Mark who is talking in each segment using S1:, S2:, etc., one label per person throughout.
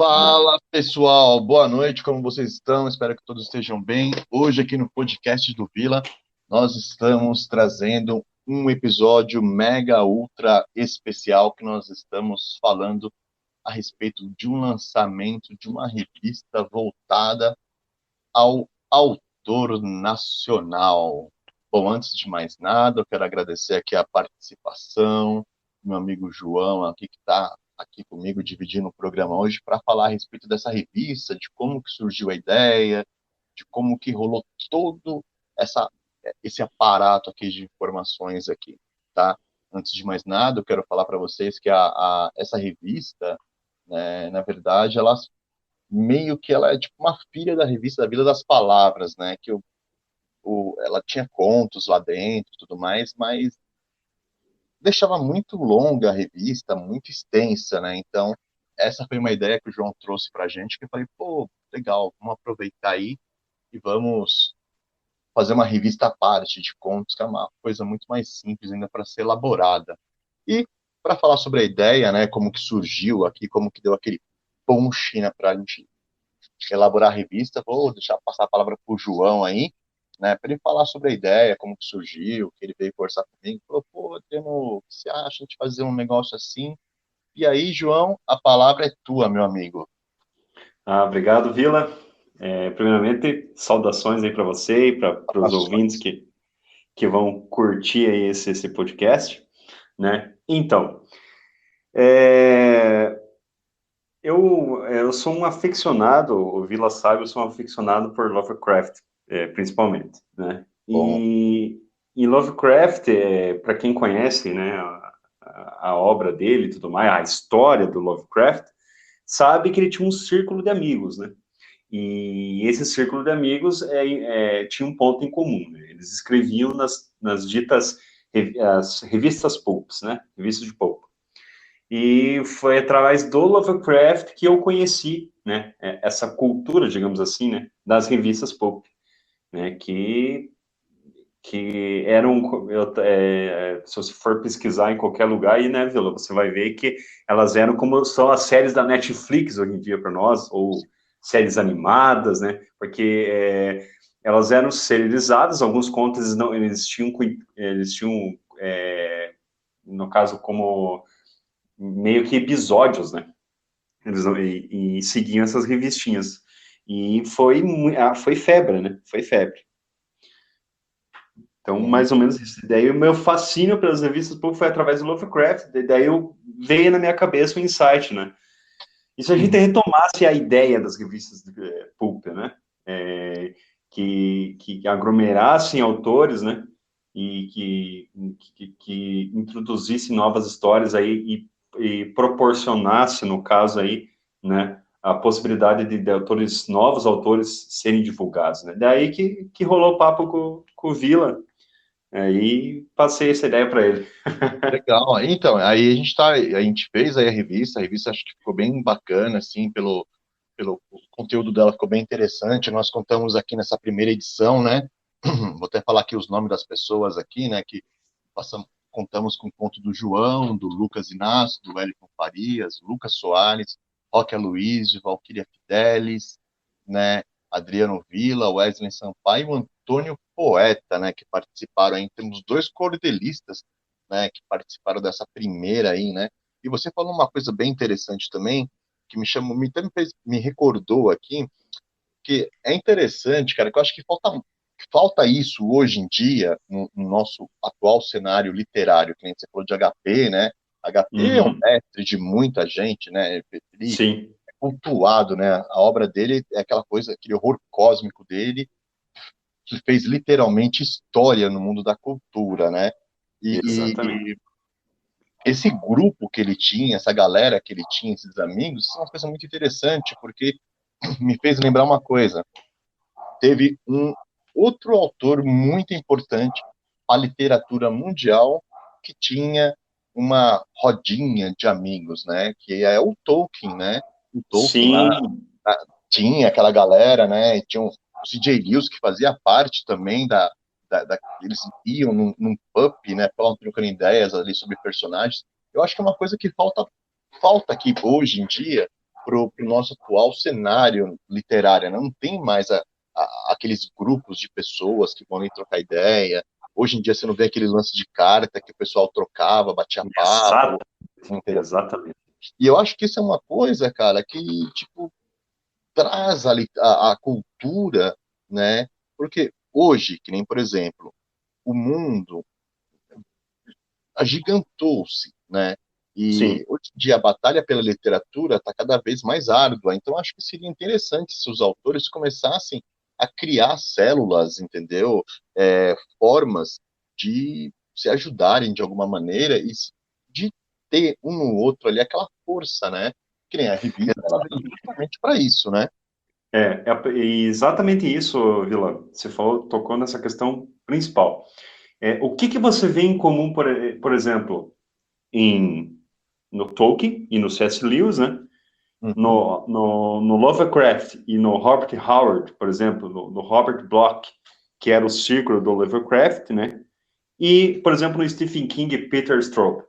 S1: Fala pessoal, boa noite, como vocês estão? Espero que todos estejam bem. Hoje aqui no podcast do Vila, nós estamos trazendo um episódio mega ultra especial que nós estamos falando a respeito de um lançamento de uma revista voltada ao autor nacional. Bom, antes de mais nada, eu quero agradecer aqui a participação do meu amigo João, aqui que está aqui comigo dividindo o programa hoje para falar a respeito dessa revista, de como que surgiu a ideia, de como que rolou todo essa, esse aparato aqui de informações aqui, tá? Antes de mais nada, eu quero falar para vocês que essa revista, né, na verdade, meio que ela é tipo uma filha da revista da Vila das Palavras, né? Que ela tinha contos lá dentro e tudo mais, mas deixava muito longa a revista, muito extensa, né? Então, essa foi uma ideia que o João trouxe pra gente, que eu falei, pô, legal, vamos aproveitar aí e vamos fazer uma revista à parte de contos, que é uma coisa muito mais simples ainda para ser elaborada. E para falar sobre a ideia, né, como que surgiu aqui, como que deu aquele punch, né, para a gente elaborar a revista, vou deixar passar a palavra para o João aí, né, para ele falar sobre a ideia, como que surgiu, que ele veio conversar comigo, falou, pô, o que você acha de a gente fazer um negócio assim? E aí, João, a palavra é tua, meu amigo.
S2: Obrigado, Vila. Primeiramente, saudações aí para você e para os ouvintes
S1: Abraços.
S2: que vão curtir aí esse podcast, né? Então, é, eu sou um aficionado, o Vila sabe, eu sou um aficionado por Lovecraft, principalmente, né?
S1: Bom,
S2: E Lovecraft, para quem conhece, né, a obra dele e tudo mais, a história do Lovecraft, sabe que ele tinha um círculo de amigos, né? E esse círculo de amigos tinha um ponto em comum, né? Eles escreviam nas ditas as revistas pulps, né? Revistas de pulp. E foi através do Lovecraft que eu conheci, né? Essa cultura, digamos assim, né? Das revistas pulp, né? Que eram, se você for pesquisar em qualquer lugar, aí, né, Vila, você vai ver que elas eram como são as séries da Netflix hoje em dia para nós, ou séries animadas, né, porque elas eram serializadas, alguns contos não, eles tinham no caso, como meio que episódios, né, e seguiam essas revistinhas, e foi febre, né, foi febre. Então,
S1: sim.
S2: mais ou menos isso. Daí o meu fascínio pelas revistas pulp foi através do Lovecraft, daí eu veio na minha cabeça o insight, né? E se a gente
S1: Uhum.
S2: retomasse a ideia das revistas pulp, né? Que aglomerassem autores, né? E que introduzissem novas histórias aí e proporcionasse, no caso aí, né? A possibilidade de autores, novos autores serem divulgados, né? Daí que rolou o papo com o Vila, aí passei essa ideia para ele.
S1: Legal. Então, aí a gente fez aí a revista acho que ficou bem bacana, assim, pelo o conteúdo dela ficou bem interessante. Nós contamos aqui nessa primeira edição, né? Vou até falar aqui os nomes das pessoas aqui, né? Que contamos com o conto do João, do Lucas Inácio, do Wellington Farias, Lucas Soares, Roque Aloysio, Valquíria Fidelis, né? Adriano Villa, Wesley Sampaio e o Antônio Poeta, né? Que participaram aí. Temos dois cordelistas, né? Que participaram dessa primeira aí, né? E você falou uma coisa bem interessante também, que me chamou, me recordou aqui, que é interessante, cara, que eu acho que falta isso hoje em dia no nosso atual cenário literário, que nem você falou de HP, né? HP é um
S2: Uhum.
S1: mestre de muita gente, né? Ele
S2: Sim,
S1: é cultuado, né? A obra dele é aquela coisa, aquele horror cósmico dele, que fez literalmente história no mundo da cultura, né?
S2: exatamente.
S1: E esse grupo que ele tinha, essa galera que ele tinha, esses amigos, isso é uma coisa muito interessante, porque me fez lembrar uma coisa. Teve um outro autor muito importante para a literatura mundial que tinha uma rodinha de amigos, né? Que é o Tolkien, né? O Tolkien lá
S2: Sim,
S1: tinha aquela galera, né? E tinha o C.J. Lewis que fazia parte também eles iam num pub, né? Falavam, trocando ideias ali sobre personagens. Eu acho que é uma coisa que falta aqui hoje em dia, pro nosso atual cenário literário, né? Não tem mais aqueles grupos de pessoas que vão ali trocar ideia. Hoje em dia você não vê aquele lance de carta que o pessoal trocava, batia papo,
S2: Exato,
S1: entendeu?
S2: exatamente.
S1: E eu acho que isso é uma coisa, cara, que, tipo, traz ali a cultura, né? Porque hoje, que nem, por exemplo, o mundo agigantou-se, né?
S2: Sim,
S1: E hoje em dia a batalha pela literatura está cada vez mais árdua. Então acho que seria interessante se os autores começassem a criar células, entendeu? Formas de se ajudarem de alguma maneira e de ter um no outro ali aquela força, né? Que nem a revista, ela veio justamente para isso, né?
S2: exatamente isso, Vila. Você falou, tocou nessa questão principal. O que que você vê em comum, por exemplo, no Tolkien e no C.S. Lewis, né?
S1: Uhum.
S2: No Lovecraft e no Robert Howard, por exemplo, no Robert Bloch, que era o círculo do Lovecraft, né? E, por exemplo, no Stephen King e Peter Straub.
S1: Oh,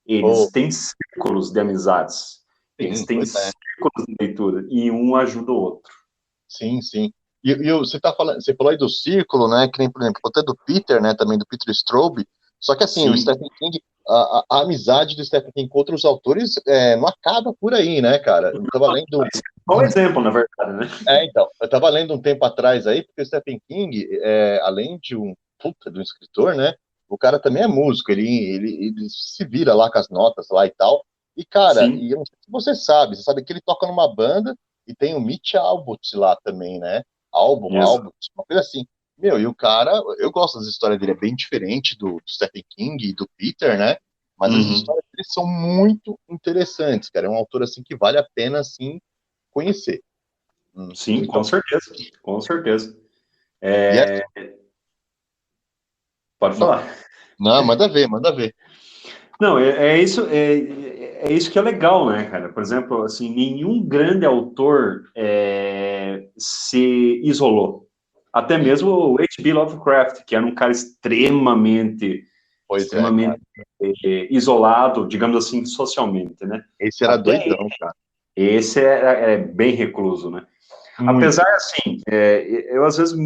S2: Eles têm círculos de amizades, eles
S1: sim,
S2: têm
S1: pois é.
S2: círculos de leitura, e um ajuda o outro.
S1: Sim, sim. Você tá falando, você falou aí do círculo, né? Que nem, por exemplo, até do Peter, né? Também do Peter Straub. Só que assim, o
S2: Sim,
S1: Stephen King, a amizade do Stephen King com outros autores não acaba por aí, né, cara? Eu tava lendo.
S2: só um exemplo, na verdade, né?
S1: Então, eu tava lendo um tempo atrás aí, porque o Stephen King, além de um puta de um escritor, né? O cara também é músico, ele se vira lá com as notas lá e tal. E, cara,
S2: Sim,
S1: eu não sei se você sabe que ele toca numa banda e tem o Mitch Albom lá também, né?
S2: exato.
S1: Uma coisa assim. Meu, e o cara, eu gosto das histórias dele, é bem diferente do Stephen King e do Peter, né? Mas as
S2: Uhum.
S1: histórias dele são muito interessantes, cara. É um autor, assim, que vale a pena, assim, conhecer.
S2: Sim, com
S1: Então,
S2: certeza, com certeza.
S1: e é,
S2: Pode
S1: não,
S2: falar.
S1: não, manda ver, manda ver.
S2: Não, é isso que é legal, né, cara? Por exemplo, assim, nenhum grande autor se isolou. Até mesmo o H.P. Lovecraft, que era um cara
S1: Pois é, cara.
S2: extremamente isolado, digamos assim, socialmente, né?
S1: Esse era
S2: Até
S1: doidão, cara.
S2: esse é bem recluso, né? Apesar,
S1: Muito.
S2: assim, eu às vezes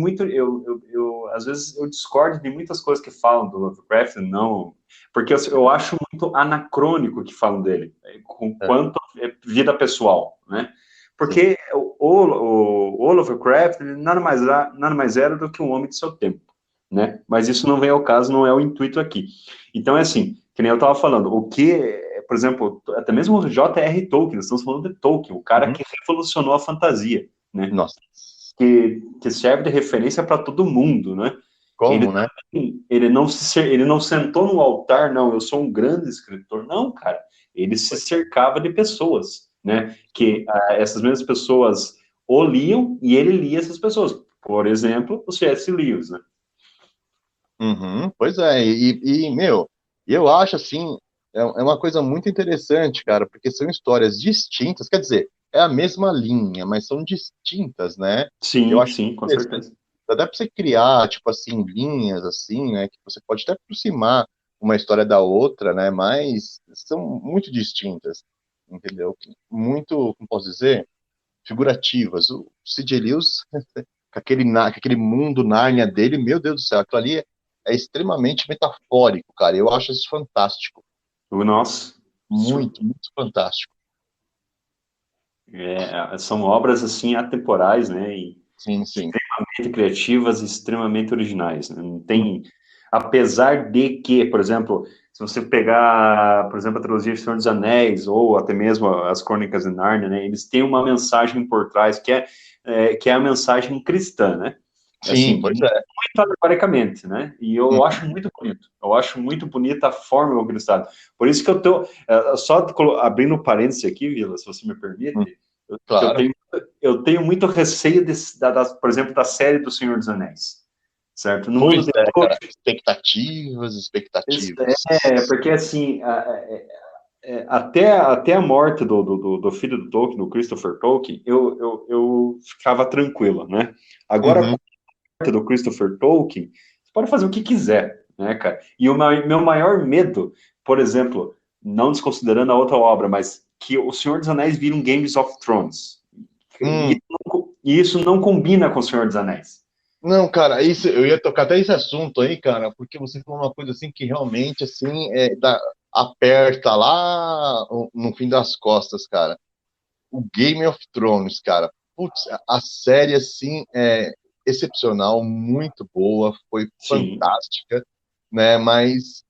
S2: às vezes eu discordo de muitas coisas que falam do Lovecraft, não, porque eu acho muito anacrônico o que falam dele, com
S1: É,
S2: quanto vida pessoal, né?
S1: sim.
S2: Porque o Lovecraft ele nada mais era do que um homem de seu tempo, né? Mas isso não vem ao caso, não é o intuito aqui. Então, é assim, que nem eu estava falando, por exemplo, até mesmo o J.R. Tolkien, nós estamos falando de Tolkien, o cara
S1: Uhum.
S2: que revolucionou a fantasia, né?
S1: Nossa,
S2: Que serve de referência para todo mundo, né? Ele,
S1: como, né?
S2: ele não sentou no altar, não, eu sou um grande escritor. Não, cara, ele se
S1: Pois
S2: cercava de pessoas, né? Que essas mesmas pessoas o liam e ele lia essas pessoas. Por exemplo, o C.S. Lewis, né?
S1: Uhum, pois é, meu, eu acho assim, é uma coisa muito interessante, cara, porque são histórias distintas, quer dizer, é a mesma linha, mas são distintas, né? Eu
S2: Sim,
S1: acho
S2: sim, com
S1: interessante,
S2: certeza.
S1: até para você criar, tipo assim, linhas assim, né, que você pode até aproximar uma história da outra, né, mas são muito distintas, entendeu? Muito, como posso dizer, figurativas. O C.J. Lewis com aquele mundo Nárnia dele, meu Deus do céu, aquilo ali é extremamente metafórico, cara. Eu acho isso fantástico.
S2: Nossa,
S1: Muito, muito fantástico.
S2: são obras assim atemporais, né? E
S1: Sim, sim.
S2: extremamente criativas e extremamente originais, né? Não
S1: Hum.
S2: tem, apesar de que, por exemplo, se você pegar, por exemplo, a trilogia de Senhor dos Anéis ou até mesmo as Crônicas de Nárnia, né? Eles têm uma mensagem por trás que é a mensagem cristã, né?
S1: Sim,
S2: Assim,
S1: pois
S2: muito
S1: é.
S2: alegoricamente, né? E eu
S1: Hum,
S2: acho muito bonito. Eu acho muito bonita a forma como eles estão. Por isso que eu tô só abrindo um parênteses aqui, Vila, se você me
S1: hum,
S2: permite, que
S1: claro.
S2: eu tenho muito receio por exemplo, da série do Senhor dos Anéis, certo? No mundo
S1: Pois
S2: de
S1: é, cara.
S2: hoje,
S1: Expectativas, expectativas.
S2: porque assim, até a morte do filho do Tolkien, do Christopher Tolkien, eu ficava tranquilo, né? Agora, com
S1: Uhum.
S2: a morte do Christopher Tolkien, você pode fazer o que quiser, né, cara? E meu maior medo, por exemplo, não desconsiderando a outra obra, mas que o Senhor dos Anéis vira um Games of Thrones.
S1: Hum.
S2: E isso não combina com o Senhor dos Anéis.
S1: Não, cara, isso, eu ia tocar até esse assunto aí, cara, porque você falou uma coisa assim que realmente, assim, aperta lá no fim das costas, cara. O Game of Thrones, cara, putz, a série, assim, é excepcional, muito boa, foi
S2: Sim,
S1: fantástica, né, mas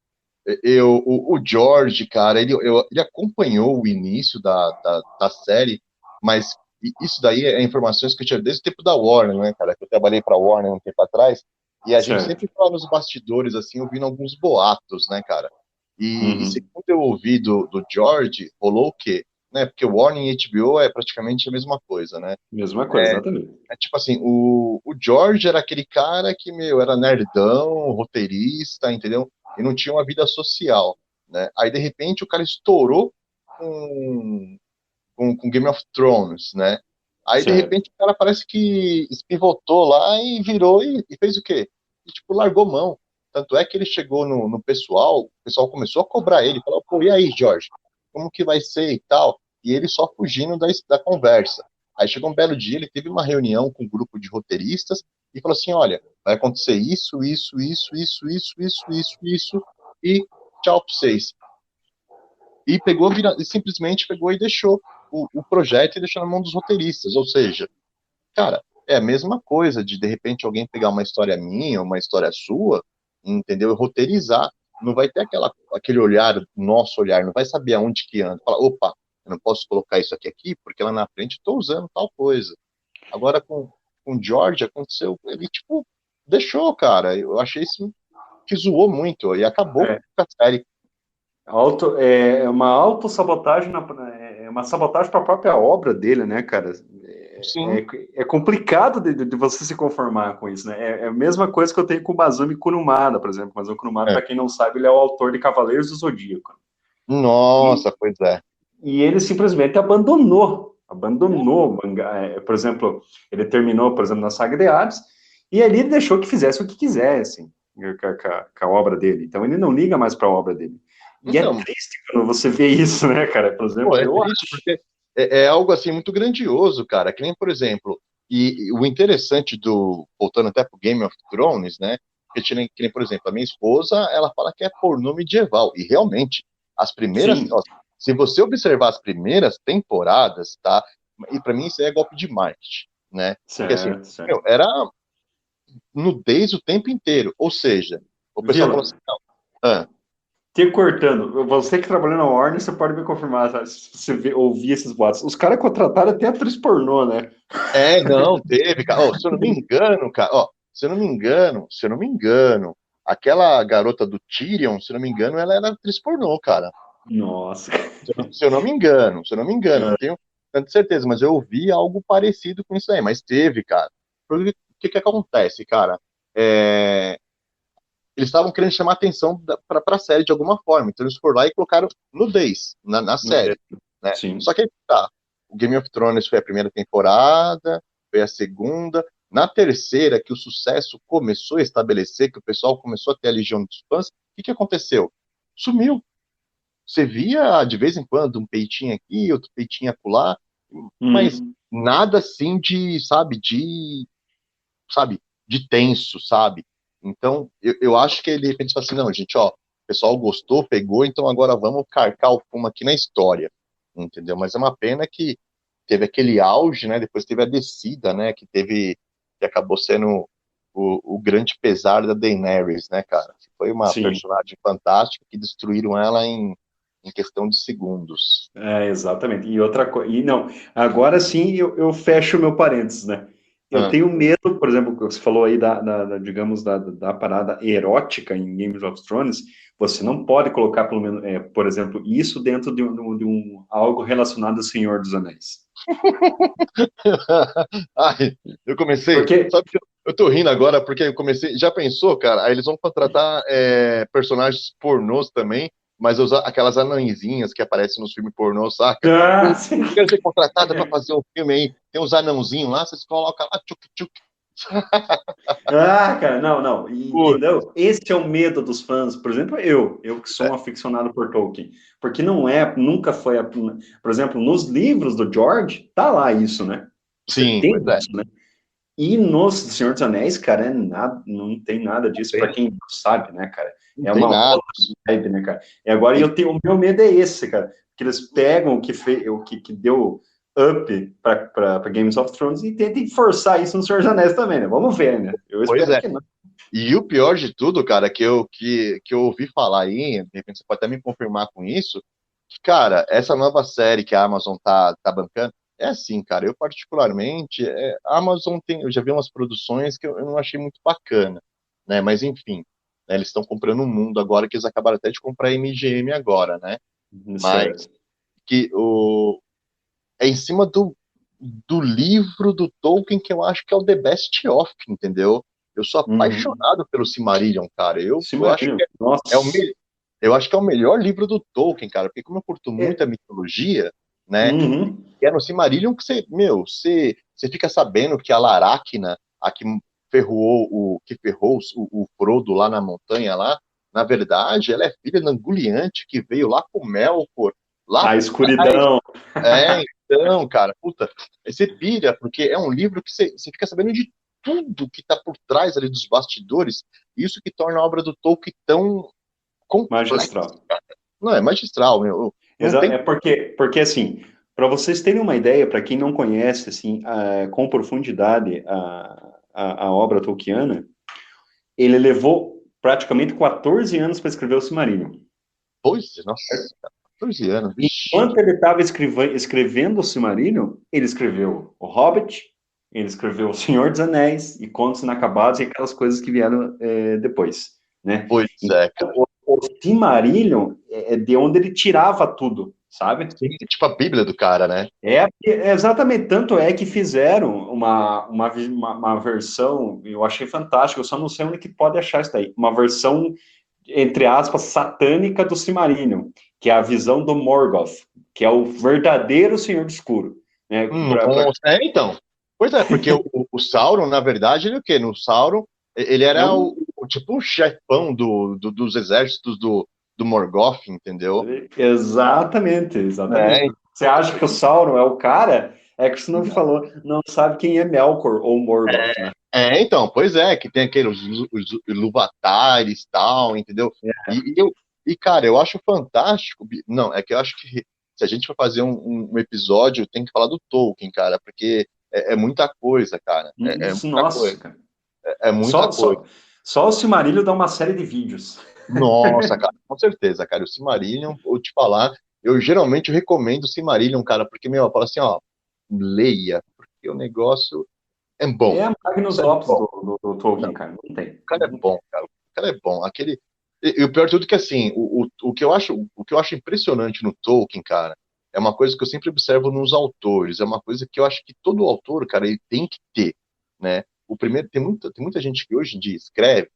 S1: o George, cara, ele acompanhou o início da série, mas isso daí é informações que eu tinha desde o tempo da Warner, né, cara? Que eu trabalhei para a Warner um tempo atrás, e a gente
S2: certo.
S1: sempre fala nos bastidores, assim, ouvindo alguns boatos, né, cara? E
S2: Uhum.
S1: segundo eu ouvi do George, rolou o quê? Né, porque Warner e HBO é praticamente a mesma coisa, né?
S2: Mesma coisa, exatamente.
S1: É tipo assim, o George era aquele cara que, meu, era nerdão, roteirista, entendeu? E não tinha uma vida social, né? Aí, de repente, o cara estourou com, com Game of Thrones, né? Aí, de
S2: Certo.
S1: repente, o cara parece que espivotou lá e virou e fez o quê? E, tipo, largou mão. Tanto é que ele chegou no pessoal, o pessoal começou a cobrar ele, falou, pô, e aí, Jorge, como que vai ser e tal? E ele só fugindo da conversa. Aí chegou um belo dia, ele teve uma reunião com um grupo de roteiristas e falou assim, olha, vai acontecer isso, e tchau pra vocês. E simplesmente pegou e deixou o projeto e deixou na mão dos roteiristas. Ou seja, cara, é a mesma coisa de repente alguém pegar uma história minha, uma história sua, entendeu? E roteirizar. Não vai ter aquele olhar, nosso olhar, não vai saber aonde que anda. Fala, opa, eu não posso colocar isso aqui, porque lá na frente estou usando tal coisa. Agora com o George aconteceu, ele tipo, deixou, cara. Eu achei isso que zoou muito e acabou
S2: É,
S1: com a série.
S2: é uma autossabotagem, é uma sabotagem para a própria obra dele, né, cara?
S1: Sim,
S2: É complicado de você se conformar com isso, né? É a mesma coisa que eu tenho com o Masami Kurumada, por exemplo. Masami Kurumada,
S1: é.
S2: para quem não sabe, ele é o autor de Cavaleiros do Zodíaco. E,
S1: Nossa, pois é.
S2: e ele simplesmente abandonou o mangá. Por exemplo, ele terminou, por exemplo, na Saga de Hades, e ali ele deixou que fizesse o que quisesse com a obra dele. Então ele não liga mais para a obra dele. E é
S1: Então,
S2: triste quando você vê isso, né, cara? Por
S1: pô,
S2: exemplo,
S1: é
S2: eu
S1: triste
S2: acho.
S1: porque é algo assim muito grandioso, cara. Que nem, por exemplo, e o interessante voltando até pro Game of Thrones, né? Que nem, por exemplo, a minha esposa, ela fala que é pornô medieval. E realmente, as primeiras,
S2: Sim,
S1: ó, se você observar as primeiras temporadas, tá? E pra mim isso aí é golpe de marketing, né? Porque assim,
S2: certo, certo.
S1: meu, era nudez o tempo inteiro. Ou seja, o pessoal falou
S2: Vila,
S1: assim, não, ah,
S2: te cortando, você que trabalhou na Warner, você pode me confirmar, tá? Se você ouvir esses boatos. Os caras contrataram até atriz pornô, né?
S1: não, teve, cara. Ó, se eu não me engano, cara, ó, se eu não me engano, aquela garota do Tyrion, se eu não me engano, ela era atriz pornô, cara.
S2: Nossa.
S1: Se eu não me engano, não tenho tanta certeza, mas eu ouvi algo parecido com isso aí, mas teve, cara. Porque o que acontece, cara? É, eles estavam querendo chamar atenção para a série de alguma forma, então eles foram lá e colocaram nudez na série, né?
S2: Sim,
S1: Só que tá, o Game of Thrones foi a primeira temporada, foi a segunda, na terceira que o sucesso começou a estabelecer, que o pessoal começou a ter a legião dos fãs, o que aconteceu? Sumiu. Você via de vez em quando um peitinho aqui, outro peitinho acolá, mas
S2: uhum.
S1: nada assim sabe, de tenso, sabe? Então, eu acho que ele de repente fala assim, não, gente, ó, o pessoal gostou, pegou, então agora vamos carcar o fumo aqui na história, entendeu? Mas é uma pena que teve aquele auge, né? Depois teve a descida, né? Que acabou sendo o grande pesar da Daenerys, né, cara? Foi uma
S2: Sim,
S1: personagem fantástica que destruíram ela em questão de segundos.
S2: exatamente. E outra coisa, e não, agora sim eu fecho o meu parênteses, né? Eu
S1: Ah,
S2: tenho medo, por exemplo, que você falou aí digamos, da parada erótica em Game of Thrones, você não pode colocar, pelo menos, por exemplo, isso dentro de um algo relacionado ao Senhor dos Anéis.
S1: Ai, eu comecei.
S2: Porque,
S1: Sabe que eu tô rindo agora porque eu comecei. Já pensou, cara? Aí eles vão contratar personagens pornôs também, mas usar aquelas anãozinhas que aparecem nos filmes pornôs, saca?
S2: ah,
S1: Eu
S2: sim.
S1: quero ser contratada pra fazer um filme aí. Tem uns anãozinhos lá, vocês colocam lá, tchuk, tchuk.
S2: Ah, cara, não.
S1: Putz,
S2: Entendeu? Esse é o medo dos fãs. Por exemplo, eu que sou
S1: é,
S2: um aficionado por Tolkien. Porque não é, nunca foi. Por exemplo, nos livros do George, tá lá isso, né? Você
S1: sim,
S2: tem
S1: pois é.
S2: isso, né? E no Senhor dos Anéis, cara, não tem nada
S1: Não
S2: disso, para
S1: tem,
S2: quem não sabe, né, cara?
S1: não
S2: É
S1: tem
S2: uma
S1: nada.
S2: outra vibe, né, cara? E agora
S1: E,
S2: o meu medo é esse, cara, que eles pegam o que deu up para Games of Thrones e tentem forçar isso no Senhor dos Anéis também, né? Vamos ver, né? Eu
S1: pois
S2: espero
S1: é.
S2: que não.
S1: E o pior de tudo, cara, que eu ouvi falar aí, de repente você pode até me confirmar com isso, que, cara, essa nova série que a Amazon tá bancando, é assim, cara, eu particularmente, a Amazon tem, eu já vi umas produções que eu não achei muito bacana, né, mas enfim, né, eles estão comprando um mundo agora, que eles acabaram até de comprar a MGM agora, né, mas
S2: Certo.
S1: que é em cima do livro do Tolkien que eu acho que é o The Best of, entendeu? Eu sou
S2: Uhum.
S1: apaixonado pelo Silmarillion, cara. Eu acho
S2: Silmarillion,
S1: que é o
S2: nossa.
S1: eu acho que é o melhor livro do Tolkien, cara, porque como eu curto muito a
S2: É.
S1: mitologia, né?
S2: Uhum.
S1: E é no Silmarillion que você fica sabendo que a Laracna, a que ferrou o Frodo lá na montanha lá, na verdade, ela é filha da Angoliante que veio lá com Melkor, lá
S2: A
S1: atrás.
S2: escuridão.
S1: Então, cara, puta, aí você pira, porque é um livro que você fica sabendo de tudo que tá por trás ali dos bastidores, isso que torna a obra do Tolkien tão complexa.
S2: Magistral.
S1: Não, é magistral, meu. Não tem.
S2: É porque assim, para vocês terem uma ideia, para quem não conhece assim, com profundidade a obra tolkiana, ele levou praticamente 14 anos para escrever o Silmarillion.
S1: Pois, nossa, 14 anos, vixi.
S2: Enquanto ele estava escrevendo o Silmarillion, ele escreveu O Hobbit, ele escreveu O Senhor dos Anéis e Contos Inacabados e aquelas coisas que vieram depois, né?
S1: Pois
S2: Então,
S1: é, cara.
S2: o Silmarillion é de onde ele tirava tudo, sabe?
S1: Sim, é tipo a Bíblia do cara, né?
S2: Exatamente, tanto é que fizeram uma versão, eu achei fantástico, eu só não sei onde que pode achar isso daí, uma versão, entre aspas, satânica do Silmarillion, que é a visão do Morgoth, que é o verdadeiro Senhor do Escuro, né?
S1: Nossa, então. Pois é, porque o Sauron, na verdade, ele é o quê? No Sauron, ele
S2: É
S1: era
S2: um,
S1: tipo o chefão dos exércitos do Morgoth, entendeu?
S2: exatamente.
S1: É,
S2: Você acha que o Sauron é o cara? É que você não falou, não sabe quem é Melkor ou Morgoth, né?
S1: então, pois é, que tem aqueles os Ilúvatares e tal, entendeu? Cara, eu acho fantástico. Não, é que eu acho que se a gente for fazer um episódio, tem que falar do Tolkien, cara, porque é muita coisa, cara. É muita
S2: Nossa,
S1: coisa.
S2: cara.
S1: É muita
S2: Só,
S1: coisa.
S2: só, só o Silmarillion dá uma série de vídeos.
S1: Nossa, cara, com certeza, cara. O Silmarillion, vou te falar, eu geralmente recomendo o Silmarillion, cara, porque, meu, eu falo assim, ó, leia, porque o negócio é bom.
S2: É a Magnus
S1: Isso é
S2: Opus
S1: bom.
S2: do
S1: Não,
S2: Tolkien,
S1: o
S2: cara. Não tem.
S1: cara é bom, cara. O cara é bom. E o pior de tudo é que, assim, o que eu acho impressionante no Tolkien, cara, é uma coisa que eu sempre observo nos autores, é uma coisa que eu acho que todo autor, cara, ele tem que ter, né? O primeiro, tem muita gente que hoje em dia escreve,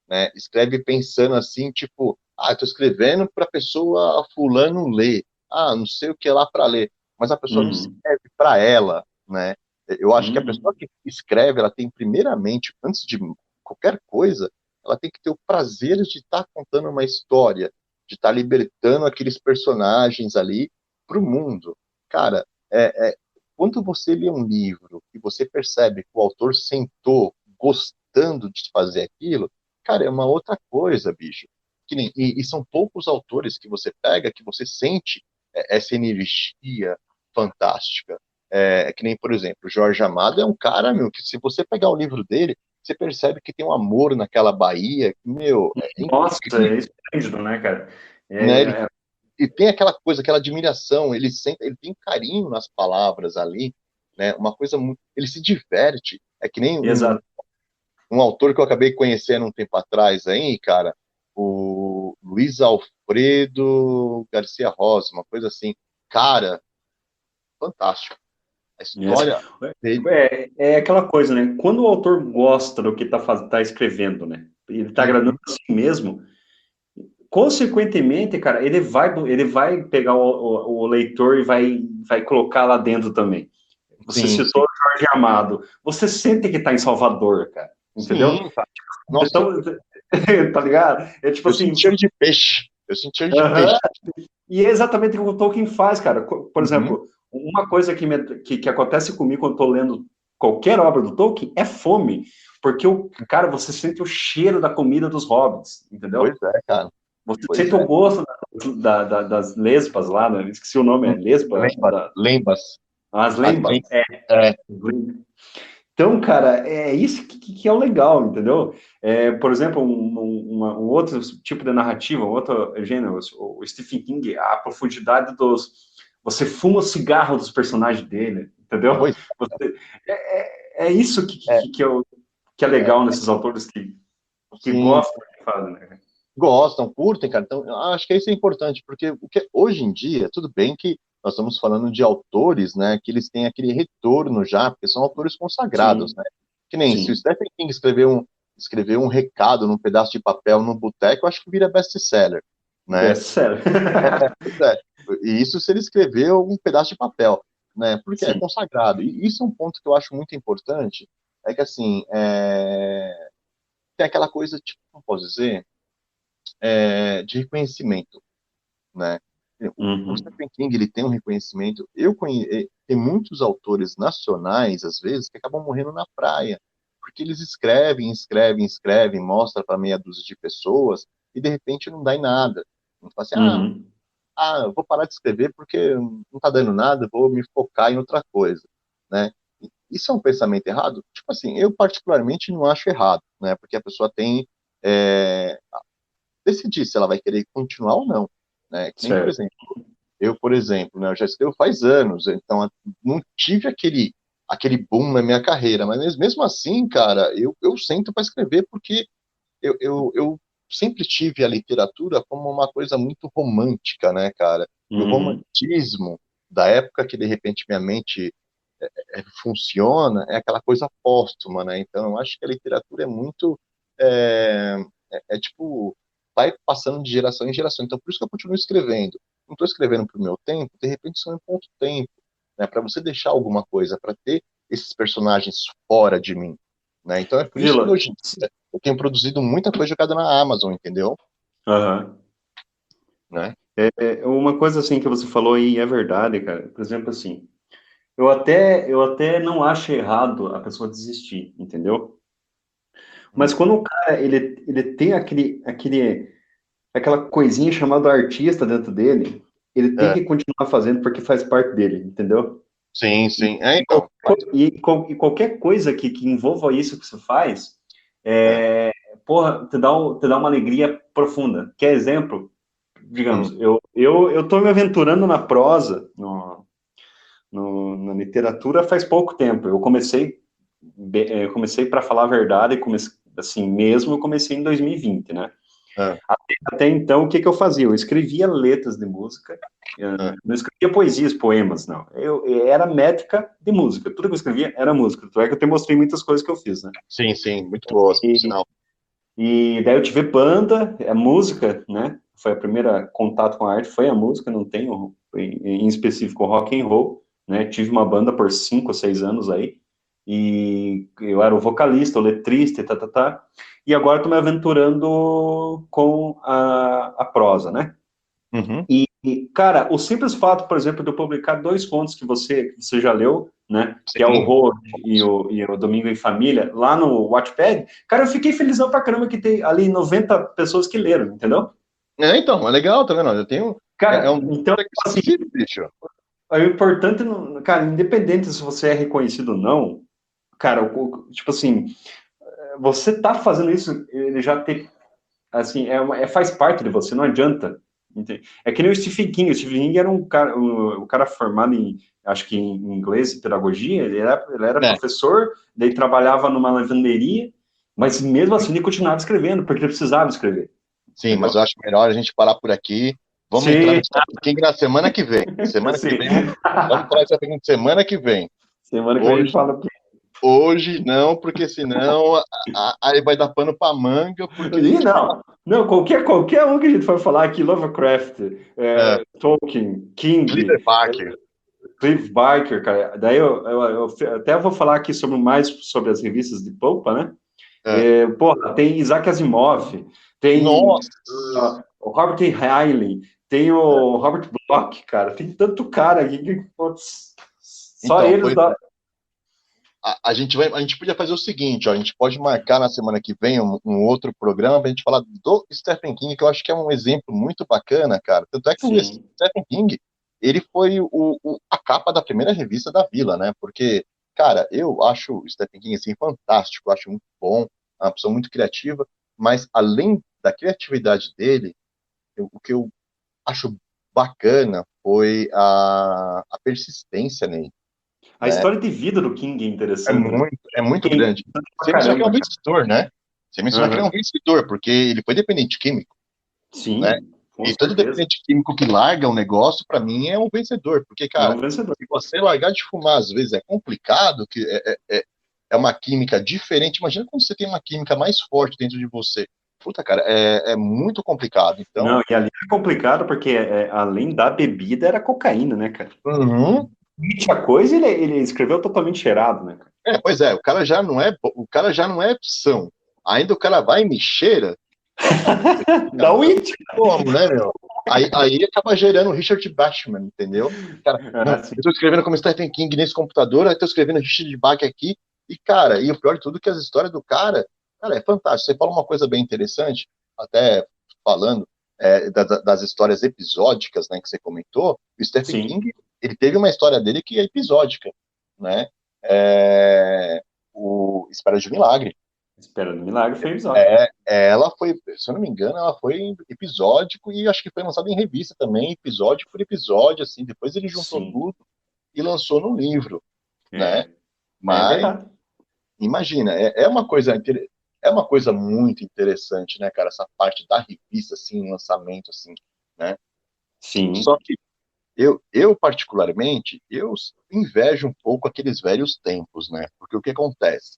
S1: né? Escreve pensando assim, tipo, eu tô escrevendo para a pessoa fulano ler, não sei o que lá para ler, mas a pessoa não
S2: Uhum.
S1: escreve para ela, né? Eu acho que a pessoa
S2: Uhum.
S1: que escreve, ela tem primeiramente, antes de qualquer coisa, ela tem que ter o prazer de estar contando uma história, de estar libertando aqueles personagens ali para o mundo. Cara, quando você lê um livro e você percebe que o autor sentou gostando de fazer aquilo, cara, é uma outra coisa, bicho. E são poucos autores que você pega que você sente essa energia fantástica. Que nem, por exemplo, Jorge Amado é um cara, meu, que se você pegar o livro dele, você percebe que tem um amor naquela Bahia, que, meu, é
S2: Nossa, é
S1: incrível,
S2: esplêndido, né, cara?
S1: né? Ele,
S2: É,
S1: e tem aquela coisa, aquela admiração, ele tem carinho nas palavras ali, né? Uma coisa muito, ele se diverte. É que nem um,
S2: exato.
S1: um autor que eu acabei conhecendo um tempo atrás aí, cara, o Luiz Alfredo Garcia Rosa, uma coisa assim. Cara, fantástico. A história dele.
S2: É aquela coisa, né? Quando o autor gosta do que tá escrevendo, né? Ele tá agradando
S1: Uhum,
S2: a si mesmo. Consequentemente, cara, ele vai pegar o leitor e vai colocar lá dentro também. Você
S1: sim,
S2: citou
S1: sim.
S2: Jorge Amado, você sente que tá em Salvador, cara, entendeu?
S1: Sim, cara. Nossa,
S2: Então, tá ligado? É tipo
S1: eu
S2: assim,
S1: senti cheiro de peixe. Eu senti cheiro de peixe.
S2: aham, e é exatamente o que o Tolkien faz, cara. Por
S1: Uhum.
S2: exemplo, uma coisa que acontece comigo quando eu tô lendo qualquer obra do Tolkien é fome, porque cara, você sente o cheiro da comida dos hobbits,
S1: Pois
S2: entendeu?
S1: é, cara.
S2: Você
S1: Pois
S2: sente o
S1: é.
S2: gosto das lespas lá, né? Esqueci o nome, é lespa, acho que
S1: Lembas, lembas.
S2: as
S1: As
S2: lembas.
S1: lembas. É.
S2: Então, cara, é isso que é o legal, entendeu? Por exemplo, um outro tipo de narrativa, um outro gênero, o Stephen King, a profundidade dos... Você fuma o cigarro dos personagens dele, entendeu?
S1: Pois
S2: É isso
S1: é.
S2: que é legal nesses autores que
S1: Sim,
S2: gostam do que fazem, né?
S1: gostam, curtem, cara. Então, eu acho que isso é importante, porque hoje em dia, tudo bem que nós estamos falando de autores, né, que eles têm aquele retorno já, porque são autores consagrados,
S2: Sim,
S1: né? Que nem se o
S2: sim.
S1: Stephen King escrever um recado num pedaço de papel no boteco, eu acho que vira best-seller, né?
S2: Best-seller.
S1: Pois é. E isso se ele escreveu um pedaço de papel, né? Porque é
S2: Sim.
S1: consagrado. E isso é um ponto que eu acho muito importante, é que assim, tem aquela coisa, tipo, como posso dizer, de reconhecimento, né? O
S2: Uhum.
S1: Stephen King, ele tem um reconhecimento. Tem muitos autores nacionais, às vezes, que acabam morrendo na praia, porque eles escrevem, escrevem, escrevem, mostra para meia dúzia de pessoas e de repente não dá em nada. Não fala assim,
S2: Uhum.
S1: eu vou parar de escrever porque não está dando nada, vou me focar em outra coisa, né? Isso é um pensamento errado? Tipo assim, eu particularmente não acho errado, né? Porque a pessoa tem é, decidir se ela vai querer continuar ou não, né? Que nem, por
S2: Certo.
S1: exemplo, por exemplo, né, eu já escrevo faz anos, então não tive aquele boom na minha carreira, mas mesmo assim, cara, eu sento para escrever porque eu sempre tive a literatura como uma coisa muito romântica, né, cara? E o
S2: Uhum.
S1: romantismo da época que de repente minha mente funciona é aquela coisa póstuma, né? Então eu acho que a literatura é muito é, tipo vai passando de geração em geração. Então por isso que eu continuo escrevendo. Não estou escrevendo para o meu tempo, de repente são em ponto tempo, né? Para você deixar alguma coisa, para ter esses personagens fora de mim, né? Então é por isso que
S2: Vila.
S1: hoje em dia eu tenho produzido muita coisa jogada na Amazon, entendeu?
S2: Aham.
S1: Né?
S2: Uma coisa assim que você falou aí é verdade, cara. Por exemplo, assim, eu até não acho errado a pessoa desistir, entendeu? Mas
S1: Hum.
S2: quando o cara ele tem aquela coisinha chamada artista dentro dele, ele tem
S1: É,
S2: que continuar fazendo porque faz parte dele, entendeu?
S1: sim,
S2: E,
S1: sim.
S2: e,
S1: Então,
S2: e qualquer coisa que envolva isso que você faz,
S1: é,
S2: porra, te dá uma alegria profunda. Quer exemplo?
S1: hum,
S2: Digamos, eu tô me aventurando na prosa, na literatura faz pouco tempo. Eu comecei para falar a verdade, assim mesmo, eu comecei em 2020, né?
S1: é,
S2: Até então, o que eu fazia? Eu escrevia letras de música,
S1: é.
S2: não escrevia poesias, poemas, não. Eu era métrica de música. Tudo que eu escrevia era música. Tanto é que eu te mostrei muitas coisas que eu fiz, né?
S1: Sim, sim, muito boas, por
S2: E,
S1: sinal.
S2: e daí eu tive banda, a música, né? Foi a primeira contato com a arte, foi a música, não tenho em específico rock and roll, né? Tive uma banda por 5 ou 6 anos aí, e eu era o vocalista, o letrista, e tá. E agora estou me aventurando com a prosa, né?
S1: Uhum.
S2: Cara, o simples fato, por exemplo, de eu publicar 2 contos que você já leu, né? Que é o
S1: Sim.
S2: Road e o Domingo em Família, lá no Wattpad, cara, eu fiquei felizão pra caramba que tem ali 90 pessoas que leram, entendeu?
S1: Então, é legal, tá vendo? Eu tenho. É
S2: Cara,
S1: um número
S2: então, assim,
S1: expressivo, bicho.
S2: o importante, cara, independente se você é reconhecido ou não, cara, tipo assim, você tá fazendo isso, ele já tem, assim, faz parte de você, não adianta. Entende? É que nem o Stephen King era um cara, o cara formado acho que em inglês e pedagogia, ele era
S1: É,
S2: professor, daí trabalhava numa lavanderia, mas mesmo assim ele continuava escrevendo, porque ele precisava escrever,
S1: sim, mas eu
S2: entendeu?
S1: acho melhor a gente parar por aqui. Vamos entrar
S2: Sim,
S1: no Stephen King na semana que vem. Semana que
S2: sim.
S1: vem, vamos falar de Stephen King semana que vem.
S2: Semana que vem a gente
S1: Hoje,
S2: fala.
S1: hoje não, porque senão aí vai dar pano pra manga, porque a
S2: Ih,
S1: gente
S2: não, não, qualquer um que a gente for falar aqui, Lovecraft,
S1: é,
S2: Tolkien, King,
S1: Fleabag.
S2: Cliff Barker, cara. Daí eu até vou falar aqui mais sobre as revistas de polpa, né?
S1: É.
S2: Porra, tem Isaac Asimov, tem
S1: Nossa!
S2: o Robert A. Heinlein, tem o Robert Bloch, cara. Tem tanto cara aqui que, putz, só
S1: Então,
S2: eles dá.
S1: a gente podia fazer o seguinte, ó, a gente pode marcar na semana que vem um outro programa para a gente falar do Stephen King, que eu acho que é um exemplo muito bacana, cara. Tanto é que o
S2: Sim,
S1: Stephen King, ele foi a capa da primeira revista da Vila, né? Porque, cara, eu acho o Stephen King, assim, fantástico, eu acho muito bom, é uma pessoa muito criativa, mas além da criatividade dele, o que eu acho bacana foi a persistência nele,
S2: a
S1: né?
S2: história de vida do King é interessante, né?
S1: É muito
S2: King,
S1: grande.
S2: pra
S1: Sem mencionar que é um
S2: caramba, cara.
S1: vencedor, né? Sem mencionar que ele é
S2: Aham.
S1: um vencedor, porque ele foi dependente químico, né?
S2: Sim, com
S1: E todo
S2: certeza.
S1: dependente químico que larga um negócio, para mim, é um vencedor. Porque,
S2: É
S1: cara,
S2: um vencedor.
S1: se você largar de fumar, às vezes é complicado, que é uma química diferente. Imagina quando você tem uma química mais forte dentro de você. Puta, cara, é muito complicado. Então,
S2: Não, e ali é complicado porque além da bebida era cocaína, né, cara?
S1: uhum,
S2: Muita coisa ele escreveu totalmente cheirado, né, cara?
S1: pois é, o cara já não é são. Ainda o cara vai e me cheira.
S2: Da Witch.
S1: Como, né, meu? Aí acaba gerando o Richard Bachman, entendeu? Cara, não,
S2: Ah,
S1: eu
S2: sim.
S1: tô escrevendo como Stephen King nesse computador, aí tô escrevendo Richard Bach aqui, e, cara, e o pior de tudo é que as histórias do cara, é fantástico. Você fala uma coisa bem interessante, até falando das histórias episódicas, né, que você comentou, o Stephen
S2: Sim.
S1: King, ele teve uma história dele que é episódica, né? É, o Espera de um Milagre.
S2: Esperando o milagre foi episódio.
S1: Ela foi, se eu não me engano, ela foi episódico e acho que foi lançada em revista também, episódio por episódio, assim. Depois ele juntou
S2: Sim.
S1: tudo e lançou no livro, né?
S2: É, é
S1: Mas
S2: verdade.
S1: imagina, é uma coisa muito interessante, né, cara? Essa parte da revista, assim, lançamento, assim, né? Só
S2: Sim.
S1: que eu particularmente, eu invejo um pouco aqueles velhos tempos, né? Porque o que acontece?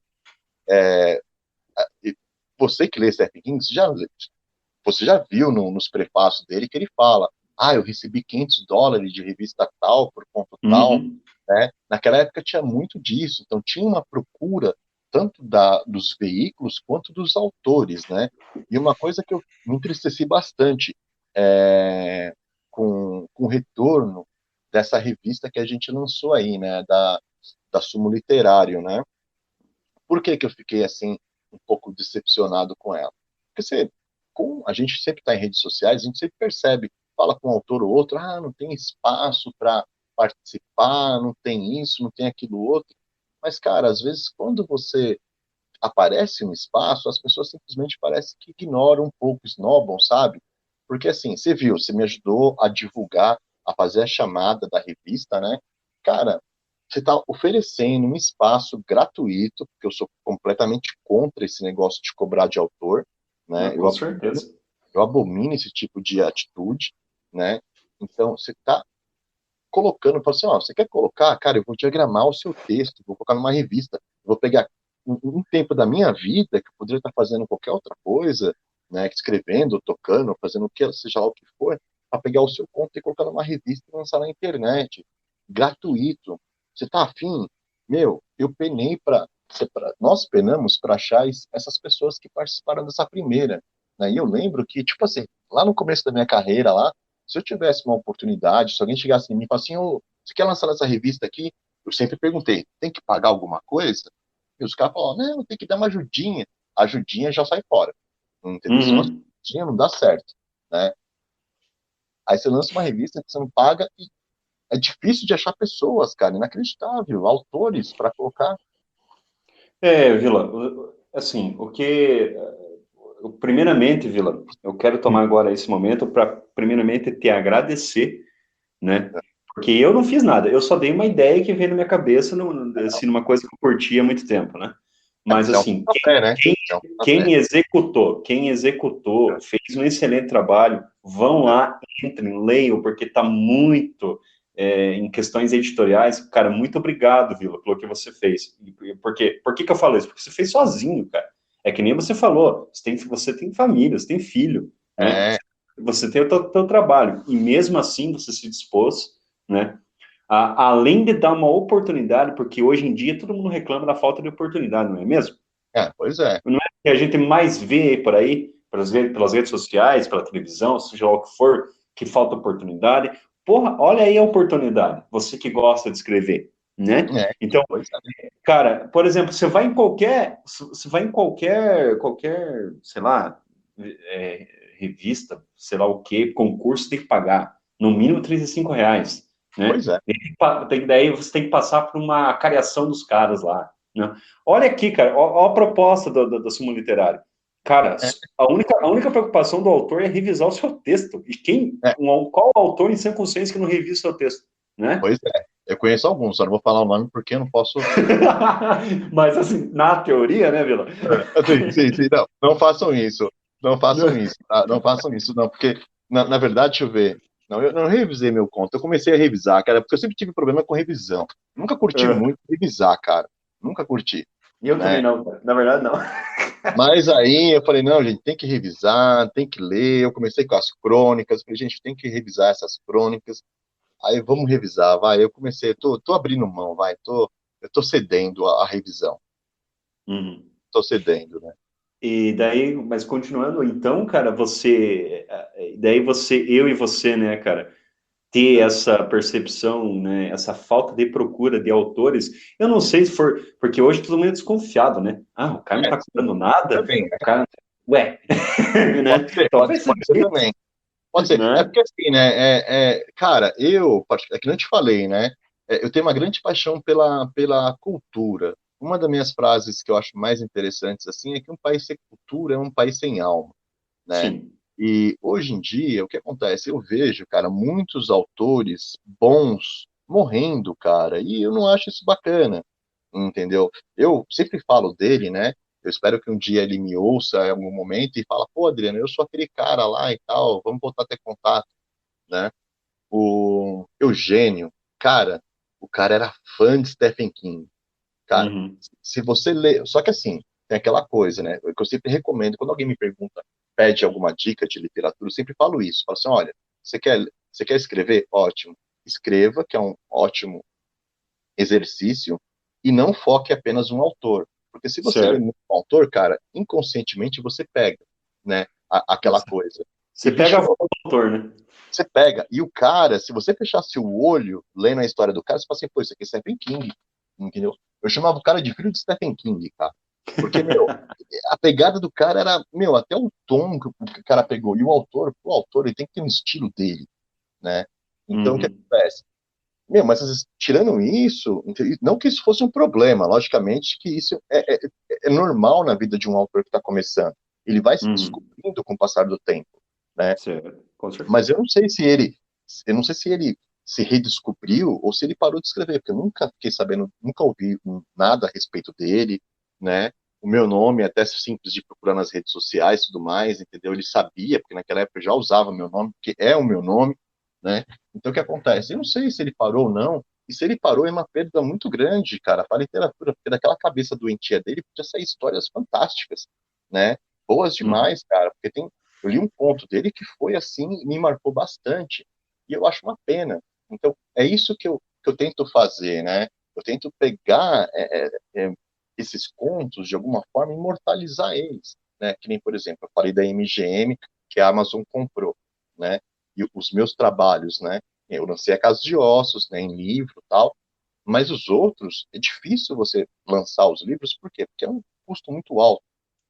S1: E você que lê Stephen King, você já viu nos prefácios dele que ele fala: ah, eu recebi US$ 500 de revista tal por ponto tal,
S2: Uhum.
S1: né? Naquela época tinha muito disso, então tinha uma procura tanto dos veículos quanto dos autores, né? E uma coisa que eu me entristeci bastante com o retorno dessa revista que a gente lançou aí, né? Da Sumo Literário, né? Por que que eu fiquei assim um pouco decepcionado com ela? Porque a gente sempre está em redes sociais, a gente sempre percebe, fala com um autor ou outro, não tem espaço para participar, não tem isso, não tem aquilo outro. Mas, cara, às vezes quando você aparece no espaço, as pessoas simplesmente parece que ignoram um pouco, esnobam, sabe? Porque assim, você viu, você me ajudou a divulgar, a fazer a chamada da revista, né? Cara, você está oferecendo um espaço gratuito, porque eu sou completamente contra esse negócio de cobrar de autor,
S2: Não,
S1: né?
S2: com certeza.
S1: Eu abomino esse tipo de atitude, né? Então, você está colocando, fala assim, ó, você quer colocar, cara, eu vou diagramar o seu texto, vou colocar numa revista, vou pegar um tempo da minha vida que eu poderia estar fazendo qualquer outra coisa, né, escrevendo, tocando, fazendo o que seja lá o que for, para pegar o seu conto e colocar numa revista e lançar na internet, gratuito. Você tá afim? Meu, eu penei nós penamos para achar essas pessoas que participaram dessa primeira, né? E eu lembro que, tipo assim, lá no começo da minha carreira lá, se eu tivesse uma oportunidade, se alguém chegasse em mim e falasse assim, ô, você quer lançar essa revista aqui? Eu sempre perguntei, tem que pagar alguma coisa? E os caras falavam, não, tem que dar uma ajudinha. A ajudinha já sai fora. Entendeu? Se não,
S2: Uhum.
S1: ajudinha não dá certo, né? Aí você lança uma revista que você não paga e é difícil de achar pessoas, cara, inacreditável, autores para colocar.
S2: Vila, assim, primeiramente, Vila, eu quero tomar agora esse momento para, primeiramente, te agradecer, né? Porque eu não fiz nada, eu só dei uma ideia que veio na minha cabeça, assim, numa coisa que eu curtia há muito tempo, né? Mas,
S1: Isso é um
S2: assim,
S1: pontapé, né? Isso é um pontapé.
S2: quem executou, fez um excelente trabalho, vão lá, entrem, leiam, porque está muito em questões editoriais. Cara, muito obrigado, Vila, pelo que você fez. Por que eu falo isso? Porque você fez sozinho, cara. É que nem você falou, você tem família, você tem filho, né?
S1: É,
S2: Você tem o teu trabalho, e mesmo assim você se dispôs, né, além de dar uma oportunidade, porque hoje em dia todo mundo reclama da falta de oportunidade, não é mesmo?
S1: Pois é.
S2: Não é que a gente mais vê por aí, pelas redes sociais, pela televisão, seja lá o que for, que falta oportunidade. Porra, olha aí a oportunidade, você que gosta de escrever, né?
S1: É,
S2: Então,
S1: pois é.
S2: cara, por exemplo, você vai em qualquer, sei lá, revista, sei lá o que, concurso, tem que pagar, no mínimo R$ 35, né?
S1: Pois é.
S2: Daí você tem que passar por uma cariação dos caras lá, né? Olha aqui, cara, ó a proposta da Súmula Literária. Cara,
S1: É,
S2: a única preocupação do autor é revisar o seu texto. E
S1: é,
S2: qual autor em sã consciência que não revisa o seu texto, né?
S1: pois é. Eu conheço alguns, só não vou falar o nome porque eu não posso.
S2: Mas, assim, na teoria, né, Vila?
S1: Sim, sim, sim, não, não façam isso. Não façam isso, tá? Não façam isso, não, porque, na verdade, deixa eu ver. Não, eu não revisei meu conto, eu comecei a revisar, cara, porque eu sempre tive problema com revisão. Nunca curti muito revisar, cara. Nunca curti,
S2: E eu
S1: né?
S2: também não, cara. Na verdade, não.
S1: Mas aí eu falei, não, gente, tem que revisar, tem que ler. Eu comecei com as crônicas, falei, gente, tem que revisar essas crônicas. Aí vamos revisar, vai. Eu comecei, tô abrindo mão, vai, eu tô cedendo a revisão,
S2: Uhum.
S1: tô cedendo, né?
S2: E daí, mas continuando, então, cara, eu e você, né, cara, ter essa percepção, né, essa falta de procura de autores, eu não sei se for, porque hoje todo mundo é desconfiado, né? Ah, o cara não tá
S1: Sim,
S2: cobrando nada,
S1: também, né?
S2: o cara, ué, né? Talvez seja
S1: Pode ser
S2: isso,
S1: também. Pode ser. É
S2: né?
S1: porque assim, né? Cara, é que não te falei, né? Eu tenho uma grande paixão pela cultura. Uma das minhas frases que eu acho mais interessantes assim é que um país sem cultura é um país sem alma, né?
S2: Sim.
S1: E hoje em dia, o que acontece? Eu vejo, cara, muitos autores bons morrendo, cara, e eu não acho isso bacana, entendeu? Eu sempre falo dele, né? Eu espero que um dia ele me ouça em algum momento e fala, pô, Adriano, eu sou aquele cara lá e tal, vamos voltar a ter contato, né? O Eugênio, cara, o cara era fã de Stephen King. Cara,
S2: Uhum.
S1: se você lê. Só que assim, tem aquela coisa, né? Que eu sempre recomendo, quando alguém me pergunta, pede alguma dica de literatura, eu sempre falo isso. Falo assim: olha, você quer escrever? Ótimo. Escreva, que é um ótimo exercício, e não foque apenas um autor. Porque se você lê
S2: Certo.
S1: muito um autor, cara, inconscientemente você pega, né? Aquela coisa. E,
S2: Você pega a
S1: bicho,
S2: voz do autor, né?
S1: você pega. E o cara, se você fechasse o olho lendo a história do cara, você fala assim, pô, isso aqui é Stephen King, entendeu? Eu chamava o cara de filho de Stephen King, cara. Porque, meu, a pegada do cara era, meu, até o tom que o cara pegou. E o autor, ele tem que ter um estilo dele, né? Então, o que
S2: Uhum.
S1: acontece? Meu, mas tirando isso, não que isso fosse um problema, logicamente que isso é normal na vida de um autor que está começando. Ele vai se
S2: Uhum.
S1: descobrindo com o passar do tempo, né?
S2: Certo. Com
S1: Mas
S2: certeza.
S1: eu não sei se ele se redescobriu ou se ele parou de escrever, porque eu nunca fiquei sabendo, nunca ouvi nada a respeito dele, né? O meu nome é até simples de procurar nas redes sociais e tudo mais, entendeu? Ele sabia, porque naquela época eu já usava meu nome, porque é o meu nome, né? Então o que acontece? Eu não sei se ele parou ou não, e se ele parou é uma perda muito grande, cara, para a literatura, porque daquela cabeça doentia dele podia sair histórias fantásticas, né? Boas
S2: Uhum.
S1: demais, cara, porque eu li um conto dele que foi assim, me marcou bastante. E eu acho uma pena. Então, é isso que eu tento fazer, né? Eu tento pegar esses contos, de alguma forma, e imortalizar eles, né? Que nem, por exemplo, eu falei da MGM, que a Amazon comprou, né? E os meus trabalhos, né? Eu lancei a Casa de Ossos, né? Em livro e tal, mas os outros, é difícil você lançar os livros, por quê? Porque é um custo muito alto.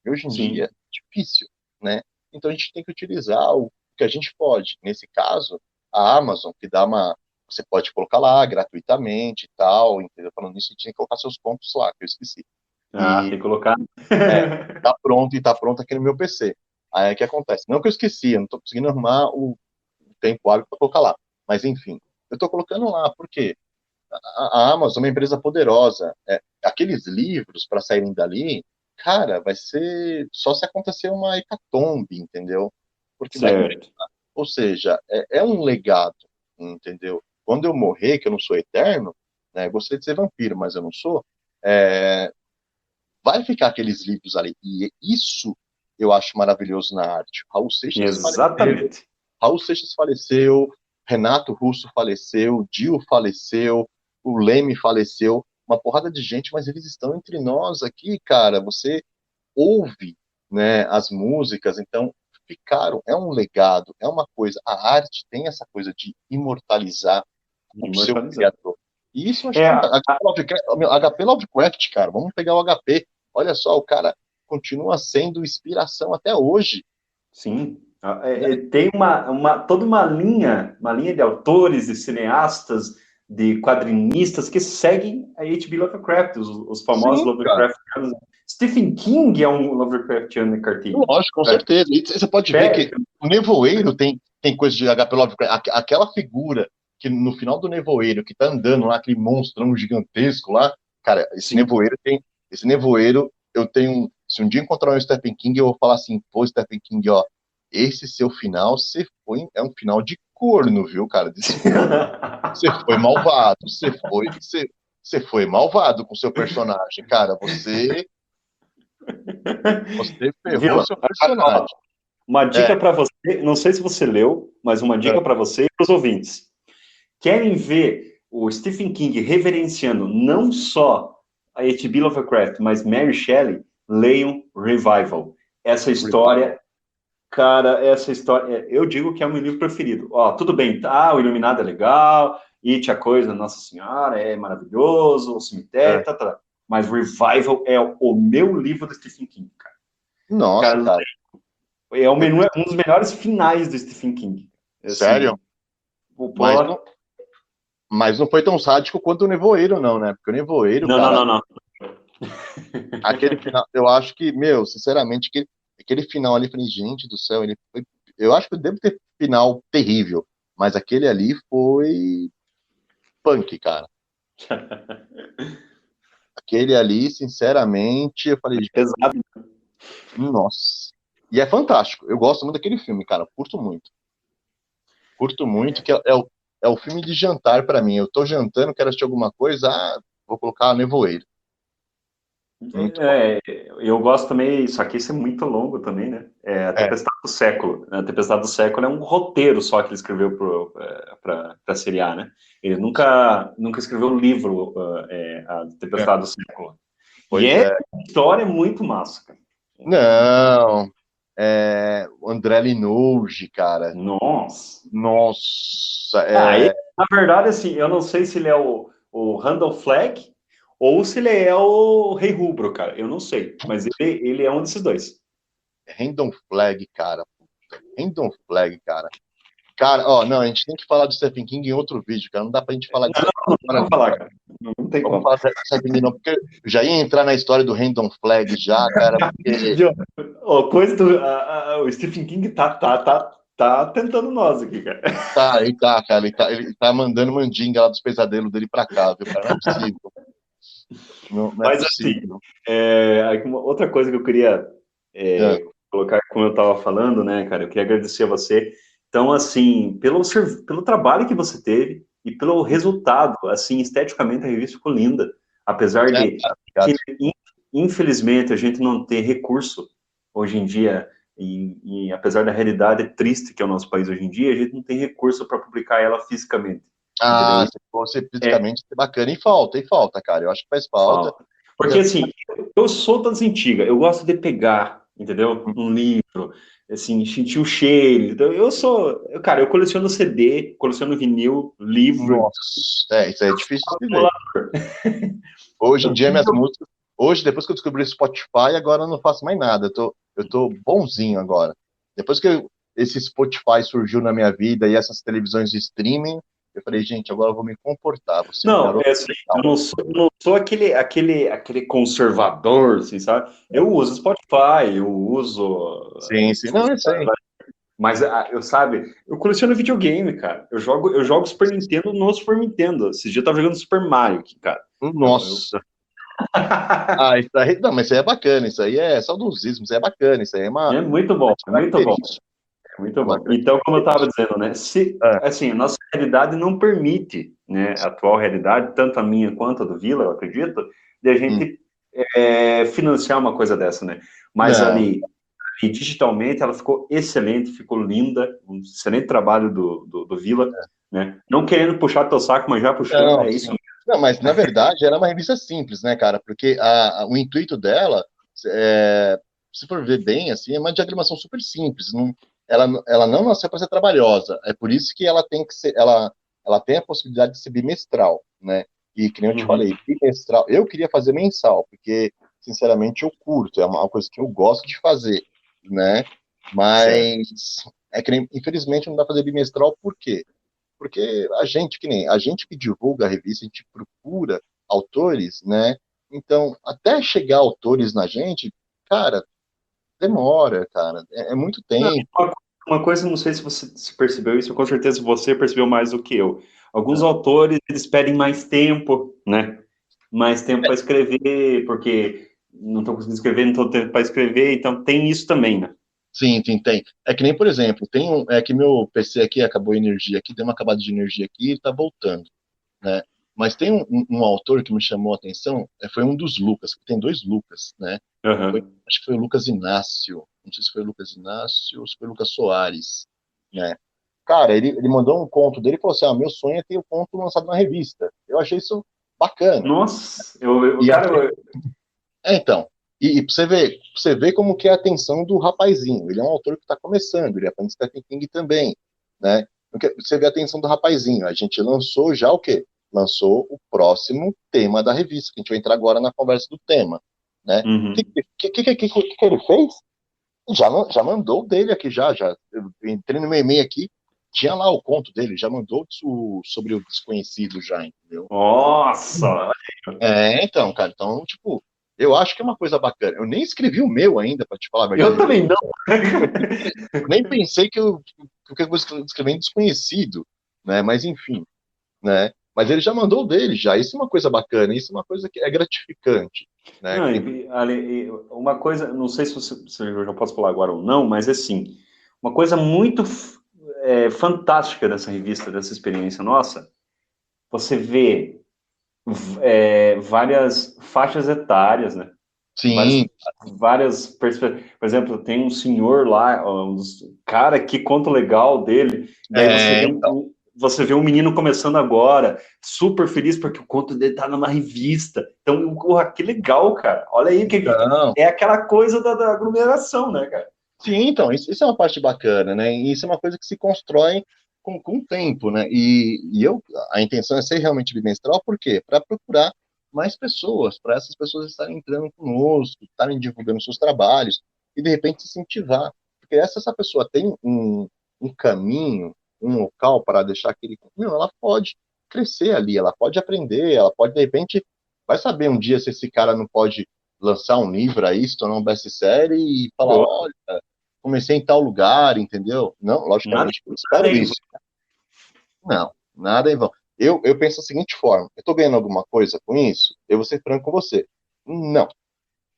S1: E hoje em dia, é
S2: Sim.
S1: difícil, né? Então a gente tem que utilizar o que a gente pode. Nesse caso, a Amazon, que dá uma. Você pode colocar lá gratuitamente e tal, entendeu? Falando nisso, a gente tem que colocar seus pontos lá, que eu esqueci.
S2: Ah,
S1: E
S2: tem que colocar.
S1: tá pronto, e tá pronto aqui no meu PC. Aí o que acontece? Não que eu esqueci, eu não tô conseguindo arrumar o tempo hábil para colocar lá. Mas enfim, eu tô colocando lá, por quê? A Amazon é uma empresa poderosa. Aqueles livros, para saírem dali, cara, vai ser só se acontecer uma hecatombe, entendeu? Porque vai continuar.
S2: Certo.
S1: Ou seja, é um legado, entendeu? Quando eu morrer, que eu não sou eterno, né, eu gostaria de ser vampiro, mas eu não sou, é, vai ficar aqueles livros ali. E isso eu acho maravilhoso na arte.
S2: Exatamente.
S1: Raul Seixas faleceu, Renato Russo faleceu, Dio faleceu, o Leme faleceu, uma porrada de gente, mas eles estão entre nós aqui, cara. Você ouve, né, as músicas, então ficaram, é um legado, é uma coisa. A arte tem essa coisa de imortalizar o seu
S2: Imortalizado.
S1: criador. E isso eu acho
S2: É,
S1: fantástico. HP Lovecraft, cara, vamos pegar o HP. Olha só, o cara continua sendo inspiração até hoje.
S2: sim.
S1: Né?
S2: Tem toda uma linha de autores, de cineastas, de quadrinistas que seguem a H.P. Lovecraft, os famosos
S1: Sim, cara.
S2: Lovecraftianos. Stephen King é um Lovecraftiano de cartilha.
S1: Lógico, com certeza. E você pode ver que o Nevoeiro tem coisa de HP Lovecraft. Aquela figura que no final do Nevoeiro, que tá andando lá, aquele monstrão gigantesco lá, cara,
S2: Sim.
S1: Esse Nevoeiro, eu tenho. Se um dia encontrar um Stephen King, eu vou falar assim, pô, Stephen King, ó, esse seu final, você foi. É um final de corno, viu, cara? Desculpa. Você foi malvado, você foi malvado com seu personagem, cara. Você ferrou
S2: Viu?
S1: seu personagem.
S2: Uma
S1: É,
S2: dica para você, não sei se você leu, mas uma
S1: é,
S2: dica para você e para os ouvintes. Querem ver o Stephen King reverenciando não só a H.P. Lovecraft, mas Mary Shelley? Leiam Revival. Essa
S1: Revival.
S2: história, cara, eu digo que é o meu livro preferido. Ó, tudo bem, tá, o Iluminado é legal, It, a coisa, Nossa Senhora, é maravilhoso, o cemitério,
S1: É.
S2: tá. Mas Revival é o meu livro do Stephen King, cara.
S1: Nossa,
S2: Cara,
S1: cara.
S2: um dos melhores finais do Stephen King. Assim,
S1: Sério?
S2: o pô,
S1: Mas não, mas não foi tão sádico quanto o Nevoeiro, não, né? Porque o Nevoeiro, cara,
S2: não.
S1: aquele final, eu acho que, meu, sinceramente, aquele final ali, eu falei, gente do céu, eu acho que eu devo ter final terrível, mas aquele ali foi punk, cara. Aquele ali, sinceramente, eu falei,
S2: Pesado.
S1: nossa. E é fantástico. Eu gosto muito daquele filme, cara. Curto muito. Curto muito, que é o filme de jantar pra mim. Eu tô jantando, quero assistir alguma coisa, vou colocar Nevoeiro. Muito bom.
S2: É, eu gosto também, só que isso é muito longo também, né? É A
S1: É,
S2: Tempestade do Século. A Tempestade do Século é um roteiro só que ele escreveu para seriar, né? Ele nunca escreveu um livro, A
S1: é,
S2: Tempestade do Século. E
S1: pois
S2: é
S1: é.
S2: uma história muito massa, cara.
S1: Não, o André Linouge, cara.
S2: Nossa.
S1: Nossa,
S2: Na verdade, assim, eu não sei se ele é o Randall Flagg ou se ele é o Rei Rubro, cara. Eu não sei. Mas ele é um desses dois.
S1: Random Flag, cara. Random Flag, cara. Cara, ó, não, a gente tem que falar do Stephen King em outro vídeo, cara. Não dá pra gente falar disso aqui
S2: Não dá
S1: agora,
S2: pra
S1: não,
S2: falar,
S1: cara.
S2: cara. Não tem
S1: Vamos
S2: como.
S1: falar do Stephen King, não, porque eu já ia entrar na história do Random Flag já, cara, porque
S2: Viu? Ó, o Stephen King tá tentando nós aqui, cara.
S1: tá, cara, ele tá mandando mandinga lá dos pesadelos dele pra cá, viu, cara? Não é possível. Não é
S2: Mas assim,
S1: possível.
S2: uma outra coisa que eu queria
S1: É,
S2: colocar, como eu estava falando, né, cara, eu queria agradecer a você. Então, assim, pelo trabalho que você teve e pelo resultado, assim, esteticamente a revista ficou linda. Apesar de
S1: cara,
S2: que,
S1: obrigado.
S2: infelizmente, a gente não ter recurso hoje em dia, e apesar da realidade triste que é o nosso país hoje em dia, a gente não tem recurso para publicar ela fisicamente, entendeu?
S1: Se fosse fisicamente, é bacana. E falta, cara. Eu acho que faz falta.
S2: Falta.
S1: Porque
S2: Porque, assim, eu sou das antigas, eu gosto de pegar, entendeu? Um livro, assim, sentir o cheiro. Então, cara, eu coleciono CD, coleciono vinil, livro.
S1: nossa, isso aí é difícil de se ver.
S2: Emulador.
S1: Hoje em
S2: Eu
S1: dia,
S2: tive,
S1: minhas músicas. Hoje, depois que eu descobri o Spotify, agora eu não faço mais nada. Eu tô bonzinho agora. Depois que esse Spotify surgiu na minha vida e essas televisões de streaming, eu falei, gente, agora eu vou me comportar. Vou ser um
S2: não,
S1: garoto
S2: é assim,
S1: legal.
S2: eu não sou aquele conservador, assim, sabe? Eu uso Spotify, eu uso.
S1: Sim, sim. Não, eu sei.
S2: Mas eu coleciono videogame, cara. Eu jogo Super Nintendo no Super Nintendo. Esses dias eu tava jogando Super Mario aqui, cara. Eu...
S1: Nossa. Isso aí, não, mas isso aí é bacana. Isso aí é saudosismo. Isso aí é bacana. Isso aí é
S2: É muito bom,
S1: uma
S2: é muito bom,
S1: característica.
S2: é muito
S1: É uma
S2: bom. Então, como eu estava
S1: característica.
S2: dizendo, né? Se,
S1: É,
S2: assim, a nossa realidade não permite, né? A atual realidade, tanto a minha quanto a do Vila, eu acredito, de a
S1: hum.
S2: gente financiar uma coisa dessa, né? Mas
S1: Não,
S2: ali e digitalmente ela ficou excelente, ficou linda, um excelente trabalho do Vila, né? Não querendo puxar teu saco, mas já puxando,
S1: Não,
S2: é isso
S1: sim.
S2: mesmo.
S1: Não, mas na verdade era uma revista simples, né, cara? Porque o intuito dela, é, se for ver bem, assim, é uma diagramação super simples. Ela não nasceu para ser trabalhosa. É por isso que ela tem que ser, ela tem a possibilidade de ser bimestral, né? E que nem eu te
S2: Uhum.
S1: falei, bimestral. Eu queria fazer mensal, porque sinceramente eu curto, é uma coisa que eu gosto de fazer, né?
S2: Certo.
S1: Mas é que infelizmente não dá pra fazer bimestral, por quê? Porque a gente, que nem a gente que divulga a revista, a gente procura autores, né? Então, até chegar autores na gente, cara, demora, cara. É muito
S2: Não,
S1: tempo.
S2: uma coisa, não sei se você se percebeu isso, com certeza você percebeu mais do que eu. Alguns
S1: Né?
S2: autores, eles pedem mais tempo, né? Mais tempo para escrever, porque não estou conseguindo escrever, não estou tendo tempo para escrever, então tem isso também, né?
S1: Sim, sim, tem. É que nem, por exemplo, é que meu PC aqui acabou a energia aqui, deu uma acabada de energia aqui e tá voltando, né? Mas tem um autor que me chamou a atenção, foi um dos Lucas, que tem dois Lucas, né?
S2: Aham.
S1: Acho que foi o Lucas Inácio, não sei se foi o Lucas Inácio ou se foi o Lucas Soares, né? Cara, ele mandou um conto dele e falou assim: meu sonho é ter o conto lançado na revista. Eu achei isso bacana.
S2: Nossa,
S1: E
S2: cara,
S1: até, então, e pra você ver como que é a atenção do rapazinho. Ele é um autor que está começando, ele é fã de Stephen King também, né? Porque você vê a atenção do rapazinho. A gente lançou já o quê? Lançou o próximo tema da revista, que a gente vai entrar agora na conversa do tema, né? O que,
S2: uhum.
S1: que ele fez? Já mandou o dele aqui, já. Eu entrei no meu e-mail aqui, tinha lá o conto dele, já mandou sobre o desconhecido já, entendeu?
S2: Nossa,
S1: Então, cara, então, tipo, eu acho que é uma coisa bacana. Eu nem escrevi o meu ainda, pra te falar a
S2: eu
S1: verdade.
S2: também não.
S1: Eu nem pensei que eu vou escrever em desconhecido, né? Mas enfim, né? Mas ele já mandou o dele, já. Isso é uma coisa bacana, isso é uma coisa que é gratificante, né?
S2: Não, uma coisa, não sei se eu já posso falar agora ou não, mas assim, uma coisa muito fantástica dessa revista, dessa experiência nossa, você vê várias faixas etárias, né?
S1: Sim,
S2: Várias por exemplo, tem um senhor lá, cara, que conto legal dele, daí
S1: então.
S2: você vê um menino começando agora, super feliz porque o conto dele tá numa revista. Então, porra, que legal, cara. Olha aí que
S1: Então,
S2: é aquela coisa da aglomeração, né, cara?
S1: sim, então, isso é uma parte bacana, né? E isso é uma coisa que se constrói com o tempo, né? A intenção é ser realmente bimestral, por quê? Para procurar mais pessoas, para essas pessoas estarem entrando conosco, estarem divulgando seus trabalhos e de repente se incentivar. Porque essa pessoa tem um caminho, um local para deixar aquele. Não, ela pode crescer ali, ela pode aprender, ela pode, de repente, vai saber um dia se esse cara não pode lançar um livro aí, se tornar um best-seller e falar:
S2: Pô,
S1: olha, comecei em tal lugar, entendeu? Não,
S2: nada,
S1: logicamente, eu
S2: nada
S1: espero
S2: é
S1: isso. Não, nada em vão. Eu penso da seguinte forma: eu estou ganhando alguma coisa com isso? Eu vou ser franco com você. Não,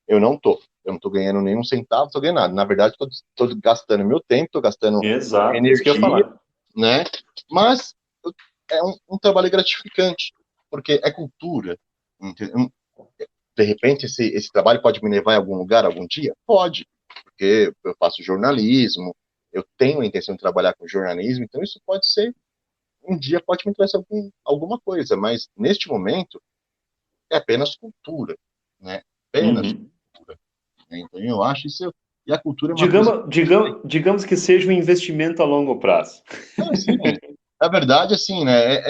S1: eu não tô. Eu não estou ganhando nenhum centavo, estou ganhando nada. Na verdade, estou gastando meu tempo, estou gastando
S2: exato, isso que eu ia
S1: energia,
S2: falar.
S1: né? Mas é um trabalho gratificante, porque é cultura. Entendeu? De repente, esse trabalho pode me levar a algum lugar algum dia? Pode, porque eu faço jornalismo, eu tenho a intenção de trabalhar com jornalismo, então isso pode ser, um dia pode me trazer alguma coisa, mas neste momento é apenas cultura, né? Apenas
S2: Uhum.
S1: cultura. Né? Então eu acho isso, e a cultura é uma coisa que
S2: Digamos que seja um investimento a longo prazo.
S1: não, sim, na verdade, assim, né,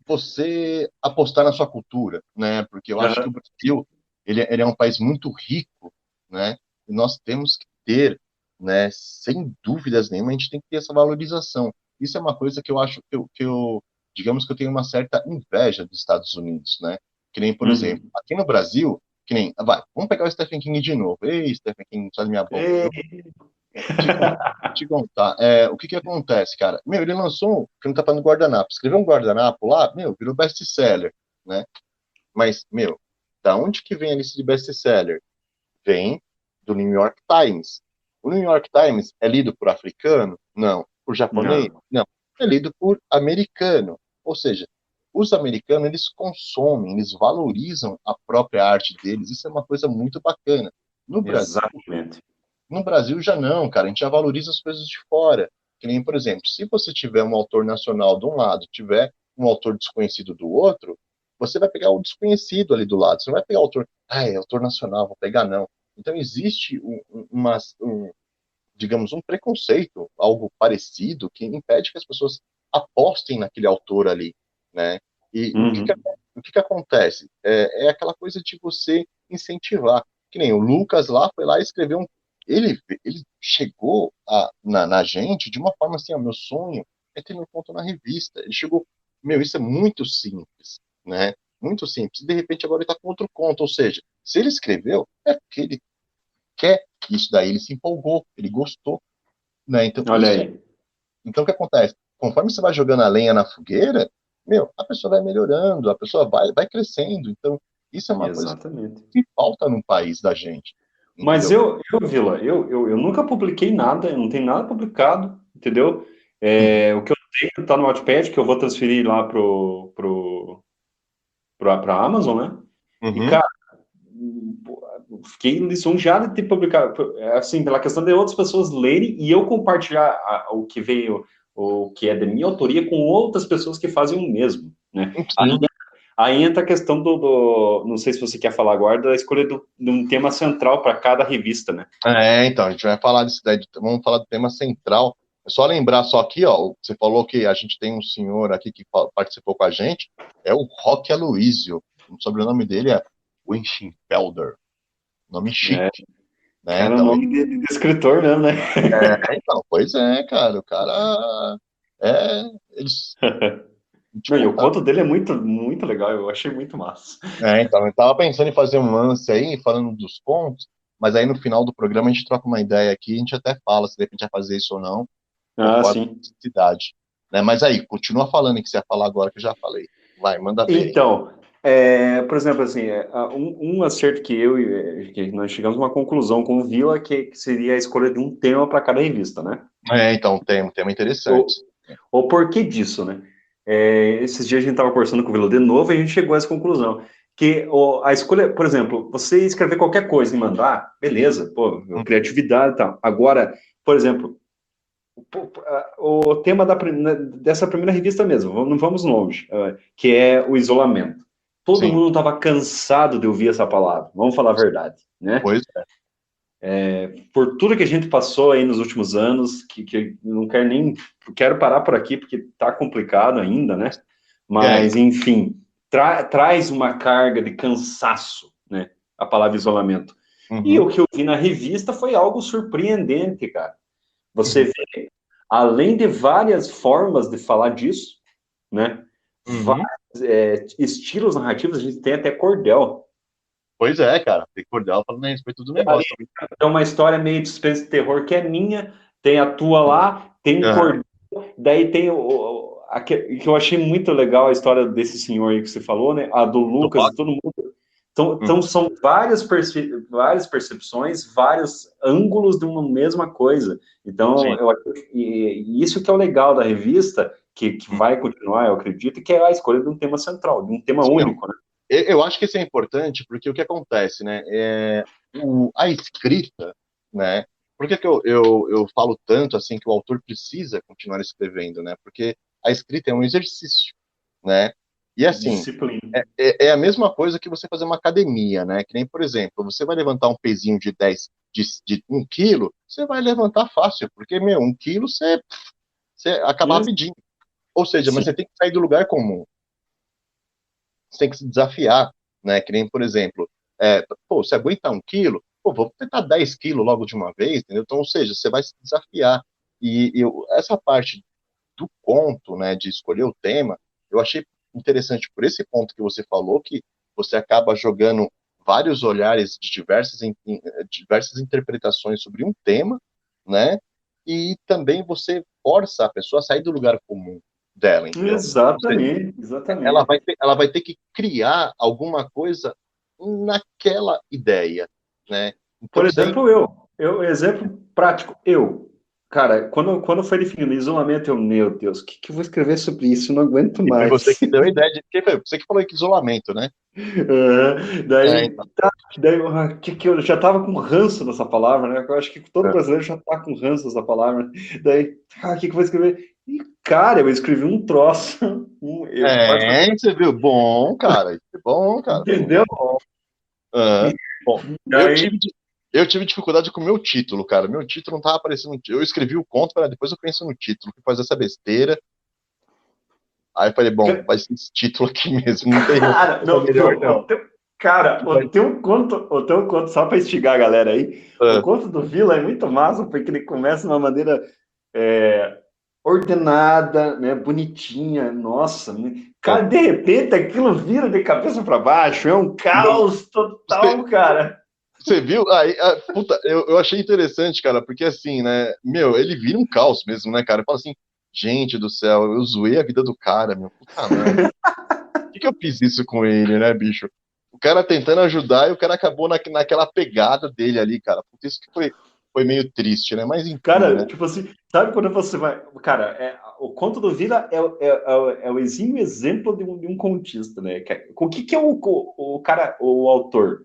S1: você apostar na sua cultura, né, porque eu acho que o
S2: Aham.
S1: Brasil, ele é um país muito rico, né, e nós temos que ter, né, sem dúvidas nenhuma, a gente tem que ter essa valorização. Isso é uma coisa que eu acho digamos que eu tenho uma certa inveja dos Estados Unidos, né, que nem, por exemplo,
S2: Uhum.
S1: aqui no Brasil, que nem, vamos pegar o Stephen King de novo. Ei, Stephen King, sai da minha boca.
S2: Ei.
S1: Te, con- te contar. O que que acontece, cara? Meu, ele lançou, que não tá falando guardanapo. Escreveu um guardanapo lá, meu, virou best-seller, né? Mas, meu, da onde que vem a lista de best-seller? Vem do New York Times. O New York Times é lido por africano? Não. Por japonês?
S2: Não.
S1: Não. É lido por americano. Ou seja, os americanos, eles consomem, eles valorizam a própria arte deles. Isso é uma coisa muito bacana. No Brasil,
S2: Exatamente.
S1: No Brasil já não, cara, a gente já valoriza as coisas de fora. Que nem, por exemplo, se você tiver um autor nacional de um lado, tiver um autor desconhecido do outro, você vai pegar o desconhecido ali do lado. Você não vai pegar o autor, é autor nacional, vou pegar não. Então existe digamos, um preconceito, algo parecido, que impede que as pessoas apostem naquele autor ali, né? E
S2: Uhum.
S1: o que que acontece? É aquela coisa de você incentivar. Que nem o Lucas lá foi lá e escreveu um. Ele chegou na gente de uma forma assim: ó, meu sonho é ter meu conto na revista. Ele chegou, meu, isso é muito simples, né? Muito simples. E de repente agora ele está com outro conto. Ou seja, se ele escreveu, é porque ele quer isso daí, ele se empolgou, ele gostou, né? Então,
S2: Olha aí.
S1: então o que acontece? Conforme você vai jogando a lenha na fogueira, meu, a pessoa vai melhorando, a pessoa vai crescendo. Então, isso é uma coisa
S2: Exatamente.
S1: que falta no país da gente,
S2: Mas
S1: entendeu?
S2: Vila, eu nunca publiquei nada, eu não tenho nada publicado, entendeu?
S1: Uhum,
S2: O que eu tenho tá no Wattpad, que eu vou transferir lá pra Amazon, né? E,
S1: uhum,
S2: cara, fiquei lisonjeado de ter publicado, assim, pela questão de outras pessoas lerem e eu compartilhar o que veio, o que é da minha autoria com outras pessoas que fazem o mesmo, né?
S1: sim.
S2: Aí entra a questão não sei se você quer falar agora, da escolha de um tema central para cada revista, né?
S1: Então, a gente vai falar disso daí, vamos falar do tema central. É só lembrar só aqui, ó, você falou que a gente tem um senhor aqui que participou com a gente, é o Roque Aloysio. O sobrenome dele é Winchenfelder, nome
S2: É,
S1: chique, né?
S2: cara, é um
S1: Então,
S2: nome de escritor mesmo, né?
S1: pois é, cara, o cara eles vou te
S2: Não, e o
S1: contar.
S2: conto dele é muito, muito legal, eu achei muito massa.
S1: Então, eu tava pensando em fazer um lance aí, falando dos contos, mas aí no final do programa a gente troca uma ideia aqui, a gente até fala se de repente vai fazer isso ou não,
S2: Ah,
S1: conforme a
S2: sim.
S1: necessidade, né? Mas aí, continua falando aí que você ia falar agora que eu já falei. Vai, manda ver aí.
S2: Então, por exemplo, assim, um acerto que nós chegamos a uma conclusão com o Vila que seria a escolha de um tema para cada revista, né?
S1: Então, tema interessante.
S2: O, o porquê disso, né? Esses dias a gente estava conversando com o Vila de novo e a gente chegou a essa conclusão. Que a escolha, por exemplo, você escrever qualquer coisa e mandar, beleza, pô, criatividade e tal. Agora, por exemplo, o tema dessa primeira revista mesmo, não vamos longe, que é o isolamento. Todo
S1: Sim,
S2: mundo estava cansado de ouvir essa palavra, vamos falar a verdade, né?
S1: pois é.
S2: Por tudo que a gente passou aí nos últimos anos, que não quero nem, quero parar por aqui porque está complicado ainda, né? Mas,
S1: Então,
S2: enfim, traz uma carga de cansaço, né? A palavra isolamento. E o
S1: uhum,
S2: que eu vi na revista foi algo surpreendente, cara. Você
S1: uhum,
S2: vê, além de várias formas de falar disso, né?
S1: uhum.
S2: Estilos narrativos, a gente tem até cordel.
S1: Pois é, cara, tem cordel falando a respeito do negócio também.
S2: É uma história meio de suspense e terror que é minha, tem a tua lá, tem um
S1: Aham,
S2: cordel, daí tem que eu achei muito legal a história desse senhor aí que você falou, né? A do
S1: do
S2: Lucas
S1: rock.
S2: e todo mundo. Então,
S1: Uhum,
S2: são várias percepções, vários ângulos de uma mesma coisa. Então,
S1: sim.
S2: e isso que é o legal da revista, que
S1: Uhum.
S2: vai continuar, eu acredito, que é a escolha de um tema central, de um tema
S1: Sim,
S2: único, né?
S1: eu acho que isso é importante porque o que acontece, né? A escrita, né? Por que, que eu falo tanto assim que o autor precisa continuar escrevendo, né? Porque a escrita é um exercício, né? E assim,
S2: Disciplina.
S1: é a mesma coisa que você fazer uma academia, né? Que nem, por exemplo, você vai levantar um pezinho de 10 de 1 quilo, você vai levantar fácil, porque, meu, 1 quilo você acaba
S2: Isso,
S1: rapidinho. Ou seja, mas
S2: sim.
S1: você tem que sair do lugar comum, você tem que se desafiar, né? Que nem, por exemplo, você aguenta 1 quilo, pô, vou tentar 10 quilos logo de uma vez, entendeu? Então, ou seja, você vai se desafiar. E essa parte do conto, né, de escolher o tema, eu achei interessante por esse ponto que você falou, que você acaba jogando vários olhares de diversas interpretações sobre um tema, né? E também você força a pessoa a sair do lugar comum dela, entendeu?
S2: Exatamente, exatamente.
S1: Ela vai ter que criar alguma coisa naquela ideia, né?
S2: Por
S1: Então, se aí,
S2: exemplo, exemplo prático, eu. Cara, quando foi definido isolamento, meu Deus, o que eu vou escrever sobre isso? Eu não aguento
S1: E foi você
S2: mais.
S1: que deu a ideia de. Foi você que falou que isolamento, né?
S2: Daí,
S1: Então.
S2: daí que eu já tava com ranço dessa palavra, né? Eu acho que todo
S1: É.
S2: brasileiro já tá com ranço dessa palavra. Daí, o que eu vou escrever? E, cara, eu escrevi um troço.
S1: Você viu? Bom, cara. Isso é bom, cara.
S2: Entendeu?
S1: Bom. Aham. Bom,
S2: Daí,
S1: eu tive dificuldade com o meu título, cara. Meu título não tava aparecendo. Eu escrevi o conto, para depois eu penso no título, que faz essa besteira. Aí eu falei, bom, vai ser esse título aqui mesmo. Não tem
S2: cara,
S1: outra
S2: não,
S1: melhor, não.
S2: cara, o teu conto, só para instigar a galera aí, o
S1: Ah,
S2: conto do Vila é muito massa, porque ele começa de uma maneira ordenada, né, bonitinha, nossa,
S1: ah.
S2: cara, de repente aquilo vira de cabeça para baixo, é um
S1: Não,
S2: caos
S1: você,
S2: total, cara.
S1: você viu? Aí, puta, eu achei interessante, cara, porque assim, né? Meu, ele vira um caos mesmo, né, cara? Fala assim, gente do céu, eu zoei a vida do cara, meu. Puta merda. Por que eu fiz isso com ele, né, bicho? O cara tentando ajudar e o cara acabou naquela pegada dele ali, cara. Puta, isso que foi meio triste, né? Mas enfim,
S2: Cara,
S1: né?
S2: tipo assim, sabe quando você vai. Cara, o conto do Vila é o exímio exemplo de um contista, né? O que é o cara, o autor?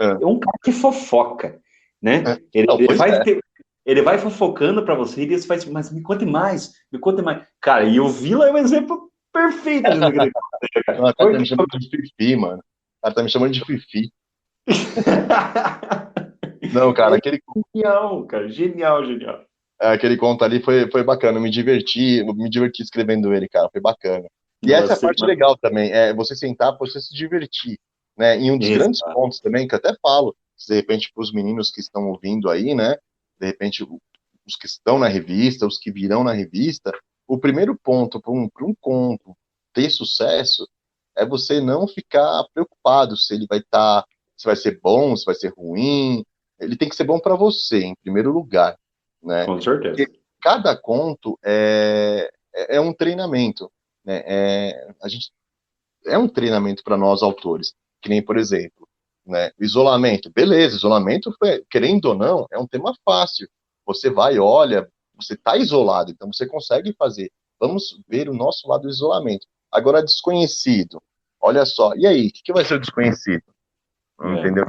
S1: É,
S2: É um cara que fofoca,
S1: é.
S2: né?
S1: Não, pois é.
S2: Ele vai fofocando para você e ele faz, mas me conte mais, me conte mais. Cara, e o Vila é o exemplo perfeito disso aqui.
S1: Não, o cara tá
S2: Porque...
S1: me chamando de Fifi, mano. O cara tá me chamando de Fifi. Não, cara,
S2: Genial, cara, genial, genial.
S1: aquele conto ali foi bacana. Eu me diverti escrevendo ele, cara. Foi bacana. E essa é a
S2: Nossa,
S1: parte legal também, é você sentar pra você se divertir, né? E um dos grandes
S2: exato.
S1: pontos também, que eu até falo, se de repente para os meninos que estão ouvindo aí, né? De repente, os que estão na revista, os que virão na revista, o primeiro ponto para um conto ter sucesso é você não ficar preocupado se ele vai estar, se vai ser bom, se vai ser ruim. Ele tem que ser bom para você, em primeiro lugar, né?
S2: Com certeza.
S1: Porque cada conto é um treinamento, né? É um treinamento para nós autores, que nem, por exemplo, né, isolamento. Beleza, isolamento, querendo ou não, é um tema fácil. Você vai, olha, você está isolado, então você consegue fazer. Vamos ver o nosso lado do isolamento. Agora, desconhecido. Olha só, e aí, o que vai ser o desconhecido?
S2: É.
S1: Entendeu?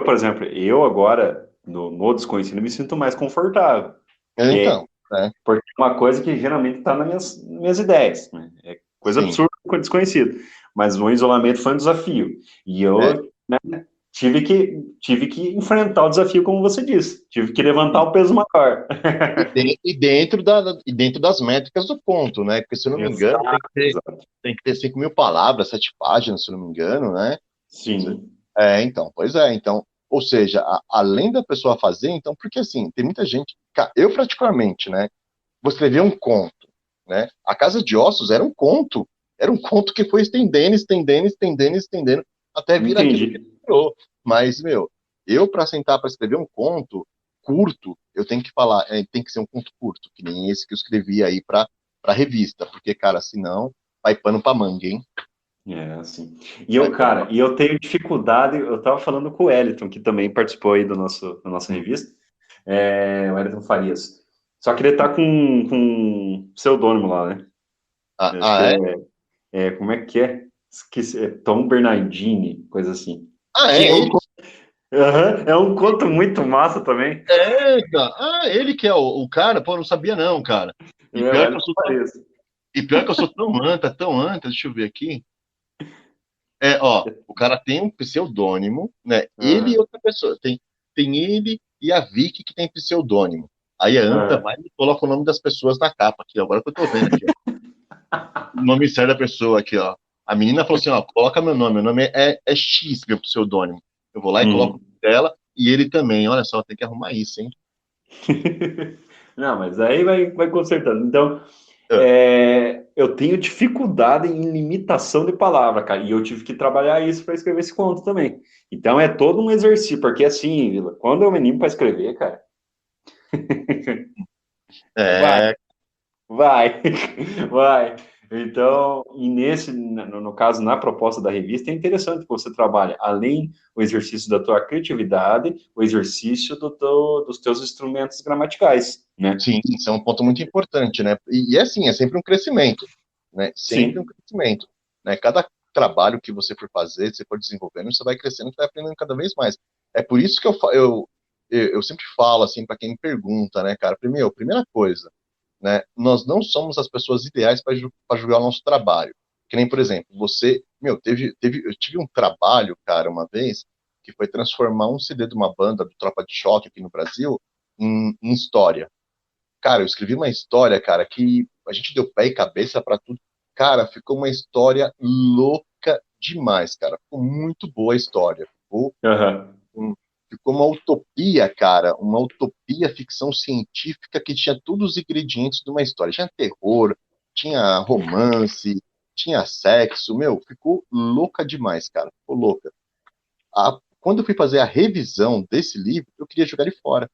S2: Por exemplo, eu agora, no desconhecido, me sinto mais confortável. Porque,
S1: Então, né?
S2: porque é uma coisa que geralmente está nas minhas ideias. Né? É coisa
S1: Sim,
S2: absurda com desconhecido. Mas o isolamento foi um desafio. E
S1: é,
S2: eu, né, tive que enfrentar o desafio, como você disse. Tive que levantar
S1: sim.
S2: o peso maior.
S1: E dentro das métricas do ponto, né? Porque, se eu não me engano,
S2: Exato, exato.
S1: tem que ter 5.000 palavras, 7 páginas, se eu não me engano, né?
S2: Sim.
S1: Então, pois é, então, ou seja, além da pessoa fazer, então, porque assim, tem muita gente, eu particularmente, né, vou escrever um conto, né, A Casa de Ossos era um conto que foi estendendo, estendendo, estendendo, estendendo, até virar aquilo que
S2: Entendi.
S1: virou, mas, meu, eu para sentar para escrever um conto curto, eu tenho que falar, tem que ser um conto curto, que nem esse que eu escrevi aí para revista, porque, cara, senão vai pano pra manga, hein,
S2: É, assim.
S1: vai pano pra...
S2: Cara, eu tenho dificuldade, eu tava falando com o Wellington, que também participou aí da nossa
S1: Hum.
S2: revista, o Wellington Farias. Só que ele tá com pseudônimo lá, né?
S1: Ah,
S2: Eu acho que
S1: ah, é?
S2: como é que é? Esqueci, Tom Bernardini, coisa assim. Que
S1: É ele?
S2: é um conto muito massa também.
S1: Cara. Ele que é o cara, pô, eu não sabia não, cara. E
S2: O
S1: pior que eu
S2: Wellington
S1: sou tão,
S2: Farias.
S1: e pior que eu sou tão anta, deixa eu ver aqui. O cara tem um pseudônimo, né? Ele e
S2: Aham,
S1: outra pessoa. Tem ele e a Vicky que tem pseudônimo. Aí a anta
S2: aham.
S1: vai e coloca o nome das pessoas na capa aqui, ó. Agora que eu tô vendo aqui, ó. O nome sério da pessoa aqui, ó. A menina falou assim, ó, coloca meu nome é X, meu pseudônimo. Eu vou lá e coloco
S2: Uhum.
S1: o dela e ele também. Olha só, tem que arrumar isso, hein?
S2: Não, mas aí vai consertando. Então,
S1: É.
S2: eu tenho dificuldade em limitação de palavra, cara, e eu tive que trabalhar isso para escrever esse conto também. Então é todo um exercício, porque assim, Vila, quando eu me animo para escrever, cara, vai,
S1: É,
S2: vai, vai. Então, e no caso, na proposta da revista, é interessante que você trabalhe, além o exercício da tua criatividade, o exercício dos teus instrumentos gramaticais. né?
S1: Sim, isso é um ponto muito importante, né? E assim, é sempre um crescimento, né? Sempre um
S2: Sim,
S1: crescimento, né? Cada trabalho que você for fazer, você for desenvolvendo, você vai crescendo, você vai aprendendo cada vez mais. É por isso que eu sempre falo, assim, para quem me pergunta, né, cara? Primeira coisa, né? Nós não somos as pessoas ideais para julgar o nosso trabalho. Que nem, por exemplo, eu tive um trabalho, cara, uma vez, que foi transformar um CD de uma banda do Tropa de Choque aqui no Brasil em história. Cara, eu escrevi uma história, cara, que a gente deu pé e cabeça pra tudo. Cara, ficou uma história louca demais, cara. Ficou muito boa a história.
S2: aham,
S1: Um- ficou uma utopia, cara. Uma utopia ficção científica que tinha todos os ingredientes de uma história. Tinha terror, tinha romance, tinha sexo. Meu, ficou louca demais, cara. Ficou louca. Quando eu fui fazer a revisão desse livro, eu queria jogar ele fora.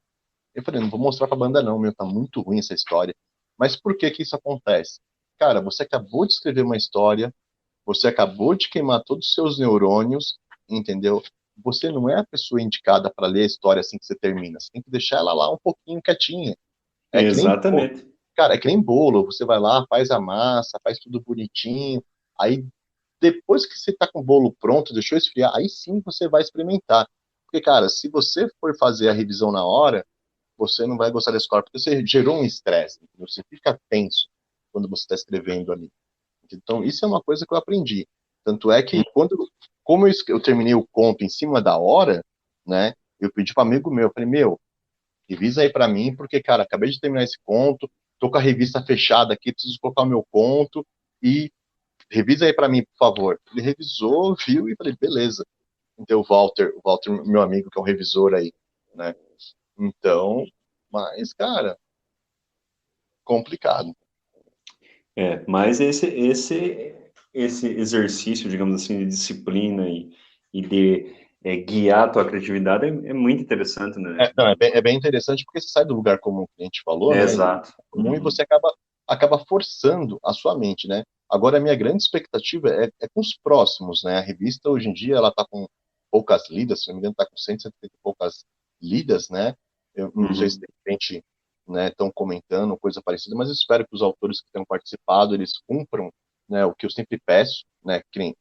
S1: Eu falei, não vou mostrar pra banda não, meu, tá muito ruim essa história. Mas por que que isso acontece? Cara, você acabou de escrever uma história, você acabou de queimar todos os seus neurônios, entendeu? Você não é a pessoa indicada para ler a história assim que você termina. Você tem que deixar ela lá um pouquinho quietinha. É que nem,
S2: exatamente.
S1: cara, é que nem bolo. Você vai lá, faz a massa, faz tudo bonitinho. Aí depois que você tá com o bolo pronto, deixou esfriar, aí sim você vai experimentar. Porque, cara, se você for fazer a revisão na hora, você não vai gostar desse corpo, porque você gerou um estresse, entendeu? Você fica tenso quando você está escrevendo ali. Então, isso é uma coisa que eu aprendi. Tanto é que, como eu terminei o conto em cima da hora, né, eu pedi para um amigo meu, eu falei, meu, revisa aí para mim, porque, cara, acabei de terminar esse conto, tô com a revista fechada aqui, preciso colocar o meu conto, e revisa aí para mim, por favor. Ele revisou, viu, e falei, beleza. Então, o Walter, meu amigo, que é um revisor aí, né, então, mas, cara, complicado.
S2: Mas esse exercício, digamos assim, de disciplina e de guiar a tua criatividade é muito interessante, né?
S1: Não, é bem interessante porque você sai do lugar comum que a gente falou, né? E
S2: Exato.
S1: comum e
S2: Uhum.
S1: você acaba forçando a sua mente, né? Agora, a minha grande expectativa é com os próximos, né? A revista, hoje em dia, ela está com poucas lidas, se não me engano, está com 170 e poucas lidas, né? Eu não sei se de
S2: Uhum.
S1: repente, né, estão comentando coisa parecida, mas eu espero que os autores que tenham participado, eles cumpram, né, o que eu sempre peço, né? Que nem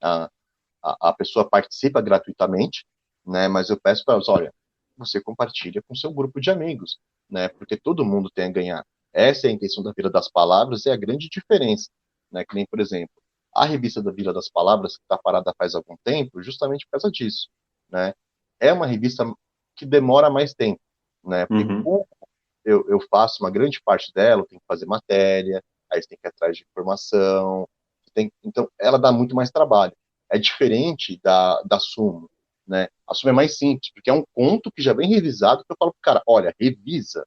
S1: a pessoa participa gratuitamente, né? Mas eu peço para elas, olha, você compartilha com seu grupo de amigos, né? Porque todo mundo tem a ganhar. Essa é a intenção da Vila das Palavras, é a grande diferença, né? Que nem, por exemplo, a revista da Vila das Palavras, que está parada faz algum tempo, justamente por causa disso, né? É uma revista que demora mais tempo, né? Porque
S2: Uhum.
S1: como eu faço uma grande parte dela, eu tenho que fazer matéria, aí você tem que ir atrás de informação, então ela dá muito mais trabalho. É diferente da Sumo, né? A Sumo é mais simples, porque é um conto que já vem revisado, que eu falo pro cara, olha, revisa,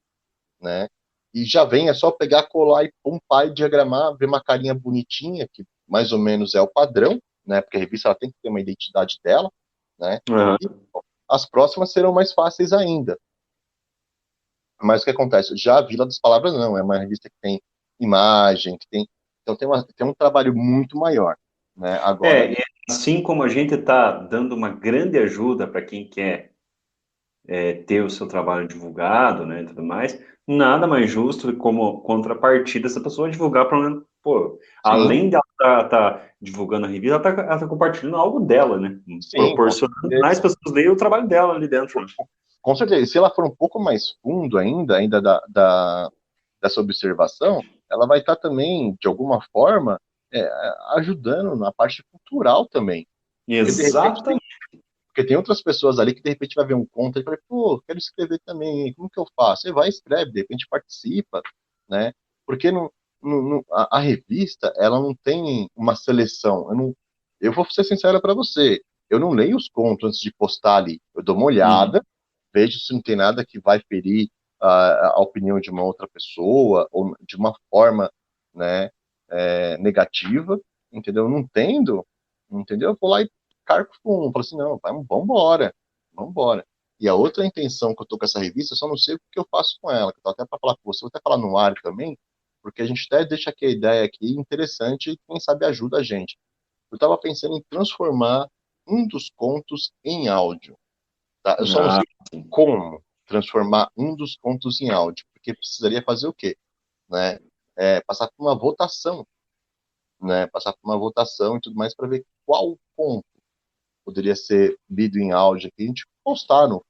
S1: né? E já vem, é só pegar, colar e pompar e diagramar, ver uma carinha bonitinha, que mais ou menos é o padrão, né? Porque a revista ela tem que ter uma identidade dela, né? E
S2: Aham.
S1: as próximas serão mais fáceis ainda. Mas o que acontece? Já a Vila das Palavras não, é uma revista que tem imagem, que tem. Então tem um trabalho muito maior, né? Agora,
S2: E assim como a gente está dando uma grande ajuda para quem quer ter o seu trabalho divulgado, né, e tudo mais, nada mais justo do que como contrapartida essa pessoa divulgar para, pô,
S1: sim,
S2: além de ela tá divulgando a revista, ela tá compartilhando algo dela, né,
S1: sim, com
S2: proporcionando mais
S1: certeza.
S2: pessoas lerem o trabalho dela ali dentro, né?
S1: Com certeza. E se ela for um pouco mais fundo ainda dessa observação, ela vai estar também, de alguma forma, ajudando na parte cultural também. Porque de repente
S2: Exatamente.
S1: porque tem outras pessoas ali que de repente vai ver um conto e vai, pô, quero escrever também, como que eu faço? Você vai, escreve, de repente participa, né? Porque a revista, ela não tem uma seleção. Eu vou ser sincero para você, eu não leio os contos antes de postar ali. Eu dou uma
S2: Uhum.
S1: olhada, vejo se não tem nada que vai ferir a opinião de uma outra pessoa, ou de uma forma, né, negativa, entendeu? Não tendo, entendeu? Eu vou lá e cargo fumo, falo assim, não, vambora, vambora. E a outra intenção que eu tô com essa revista, eu só não sei o que eu faço com ela, que eu tô até para falar com você, vou até falar no ar também, porque a gente até deixa aqui a ideia aqui interessante e quem sabe ajuda a gente. Eu estava pensando em transformar um dos contos em áudio, tá? Eu só não
S2: Ah,
S1: sei como transformar um dos contos em áudio, porque precisaria fazer o quê? Né? Passar por uma votação, né? Passar por uma votação e tudo mais para ver qual ponto poderia ser lido em áudio aqui, a gente postar no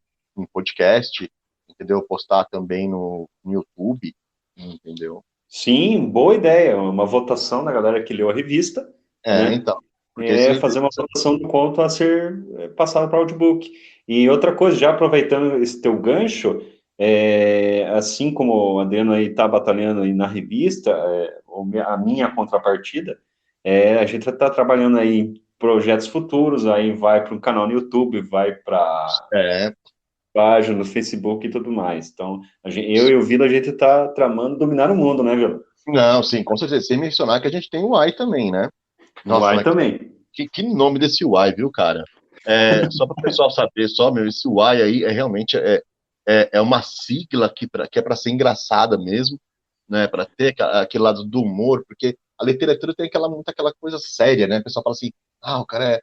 S1: podcast, entendeu? Postar também no YouTube, entendeu?
S2: Sim, boa ideia. Uma votação da galera que leu a revista, né?
S1: Então, porque esse livro,
S2: Fazer uma votação do conto a ser passado para o audiobook. E outra coisa, já aproveitando esse teu gancho, assim como o Adriano aí está batalhando aí na revista, a minha contrapartida, a gente está trabalhando aí em projetos futuros, aí vai para um canal no YouTube, vai para
S1: é,
S2: página no Facebook e tudo mais. Então, eu e o Vila, a gente está tramando dominar o mundo, né, Vila?
S1: não, sim, com certeza, sem mencionar que a gente tem o AI também, né? Nossa,
S2: Vai
S1: mas
S2: também.
S1: que nome desse Y, viu, cara? Só para o pessoal saber, só, meu, esse Y aí realmente é uma sigla que é para ser engraçada mesmo, né? Para ter aquele lado do humor, porque a literatura tem muito aquela coisa séria, né? O pessoal fala assim, o cara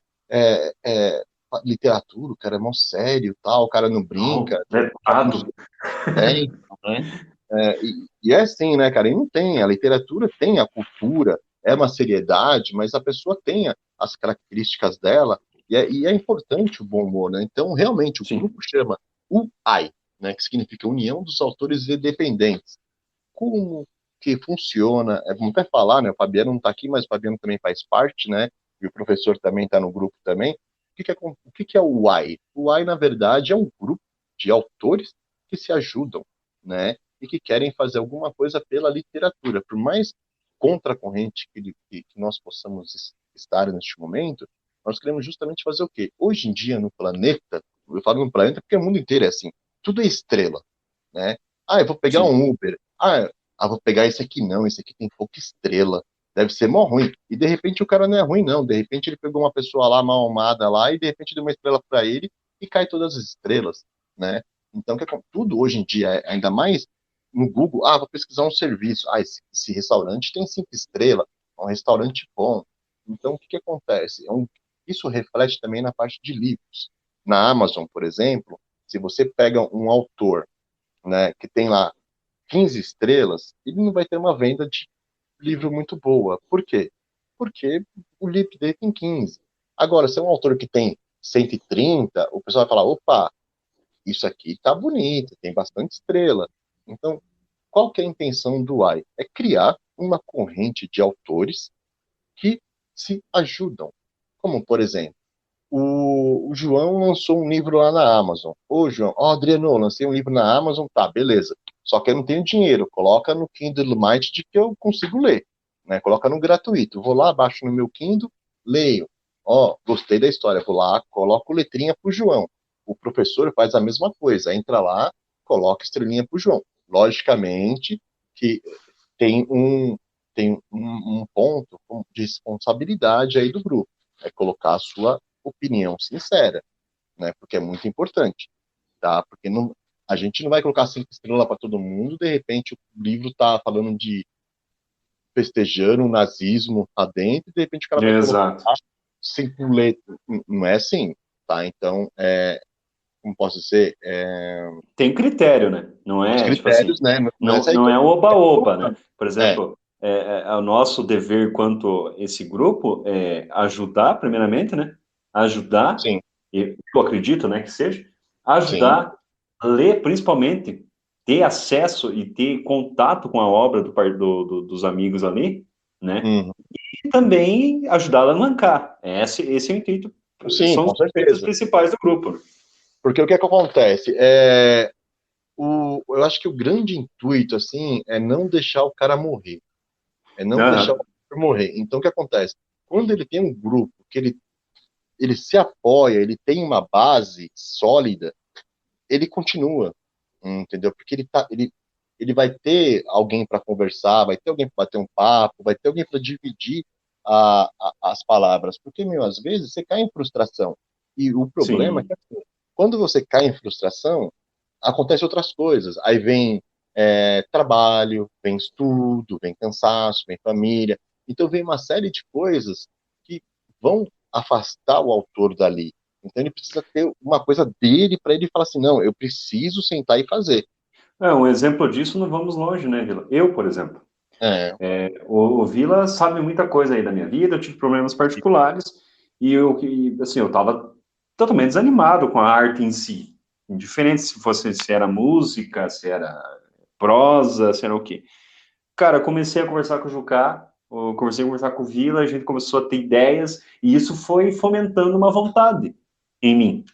S1: literatura, o cara é mó sério, tal, o cara não brinca,
S2: Não,
S1: sabe, não
S2: vetado.
S1: sei, então, né? E é assim, né, cara? E não tem, a literatura tem a cultura, é uma seriedade, mas a pessoa tem as características dela, e é importante o bom humor, né? Então, realmente, o
S2: Sim.
S1: grupo chama UAI, né, que significa União dos Autores Independentes. Como que funciona? É bom até falar, né? O Fabiano não está aqui, mas o Fabiano também faz parte, né? E o professor também está no grupo também. O que é o UAI? O UAI, na verdade, é um grupo de autores que se ajudam, né? E que querem fazer alguma coisa pela literatura. Por mais contracorrente que nós possamos estar neste momento, nós queremos justamente fazer o quê? Hoje em dia, no planeta, eu falo no planeta porque o mundo inteiro é assim, tudo é estrela, né? Eu vou pegar
S2: Sim.
S1: um Uber. Vou pegar esse aqui não, esse aqui tem pouca estrela. Deve ser mó ruim. E de repente o cara não é ruim, não. De repente ele pegou uma pessoa lá mal amada lá e de repente deu uma estrela para ele e cai todas as estrelas, né? Então, tudo hoje em dia, ainda mais no Google, vou pesquisar um serviço. Esse restaurante tem 5 estrelas, é um restaurante bom. Então, o que acontece? Isso reflete também na parte de livros. Na Amazon, por exemplo, se você pega um autor, né, que tem lá 15 estrelas, ele não vai ter uma venda de livro muito boa. Por quê? Porque o livro dele tem 15. Agora, se é um autor que tem 130, o pessoal vai falar, opa, isso aqui tá bonito, tem bastante estrela. Então, qual que é a intenção do AI? É criar uma corrente de autores que se ajudam. Como, por exemplo, o João lançou um livro lá na Amazon. Ô, João, Adriano, eu lancei um livro na Amazon, tá, beleza. Só que eu não tenho dinheiro. Coloca no Kindle Unlimited que eu consigo ler. Né? Coloca no gratuito. Vou lá, baixo no meu Kindle, leio. Gostei da história. Vou lá, coloco letrinha pro João. O professor faz a mesma coisa. Entra lá, coloca estrelinha pro João. Logicamente que tem um ponto de responsabilidade aí do grupo. É colocar a sua opinião sincera, né? Porque é muito importante, tá? Porque a gente não vai colocar 5 estrelas para todo mundo, de repente o livro tá falando de festejando o nazismo lá dentro, e de repente o cara vai colocar
S2: Exato.
S1: 5 letras. Não é assim, tá? Então, como posso dizer,
S2: Tem critério, né? Não
S1: os
S2: é, tipo
S1: critérios,
S2: assim,
S1: né? Não é sair
S2: não é o oba-oba, né?
S1: colocando.
S2: Por
S1: É,
S2: exemplo, o nosso dever quanto esse grupo é ajudar, primeiramente, né? Ajudar,
S1: sim,
S2: e eu acredito, né, que seja,
S1: sim,
S2: ajudar a ler, principalmente, ter acesso e ter contato com a obra dos amigos ali, né?
S1: uhum,
S2: E também ajudar a alavancar. Esse é o intuito,
S1: sim,
S2: são
S1: com
S2: os intuitos
S1: certeza.
S2: principais do grupo.
S1: Porque o que é que acontece? Eu acho que o grande intuito, assim, é não deixar o cara morrer. É não deixar o
S2: Aham.
S1: cara morrer. Então, o que acontece? Quando ele tem um grupo que ele se apoia, ele tem uma base sólida, ele continua, entendeu? Porque ele vai ter alguém para conversar, vai ter alguém para bater um papo, vai ter alguém para dividir as palavras. Porque, meu, às vezes você cai em frustração. E o problema é que,
S2: Sim,
S1: assim, quando você cai em frustração, acontece outras coisas. Aí vem trabalho, vem estudo, vem cansaço, vem família. Então vem uma série de coisas que vão afastar o autor dali. Então ele precisa ter uma coisa dele para ele falar assim, não, eu preciso sentar e fazer.
S2: Um exemplo disso, não vamos longe, né, Vila? Eu, por exemplo,
S1: É,
S2: o Vila sabe muita coisa aí da minha vida, eu tive problemas particulares, assim, eu estava totalmente desanimado com a arte em si, indiferente se era música, se era prosa, se era o quê. Cara, eu comecei a conversar com o Jucá, eu comecei a conversar com o Vila, a gente começou a ter ideias, e isso foi fomentando uma vontade em mim,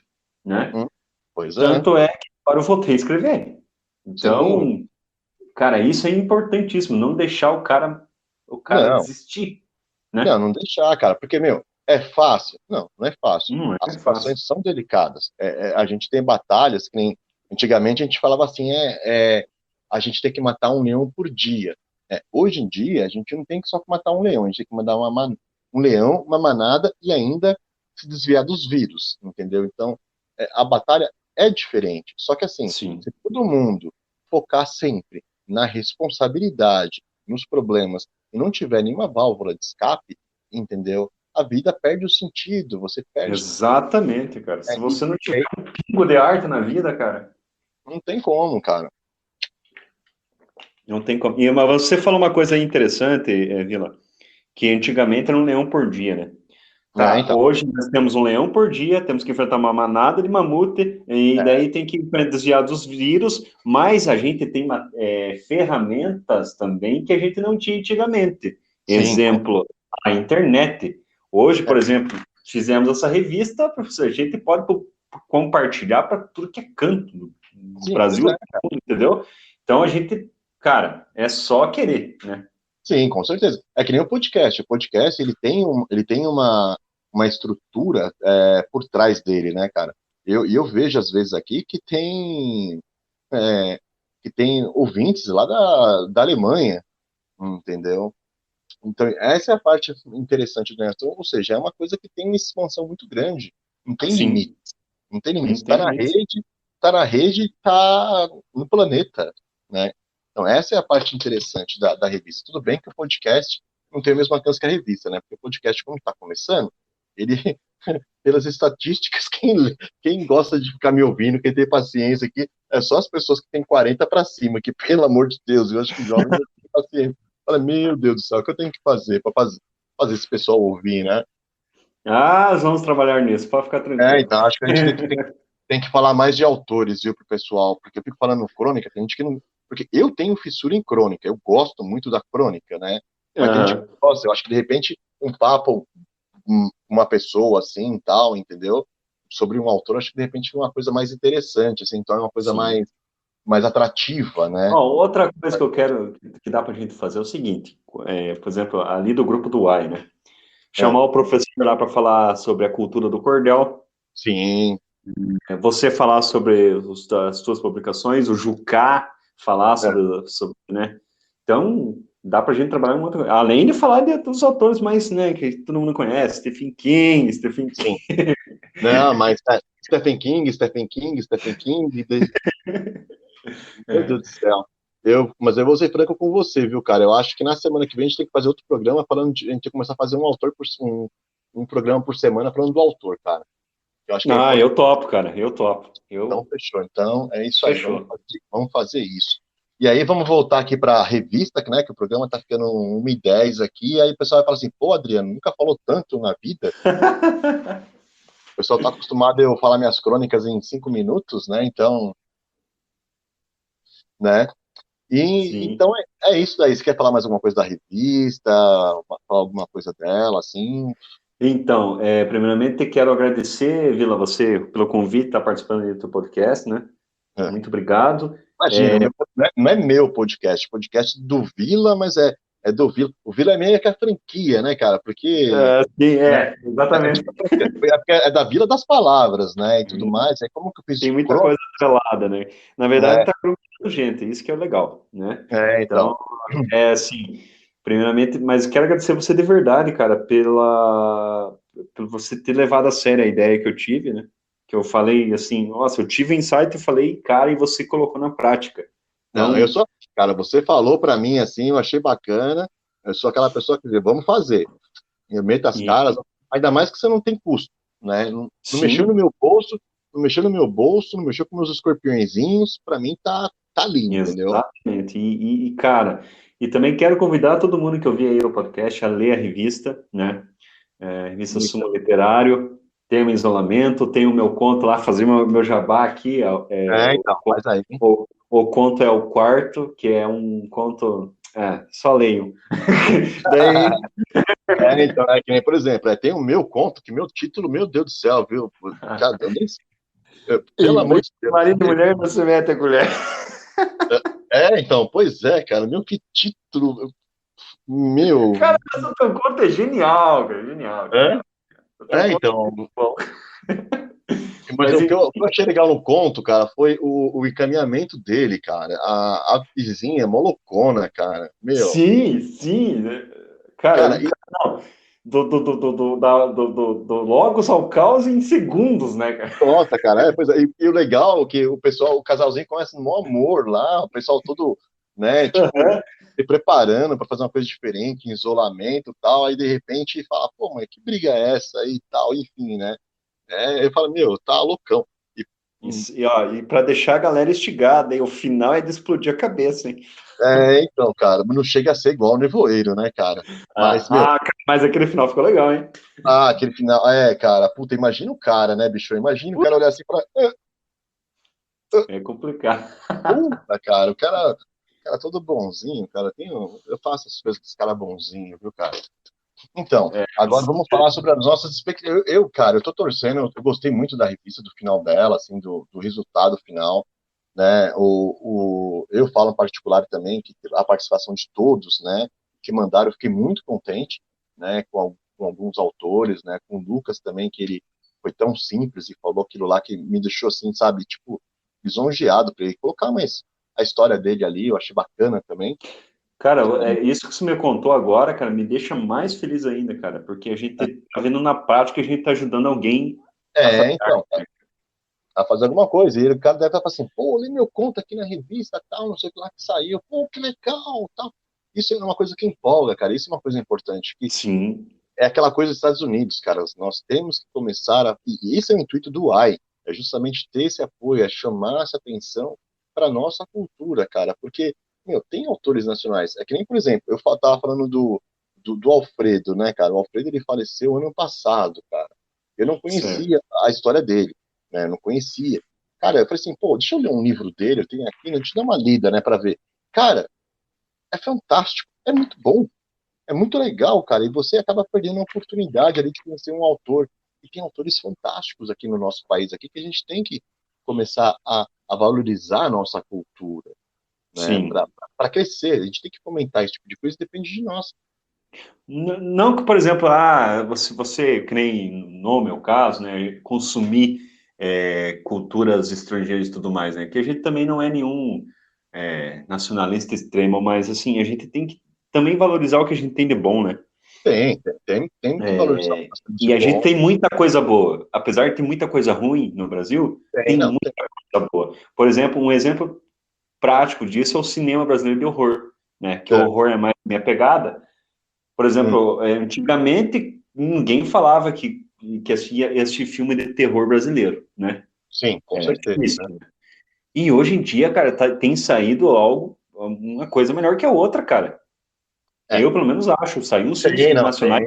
S2: né?
S1: hum, pois é,
S2: Tanto é que agora eu voltei a escrever.
S1: sim,
S2: Então, cara, isso é importantíssimo, não deixar o cara
S1: não,
S2: desistir,
S1: não,
S2: né?
S1: não deixar, cara, porque, meu, é fácil? Não, não é fácil.
S2: Não
S1: As
S2: é fácil.
S1: situações são delicadas. A gente tem batalhas que nem, antigamente a gente falava assim, a gente tem que matar um leão por dia. Hoje em dia, a gente não tem que só matar um leão, a gente tem que mandar um leão, uma manada e ainda se desviar dos vírus, entendeu? Então, a batalha é diferente. Só que assim,
S2: Sim,
S1: se todo mundo focar sempre na responsabilidade, nos problemas, e não tiver nenhuma válvula de escape, entendeu? A vida perde o sentido, você perde.
S2: exatamente, cara.
S1: É,
S2: Se você não tiver um pingo de arte na vida, cara,
S1: não tem como, cara.
S2: não tem como. Mas você falou uma coisa interessante, Vila, que antigamente era um leão por dia, né? Tá,
S1: Então,
S2: hoje nós temos um leão por dia, temos que enfrentar uma manada de mamute, e
S1: é,
S2: daí tem que desviar dos vírus, mas a gente tem ferramentas também que a gente não tinha antigamente.
S1: sim,
S2: Exemplo, a internet. Hoje,
S1: é,
S2: por exemplo, fizemos essa revista, a gente pode compartilhar para tudo que é canto do
S1: sim, pois é.
S2: Brasil, entendeu? Então a gente, cara, é só querer, né?
S1: Sim, com certeza. É que nem o podcast. O podcast, ele tem uma estrutura por trás dele, né, cara? E eu vejo, às vezes, aqui é, que tem ouvintes lá da Alemanha, entendeu? Então, essa é a parte interessante do Nerdão, ou seja, é uma coisa que tem uma expansão muito grande, não tem limite,
S2: Sim,
S1: não tem limite.
S2: não
S1: Está
S2: tem
S1: na
S2: limite.
S1: rede, está na rede, está no planeta, né? Então, essa é a parte interessante da revista. Tudo bem que o podcast não tem o mesmo alcance que a revista, né? Porque o podcast, como está começando, ele, pelas estatísticas, quem gosta de ficar me ouvindo, quem tem paciência aqui, é só as pessoas que têm 40 para cima, que, pelo amor de Deus, eu acho que jovens não têm paciência. Fala, meu Deus do céu, o que eu tenho que fazer para fazer esse pessoal ouvir, né?
S2: Ah, vamos trabalhar nisso, pode ficar tranquilo.
S1: Então, acho que a gente tem que falar mais de autores, viu, pro pessoal, porque eu fico falando crônica, tem gente que não. Porque eu tenho fissura em crônica, eu gosto muito da crônica, né? Mas tem gente que
S2: Aham,
S1: gosta, eu acho que de repente um papo, uma pessoa assim, tal, entendeu? Sobre um autor, acho que de repente é uma coisa mais interessante, assim, então é uma coisa
S2: sim.
S1: mais atrativa, né?
S2: Ó, outra coisa que eu quero que dá pra gente fazer é o seguinte, por exemplo, ali do grupo do Y, né?
S1: É,
S2: Chamar o professor lá para falar sobre a cultura do cordel,
S1: sim,
S2: você falar sobre as suas publicações, o Jucá falar
S1: é,
S2: sobre, né? Então, dá pra gente trabalhar muito, além de falar dos autores mais, né, que todo mundo conhece, Stephen King.
S1: sim. Não, mas Stephen King, Stephen King, Stephen King, meu Deus
S2: É.
S1: do céu. Mas eu vou ser franco com você, viu, cara? Eu acho que na semana que vem a gente tem que fazer outro programa falando a gente tem que começar a fazer um programa por semana falando do autor, cara. Eu acho que é
S2: Ah,
S1: importante.
S2: eu topo, cara, eu topo.
S1: Então, fechou. Então, é isso aí.
S2: Fechou.
S1: Vamos fazer isso. E aí, vamos voltar aqui para a revista, né? Que o programa tá ficando 1h10 aqui. E aí o pessoal vai falar assim: pô, Adriano, nunca falou tanto na vida. O pessoal tá acostumado a eu falar minhas crônicas em 5 minutos, né? Então, né? E
S2: Sim.
S1: então é isso daí. Você quer falar mais alguma coisa da revista? Falar alguma coisa dela, assim?
S2: Então, primeiramente quero agradecer, Vila, você pelo convite, estar participando do teu podcast, né?
S1: É.
S2: Muito obrigado.
S1: Imagina, não é meu podcast, podcast do Vila, mas é do Vila. O Vila é meio que a franquia, né, cara? Porque
S2: Sim,
S1: né, é
S2: exatamente.
S1: tipo a franquia, é da Vila das Palavras, né? E tudo mais. Aí como que eu fiz
S2: Tem
S1: de
S2: muita
S1: crônica,
S2: coisa atrelada, né? Na verdade,
S1: né?
S2: está agrupando gente, isso que é o legal, né?
S1: Então.
S2: Então, assim, primeiramente, mas quero agradecer você de verdade, cara, pelo você ter levado a sério a ideia que eu tive, né? Que eu falei assim, nossa, eu tive insight e falei, cara, e você colocou na prática.
S1: Não, eu
S2: Então,
S1: sou. Cara, você falou pra mim assim, eu achei bacana. Eu sou aquela pessoa que diz, vamos fazer. Eu meto as
S2: e,
S1: caras, ainda mais que você não tem custo, né? Não mexeu no
S2: sim,
S1: meu bolso, não mexeu no meu bolso, não mexeu com meus escorpiõezinhos, para mim tá. tá ali, entendeu?
S2: Exatamente. Cara, e também quero convidar todo mundo que ouvir aí o podcast a ler a revista, né? Revista
S1: Isso.
S2: Sumo Literário. Tem o Isolamento, tem o meu conto lá, fazer meu jabá aqui.
S1: Então, faz aí.
S2: O conto é o quarto, que é um conto. Só leiam. Daí.
S1: Então, é que nem, por exemplo, tem o meu conto, que meu título, meu Deus do céu, viu? Cara, eu nem sei, pelo
S2: Em
S1: amor
S2: vez
S1: de
S2: de
S1: Deus.
S2: marido e mulher, você mete a colher.
S1: Então, pois é, cara, meu, que título, meu,
S2: Cara, essa teu conto é genial, cara. Genial,
S1: é?
S2: genial. O teu conto é
S1: Então,
S2: muito bom.
S1: mas
S2: Mas
S1: o que eu achei legal no conto, cara, foi o encaminhamento dele, cara, a vizinha molocona, cara, meu,
S2: sim, sim. Né? Cara,
S1: cara, e,
S2: não, do logos ao caos em segundos, né, cara?
S1: nossa, cara, pois é, e o legal é que o pessoal, o casalzinho começa no maior amor lá, o pessoal todo, né, tipo, se preparando para fazer uma coisa diferente, em isolamento e tal, aí de repente fala, pô, mas que briga é essa aí e tal, enfim, né? Eu falo, meu, tá loucão. E, hum,
S2: E para deixar a galera instigada, hein? O final é de explodir a cabeça, hein?
S1: então, cara, não chega a ser igual o Nevoeiro, né, cara? Mas, meu,
S2: Mas aquele final ficou legal, hein?
S1: aquele final, cara, puta, imagina o cara, né, bicho? Imagina o cara olhar assim e falar,
S2: É complicado.
S1: puta, cara, o cara todo bonzinho, cara, eu faço as coisas com esse cara bonzinho, viu, cara? Então,
S2: É,
S1: agora vamos falar sobre as nossas expectativas. Cara, eu tô torcendo, eu gostei muito da revista, do final dela, assim, do resultado final, né? Eu falo em particular também que a participação de todos, né, que mandaram, eu fiquei muito contente, né, com alguns autores, né, com o Lucas também, que ele foi tão simples e falou aquilo lá que me deixou assim, sabe, tipo, lisonjeado para ele colocar, mas a história dele ali, eu achei bacana também.
S2: cara, isso que você me contou agora, cara, me deixa mais feliz ainda, cara, porque a gente tá vendo na prática que a gente tá ajudando alguém a fazer
S1: Então, a fazer alguma coisa. E o cara deve estar falando assim, pô, li meu conto aqui na revista, tal, não sei o que lá que saiu, pô, que legal, tal. Isso é uma coisa que empolga, cara, isso é uma coisa importante, que
S2: Sim,
S1: é aquela coisa dos Estados Unidos, cara, nós temos que começar e esse é o intuito do AI, é justamente ter esse apoio, é chamar essa atenção para nossa cultura, cara, porque, meu, tem autores nacionais, é que nem, por exemplo, tava falando do Alfredo, né, cara, o Alfredo, ele faleceu ano passado, cara, eu não
S2: certo.
S1: conhecia a história dele, né, eu não conhecia, cara, eu falei assim, pô, deixa eu ler um livro dele, eu tenho aqui, né, deixa eu dar uma lida, né, para ver, cara, é fantástico, é muito bom, é muito legal, cara, e você acaba perdendo a oportunidade ali de conhecer um autor. E tem autores fantásticos aqui no nosso país, aqui que a gente tem que começar a valorizar a nossa cultura, né?
S2: Sim.
S1: Para crescer, a gente tem que fomentar esse tipo de coisa, depende de nós.
S2: Não que, por exemplo, que nem no meu caso, né, consumir culturas estrangeiras e tudo mais, né, que a gente também não é nenhum nacionalista extremo, mas assim, a gente tem que também valorizar o que a gente tem de bom, né?
S1: Tem que valorizar o que nós temos de
S2: E a gente
S1: bom.
S2: tem muita coisa boa. Apesar de ter muita coisa ruim no Brasil, tem
S1: Não,
S2: muita coisa boa. Por exemplo, um exemplo prático disso é o cinema brasileiro de horror, né? Que o
S1: é,
S2: horror é mais minha pegada. Por
S1: hum,
S2: exemplo, antigamente ninguém falava que assistia este filme de terror brasileiro, né?
S1: sim, com
S2: Era
S1: certeza. Né?
S2: difícil. E hoje em dia, cara, tem saído algo, uma coisa melhor que a outra, cara.
S1: É,
S2: Eu, pelo menos, acho. Saiu uns filmes
S1: tem, não,
S2: nacionais,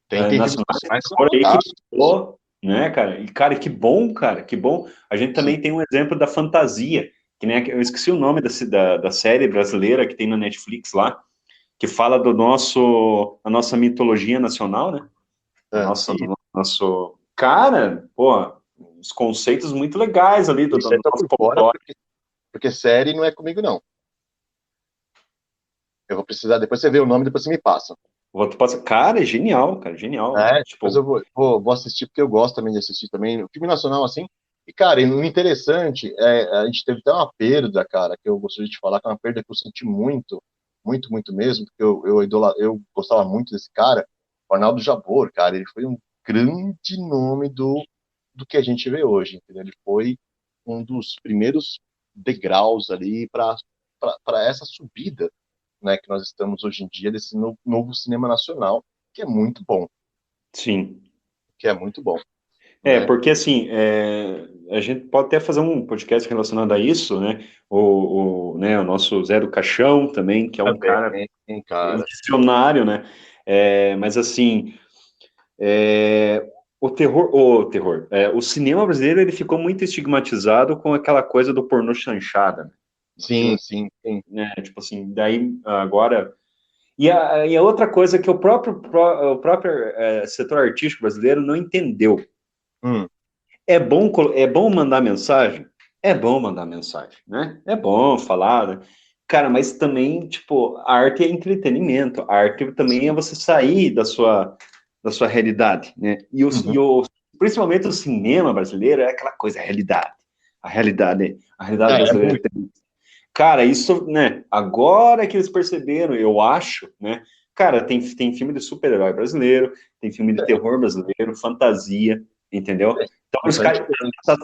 S1: tem filmes
S2: nacionais de
S1: nacionais que são
S2: terror aí que
S1: fantásticos.
S2: pô, né, cara? E, cara, que bom, cara, que bom. A gente
S1: Sim,
S2: também tem um exemplo da fantasia, que nem eu esqueci o nome da série brasileira que tem na Netflix lá, que fala a nossa mitologia nacional, né?
S1: e
S2: Do nosso, cara, pô, os conceitos muito legais ali do
S1: isso aí tá
S2: nosso
S1: por fora,
S2: folclore.
S1: porque série não é comigo, não. Eu vou precisar, depois você vê o nome, depois você me passa.
S2: O outro passa, cara, é genial, cara, genial.
S1: Depois
S2: Tipo,
S1: eu vou assistir, porque eu gosto também de assistir também. O filme nacional, assim. E, cara, e o interessante a gente teve até uma perda, cara, que eu gostaria de falar, que é uma perda que eu senti muito, muito, muito mesmo, porque eu gostava muito desse cara, o Arnaldo Jabor, cara, ele foi um grande nome do que a gente vê hoje, entendeu? Ele foi um dos primeiros degraus ali para essa subida, né, que nós estamos hoje em dia desse novo cinema nacional, que é muito bom,
S2: sim.
S1: que é muito bom, né?
S2: Porque assim, a gente pode até fazer um podcast relacionado a isso, né? O nosso Zé do Caixão também, que é um cara,
S1: Também,
S2: um
S1: cara.
S2: visionário, né? Mas assim, é, o cinema brasileiro ele ficou muito estigmatizado com aquela coisa do pornô chanchada, né?
S1: Sim, sim, sim.
S2: Né? Tipo assim, daí agora. E a outra coisa que o próprio setor artístico brasileiro não entendeu.
S1: Hum,
S2: É bom mandar mensagem? É bom mandar mensagem, né? É bom falar, né? Cara, mas também, tipo, a arte é entretenimento. A arte também é você sair da sua realidade, né?
S1: uhum.
S2: Principalmente o cinema brasileiro é aquela coisa, a realidade
S1: É
S2: brasileira.
S1: muito.
S2: Cara, isso, né? Agora que eles perceberam, eu acho, né? Cara, tem filme de super-herói brasileiro, tem filme de
S1: Tem,
S2: terror brasileiro, fantasia, entendeu?
S1: tem.
S2: Então os
S1: Bastante
S2: caras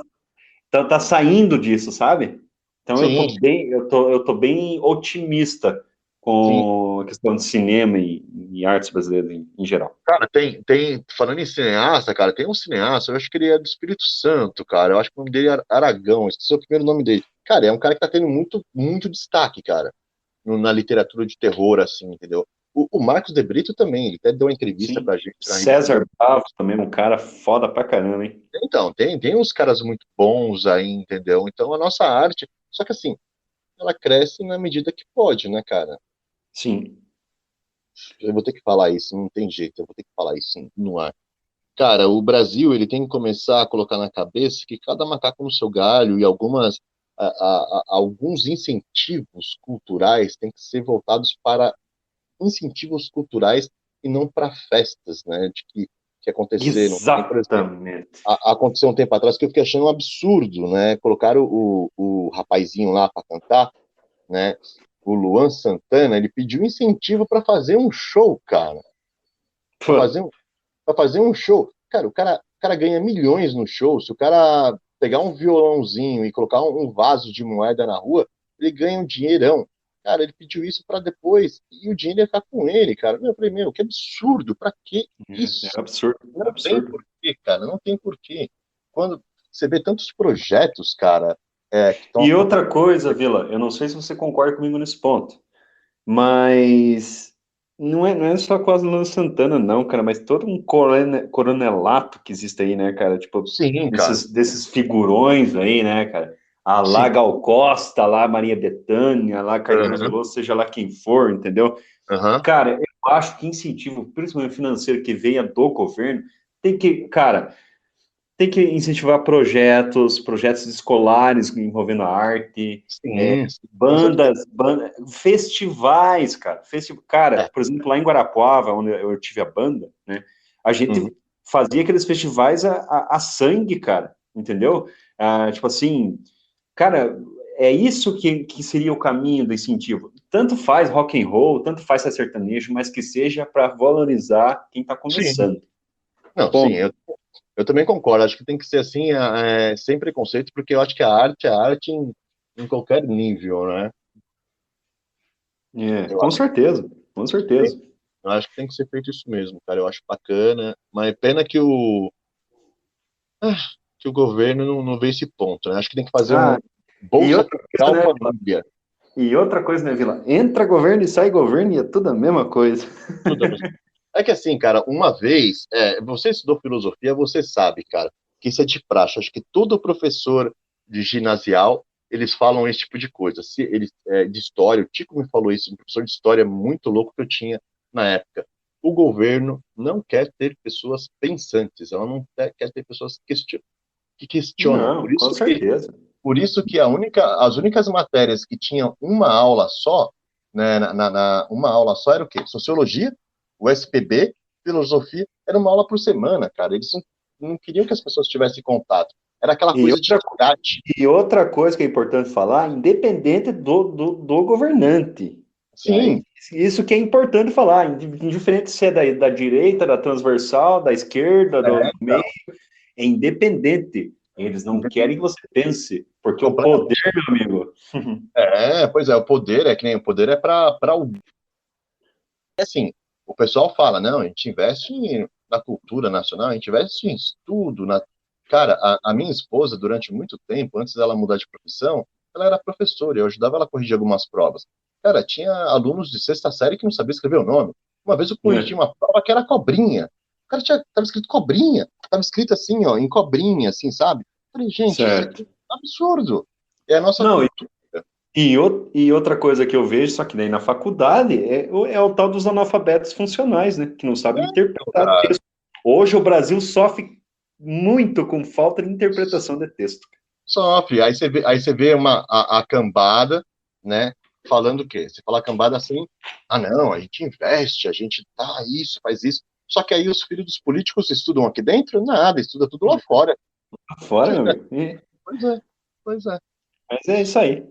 S1: coisa.
S2: tá saindo disso, sabe? Então
S1: Sim,
S2: eu tô bem otimista
S1: sim.
S2: com a questão de cinema e artes brasileiras em geral.
S1: Cara, falando em cineasta, cara, tem um cineasta, eu acho que ele é do Espírito Santo, cara. Eu acho que o nome dele é Aragão, esqueci o primeiro nome dele. Cara, é um cara que tá tendo muito, muito destaque, cara, na literatura de terror, assim, entendeu? O Marcos de Brito também, ele até deu uma entrevista
S2: Sim.
S1: pra gente na revista
S2: César
S1: Globo.
S2: Bravo também, um cara foda pra caramba, hein?
S1: Então, tem uns caras muito bons aí, entendeu? Então, a nossa arte, só que assim, ela cresce na medida que pode, né, cara?
S2: Sim.
S1: Eu vou ter que falar isso, não tem jeito, eu vou ter que falar isso no ar. Cara, o Brasil ele tem que começar a colocar na cabeça que cada macaco no seu galho e alguns incentivos culturais têm que ser voltados para incentivos culturais e não para festas, né? Que aconteceram. Tem, por exemplo,
S2: Exatamente.
S1: aconteceu um tempo atrás que eu fiquei achando um absurdo, né? Colocaram o rapazinho lá para cantar, né? O Luan Santana, ele pediu incentivo para fazer um show, cara. Para
S2: Pô,
S1: fazer para fazer um show. Cara, o cara ganha milhões no show. Se o cara pegar um violãozinho e colocar um vaso de moeda na rua, ele ganha um dinheirão. Cara, ele pediu isso para depois e o dinheiro ia ficar com ele, cara. Eu falei, meu, que absurdo. Para que
S2: é
S1: isso?
S2: absurdo,
S1: Não tem
S2: absurdo.
S1: porquê, cara. Não tem porquê. Quando você vê tantos projetos, cara, que estão
S2: E outra
S1: acontecendo.
S2: coisa, Vila, eu não sei se você concorda comigo nesse ponto, mas não é só com as Luan Santana, não, cara, mas todo um coronelato que existe aí, né, cara? Tipo,
S1: Sim, cara.
S2: desses figurões aí, né, cara? A lá
S1: Sim.
S2: Gal Costa, lá Maria Bethânia, lá Caetano
S1: Aham.
S2: Veloso, seja lá quem for, entendeu?
S1: Aham.
S2: Cara, eu acho que incentivo, principalmente financeiro, que venha do governo, tem que, cara, tem que incentivar projetos escolares envolvendo a arte,
S1: Sim, sim, com certeza.
S2: festivais, cara. Cara,
S1: É.
S2: por exemplo, lá em Guarapuava, onde eu tive a banda, né? A
S1: Uhum.
S2: gente fazia aqueles festivais a sangue, cara, entendeu? Tipo assim, cara, é isso que seria o caminho do incentivo. Tanto faz rock and roll, tanto faz ser sertanejo, mas que seja para valorizar quem está
S1: Sim.
S2: começando.
S1: Não, sim,
S2: Ponto.
S1: eu também concordo. Acho que tem que ser assim, sem preconceito, porque eu acho que a arte é arte em qualquer nível, né? Eu
S2: Com
S1: acho
S2: certeza, com
S1: que tem,
S2: certeza.
S1: eu acho que tem que ser feito isso mesmo, cara. Eu acho bacana, mas é pena ah, que o governo não vê esse ponto, né? Acho que tem que fazer
S2: Ah,
S1: um
S2: e
S1: Bolsa
S2: outra coisa,
S1: Família
S2: né,
S1: Família.
S2: E outra coisa, né, Vila? Entra governo e sai governo e é tudo a mesma coisa.
S1: Tudo bem. É que assim, cara, uma vez, você estudou filosofia, você sabe, cara, que isso é de praxe. Acho que todo professor de ginasial, eles falam esse tipo de coisa. Se eles, de história, o Tico me falou isso, um professor de história muito louco que eu tinha na época. O governo não quer ter pessoas pensantes, ela não quer ter pessoas que questionam.
S2: Não, com certeza.
S1: Por isso que as únicas matérias que tinham uma aula só, né, uma aula só era o quê? Sociologia, o SPB, filosofia, era uma aula por semana, cara. Eles não queriam que as pessoas tivessem contato. Era aquela
S2: E
S1: coisa de
S2: outra,
S1: debate.
S2: e outra coisa que é importante falar, independente do governante. Aí,
S1: Sim,
S2: isso que é importante falar, indiferente se é da direita, da transversal, da esquerda, do meio,
S1: então,
S2: é independente. Eles não querem que você pense, porque o poder,
S1: completamente.
S2: meu amigo.
S1: Pois é, o poder é que nem o poder é para o. Assim, o pessoal fala, não, a gente investe na cultura nacional, a gente investe em estudo, Cara, a minha esposa, durante muito tempo, antes dela mudar de profissão, ela era professora, eu ajudava ela a corrigir algumas provas. Cara, tinha alunos de sexta série que não sabia escrever o nome. Uma vez eu corrigi
S2: né?
S1: uma prova que era cobrinha. O cara tava escrito cobrinha. Tava escrito assim, ó, em cobrinha, assim, sabe? Eu falei, gente, isso aqui
S2: Certo.
S1: é um absurdo. É a nossa
S2: Não,
S1: cultura.
S2: e outra coisa que eu vejo, só que daí na faculdade, é o tal dos analfabetos funcionais, né? Que não sabem
S1: É,
S2: interpretar
S1: cara,
S2: texto. Hoje o Brasil sofre muito com falta de interpretação de texto.
S1: sofre. Aí você vê a cambada, né? Falando o quê? Você fala a cambada assim, ah, não, a gente investe, a gente tá isso, faz isso. Só que aí os filhos dos políticos estudam aqui dentro? Nada, estuda tudo lá fora.
S2: Fora, meu amigo.
S1: Pois é, pois é.
S2: Mas é isso aí.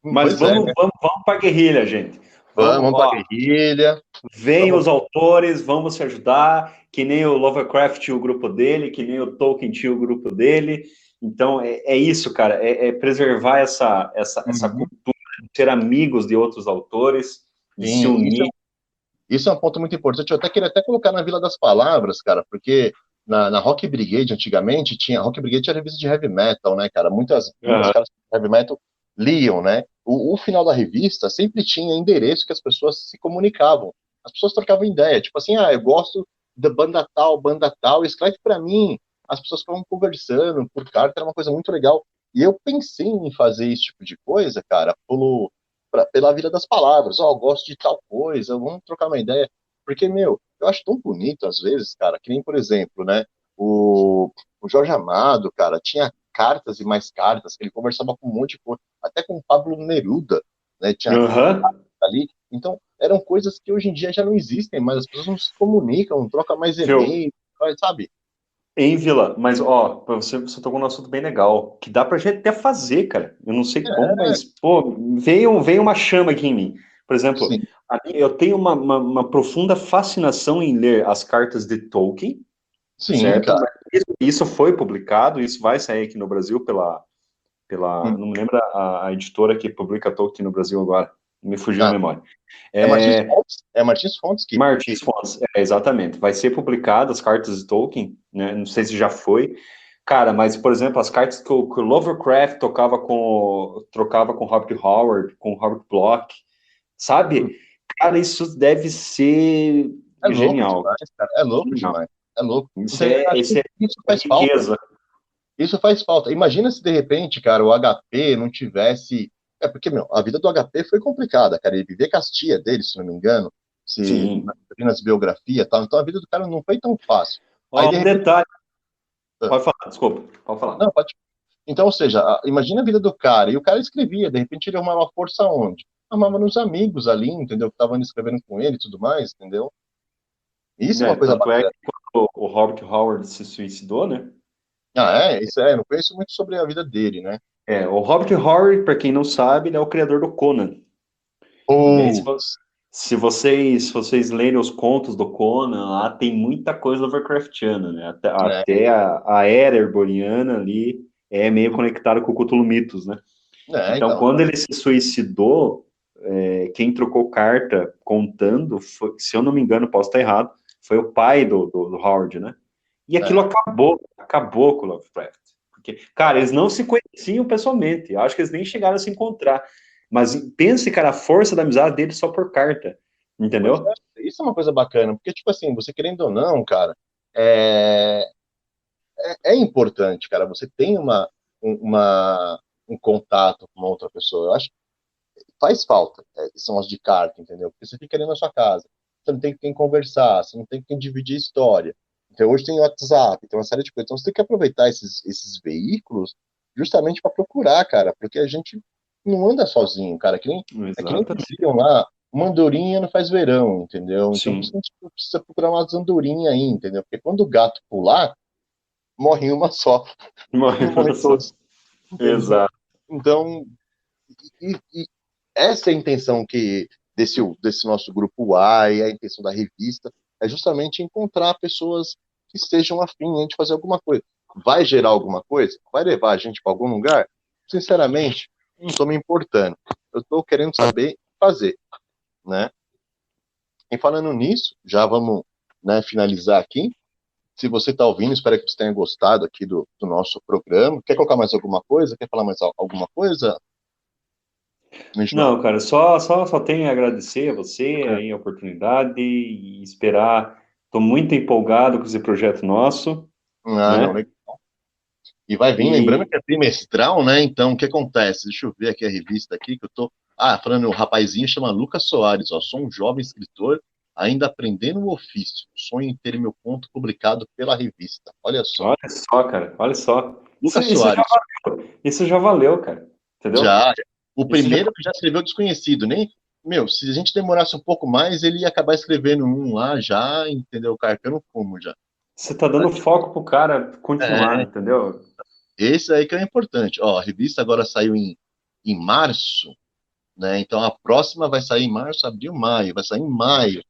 S2: Mas
S1: Pois é, né?
S2: vamos para a guerrilha, gente.
S1: Vamos pra
S2: Ó,
S1: guerrilha.
S2: vem
S1: Vamos.
S2: os autores, vamos se ajudar, que nem o Lovecraft tinha o grupo dele, que nem o Tolkien tinha o grupo dele. Então, é isso, cara, é preservar essa
S1: Uhum.
S2: cultura, de ser amigos de outros autores, de se
S1: Sim,
S2: unir.
S1: isso é um ponto muito importante. Eu até queria até colocar na Vila das Palavras, cara, porque na Rock Brigade, antigamente, tinha. Rock Brigade era revista de heavy metal, né, cara? Muitos
S2: Aham.
S1: caras de heavy metal liam, né? O final da revista sempre tinha endereço que as pessoas se comunicavam. As pessoas trocavam ideia. Tipo assim, ah, eu gosto da banda tal, escreve pra mim. As pessoas ficavam conversando por carta, era uma coisa muito legal. E eu pensei em fazer esse tipo de coisa, cara, pela Vila das Palavras. Ó, eu gosto de tal coisa, vamos trocar uma ideia. Porque, meu, eu acho tão bonito às vezes, cara, que nem, por exemplo, né, o Jorge Amado, cara, tinha cartas e mais cartas, que ele conversava com um monte de coisa, até com o Pablo Neruda, né, tinha
S2: Aham.
S1: ali. Então, eram coisas que hoje em dia já não existem, mas as pessoas não se comunicam, não trocam mais
S2: Viu?
S1: e-mail, sabe?
S2: Em Vila, mas ó, você tocou num assunto bem legal, que dá pra gente até fazer, cara. Eu não sei como,
S1: É,
S2: mas, pô, veio uma chama aqui em mim. Por exemplo,
S1: sim,
S2: eu tenho uma profunda fascinação em ler as cartas de Tolkien,
S1: sim,
S2: certo?
S1: cara.
S2: Mas isso foi publicado, isso vai sair aqui no Brasil
S1: Hum.
S2: não me lembro a editora que publica Tolkien no Brasil agora, me fugiu a
S1: Ah,
S2: memória.
S1: é Martins
S2: É,
S1: Fontes, é Martins Fontes
S2: Martins Fontes, exatamente. Vai ser publicado as cartas de Tolkien, né? Não sei se já foi. Cara, mas, por exemplo, as cartas que o Lovecraft trocava com Robert Howard, com Robert Bloch, sabe? Cara, isso deve ser
S1: é louco
S2: genial.
S1: demais, cara. É louco
S2: Genial.
S1: demais. É louco.
S2: Isso
S1: Então, eu
S2: é,
S1: acho
S2: isso
S1: que
S2: é
S1: isso faz falta.
S2: riqueza.
S1: Isso faz falta. Imagina se de repente, cara, o HP não tivesse. É porque, meu, a vida do HP foi complicada, cara. Ele vivia com as tia dele, se não me engano, se
S2: Sim.
S1: nas biografias e tal. Então a vida do cara não foi tão fácil. Aí,
S2: Ó,
S1: de
S2: um
S1: repente.
S2: detalhe.
S1: Ah,
S2: Pode falar, desculpa. Pode falar.
S1: não, pode. Então, ou seja, imagina a vida do cara. E o cara escrevia, de repente ele arrumava força onde? Arrumava nos amigos ali, entendeu? Que estavam escrevendo com ele e tudo mais, entendeu? Isso é uma
S2: Né,
S1: coisa
S2: tanto é
S1: bacana.
S2: que quando o Robert Howard se suicidou, né?
S1: Ah, é? Isso é. Eu não conheço muito sobre a vida dele, né?
S2: O Robert Howard, para quem não sabe, ele é o criador do Conan. E daí,
S1: Ou.
S2: se vocês lerem os contos do Conan, lá tem muita coisa Lovecraftiana, né? Até,
S1: É,
S2: até a era herboriana ali é meio conectada com o Cthulhu Mitos, né? Então,
S1: então.
S2: quando ele se suicidou, quem trocou carta contando, se eu não me engano, posso estar errado, foi o pai do Howard, né? E aquilo
S1: É,
S2: acabou com o Lovecraft. Porque, cara, eles não se conheciam pessoalmente, eu acho que eles nem chegaram a se encontrar. Mas pense, cara, a força da amizade dele só por carta,
S1: pois
S2: entendeu?
S1: é, isso é uma coisa bacana, porque, tipo assim, você querendo ou não, cara, é, é importante, cara, você tem um contato com uma outra pessoa. Eu acho que faz falta, são as de carta, entendeu? Porque você fica ali na sua casa, você não tem com quem conversar, você não tem com quem dividir história. Então, hoje tem o WhatsApp, tem uma série de coisas. Então, você tem que aproveitar esses veículos justamente para procurar, cara, porque a gente não anda sozinho, cara. É que nem
S2: Exatamente.
S1: diziam lá, uma andorinha não faz verão, entendeu? Então, a
S2: Sim.
S1: gente precisa procurar umas andorinhas aí, entendeu? Porque quando o gato pular, morre uma só, não morre todos, entendeu?
S2: Exato.
S1: Então, e essa é a intenção desse nosso grupo A e a intenção da revista é justamente encontrar pessoas que estejam afim de fazer alguma coisa. Vai gerar alguma coisa? Vai levar a gente para algum lugar? Sinceramente, não estou me importando. Eu estou querendo saber fazer, né? E falando nisso, já vamos, né, finalizar aqui. Se você está ouvindo, espero que você tenha gostado aqui do nosso programa. Quer colocar mais alguma coisa? Quer falar mais alguma coisa, Reginaldo?
S2: Não, cara, só tenho a agradecer a você aí a oportunidade e esperar. Estou muito empolgado com esse projeto nosso,
S1: Ah, não,
S2: né?
S1: legal. E vai vir, lembrando
S2: E
S1: que é trimestral, né? Então, o que acontece? Deixa eu ver aqui a revista aqui, que eu tô... Ah, falando, o rapazinho chama Lucas Soares, ó. Sou um jovem escritor, ainda aprendendo o ofício. Sonho em ter meu conto publicado pela revista. Olha só.
S2: olha só, cara, olha só. Isso,
S1: Lucas Soares,
S2: isso já valeu, cara. Entendeu?
S1: já. O
S2: Isso já.
S1: primeiro que já escreveu Desconhecido, nem... Meu, se a gente demorasse um pouco mais, ele ia acabar escrevendo um lá já, entendeu? Carcando fumo já.
S2: Você tá dando foco pro cara continuar,
S1: É,
S2: entendeu?
S1: esse aí que é importante. Ó, a revista agora saiu em março, né? Então a próxima vai sair em março, abril, maio, vai sair em maio.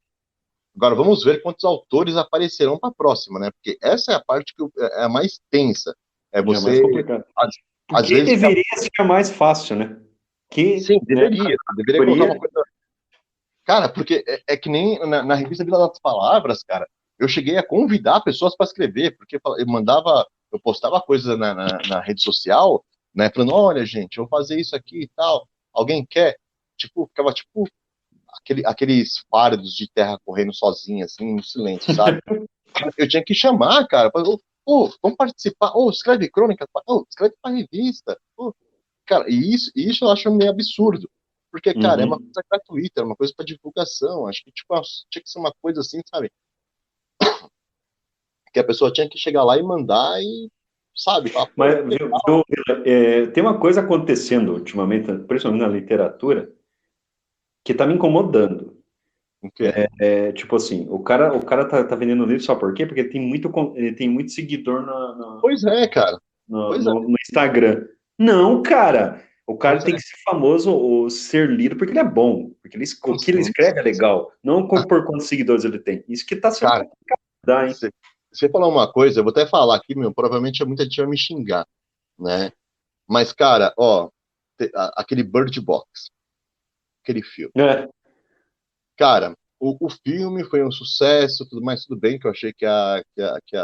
S1: Agora vamos ver quantos autores aparecerão para a próxima, né? Porque essa é a parte que é a mais tensa. É
S2: Já é mais
S1: você,
S2: complicado.
S1: às, às
S2: Porque
S1: vezes,
S2: deveria ser mais fácil, né? Que,
S1: sim,
S2: né,
S1: deveria.
S2: a
S1: Deveria colocar uma
S2: categoria.
S1: coisa. Cara, porque é que nem na revista Vila das Palavras, cara, eu cheguei a convidar pessoas para escrever, porque eu mandava, eu postava coisas na rede social, né? Falando, olha, gente, eu vou fazer isso aqui e tal. Alguém quer? Tipo, ficava tipo aqueles fardos de terra correndo sozinha, assim, no silêncio, sabe? Eu tinha que chamar, cara, pra, ô, vamos participar, ô, escreve crônica, ô, escreve pra revista, ô. Cara, e isso eu acho meio absurdo, porque, cara, é uma
S2: Uhum.
S1: coisa gratuita, é uma coisa para divulgação, acho que, tipo, tinha que ser uma coisa assim, sabe, que a pessoa tinha que chegar lá e mandar e, sabe, falar, pô,
S2: Mas,
S1: que
S2: viu, tem uma coisa acontecendo ultimamente, principalmente na literatura, que tá me incomodando.
S1: o que é?
S2: Tipo assim, o cara tá vendendo livro só por quê? Porque ele tem muito seguidor
S1: Pois é, cara, pois é,
S2: no Instagram. Não, cara. O cara
S1: pois
S2: tem
S1: é,
S2: que ser famoso ou ser lido porque ele é bom. Porque o que ele
S1: sim,
S2: escreve é legal. Não por quantos seguidores ele tem. Isso que tá sendo
S1: cara,
S2: complicado, dá, hein?
S1: você falar uma coisa, eu vou até falar aqui, meu, provavelmente muita gente vai me xingar, né? Mas, cara, ó, aquele Bird Box, aquele filme.
S2: É.
S1: Cara, o filme foi um sucesso, tudo mais, tudo bem, que eu achei que a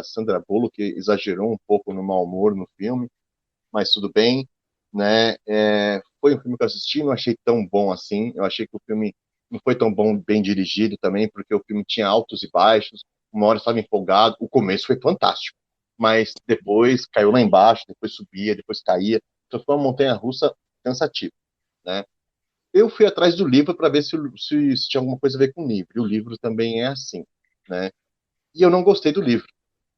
S1: Sandra Bullock exagerou um pouco no mau humor no filme, mas tudo bem, né? Foi um filme que eu assisti, não achei tão bom assim. Eu achei que o filme não foi tão bom, bem dirigido também, porque o filme tinha altos e baixos. Uma hora eu estava empolgado, o começo foi fantástico, mas depois caiu lá embaixo, depois subia, depois caía. Então foi uma montanha-russa cansativa, né? Eu fui atrás do livro para ver se tinha alguma coisa a ver com o livro. E o livro também é assim, né? E eu não gostei do livro.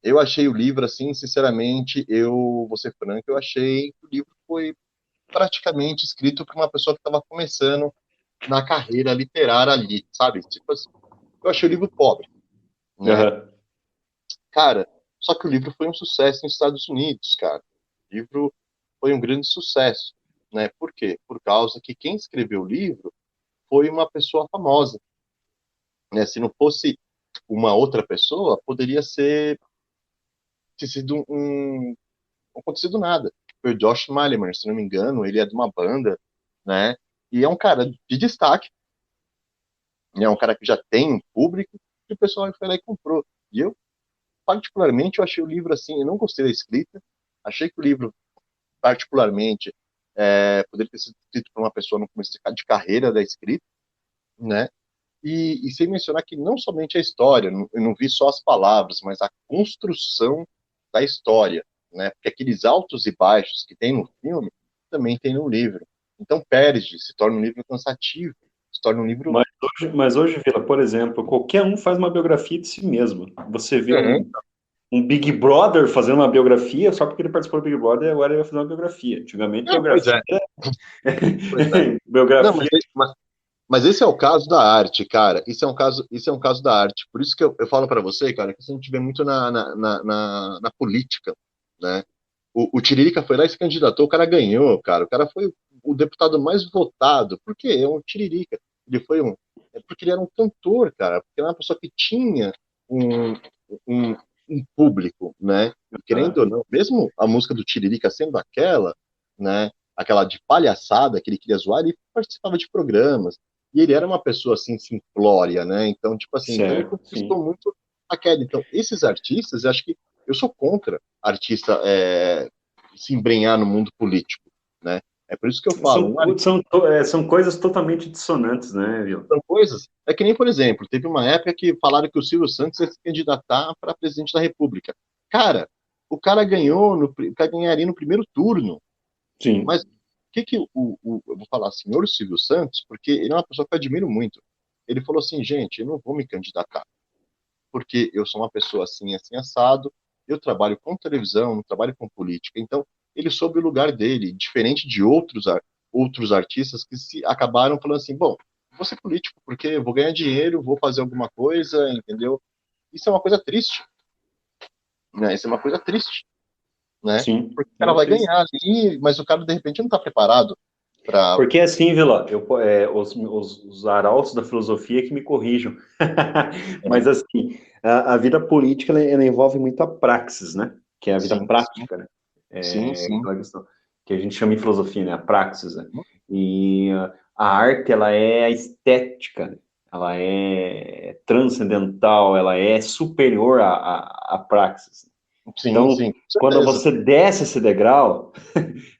S1: Eu achei o livro assim, sinceramente, eu vou ser franco, eu achei que o livro foi praticamente escrito por uma pessoa que estava começando na carreira literária ali, sabe? Tipo assim, eu achei o livro pobre, né?
S2: Aham.
S1: Cara, só que o livro foi um sucesso nos Estados Unidos, cara. O livro foi um grande sucesso, né? Por quê? Por causa que quem escreveu o livro foi uma pessoa famosa, né? Se não fosse uma outra pessoa, poderia ter sido não acontecido nada. Foi o Josh Malimer, se não me engano, ele é de uma banda, né? E é um cara de destaque, né? É um cara que já tem um público, e o pessoal foi lá e comprou. E eu, particularmente, eu achei o livro assim, eu não gostei da escrita, achei que o livro, particularmente, poderia ter sido escrito por uma pessoa no começo de carreira da escrita, né? E sem mencionar que não somente a história, eu não vi só as palavras, mas a construção da história, né? Porque aqueles altos e baixos que tem no filme também tem no livro. Então perde, se torna um livro cansativo, se torna um livro.
S2: Mas hoje, Vila, por exemplo, qualquer um faz uma biografia de si mesmo. Você vê
S1: Uhum.
S2: um Big Brother fazendo uma biografia, só porque ele participou do Big Brother, agora ele vai fazer uma biografia. Antigamente,
S1: Pois
S2: biografia.
S1: é, pois é. Não,
S2: Biografia.
S1: mas esse é o caso da arte, cara. Isso é um caso da arte. Por isso que eu falo para você, cara, que isso a gente vê muito na política, né? O Tiririca foi lá e se candidatou, o cara ganhou, cara. O cara foi o deputado mais votado. Por quê? É um Tiririca. Ele foi um. É porque ele era um cantor, cara. Porque ele era uma pessoa que tinha um, um, um público, né? E querendo ou não, mesmo a música do Tiririca sendo aquela, né? Aquela de palhaçada que ele queria zoar, ele participava de programas. E ele era uma pessoa assim simplória, né? Então, tipo assim, então ele
S2: Certo,
S1: conquistou
S2: sim.
S1: muito. a queda. Então, esses artistas, eu acho que eu sou contra artista se embrenhar no mundo político, né? É por isso que eu falo,
S2: São coisas totalmente dissonantes, né, viu?
S1: são coisas. É que nem, por exemplo, teve uma época que falaram que o Silvio Santos ia se candidatar para presidente da República. Cara, o cara ganharia no primeiro turno.
S2: Sim.
S1: Mas o eu vou falar, senhor Silvio Santos, porque ele é uma pessoa que eu admiro muito. Ele falou assim, gente, eu não vou me candidatar, porque eu sou uma pessoa assim, assim, assado, eu trabalho com televisão, não trabalho com política. Então, ele soube o lugar dele, diferente de outros artistas que se acabaram falando assim, bom, vou ser político, porque eu vou ganhar dinheiro, vou fazer alguma coisa, entendeu? Isso é uma coisa triste, né? Isso é uma coisa triste, né?
S2: Sim,
S1: Porque o cara
S2: não,
S1: vai
S2: triste.
S1: ganhar ali, mas o cara, de repente, não está preparado para.
S2: Porque assim, Vila, os arautos da filosofia que me corrijam. Mas assim, a vida política ela envolve muito a praxis, né? Que é a vida
S1: Sim, sim,
S2: prática, né?
S1: sim,
S2: É
S1: sim.
S2: aquela questão que a gente chama em filosofia, né? A praxis, né? E a arte, ela é a estética, né? Ela é transcendental, ela é superior à praxis.
S1: Sim,
S2: Então,
S1: sim, com
S2: quando
S1: certeza.
S2: você desce esse degrau,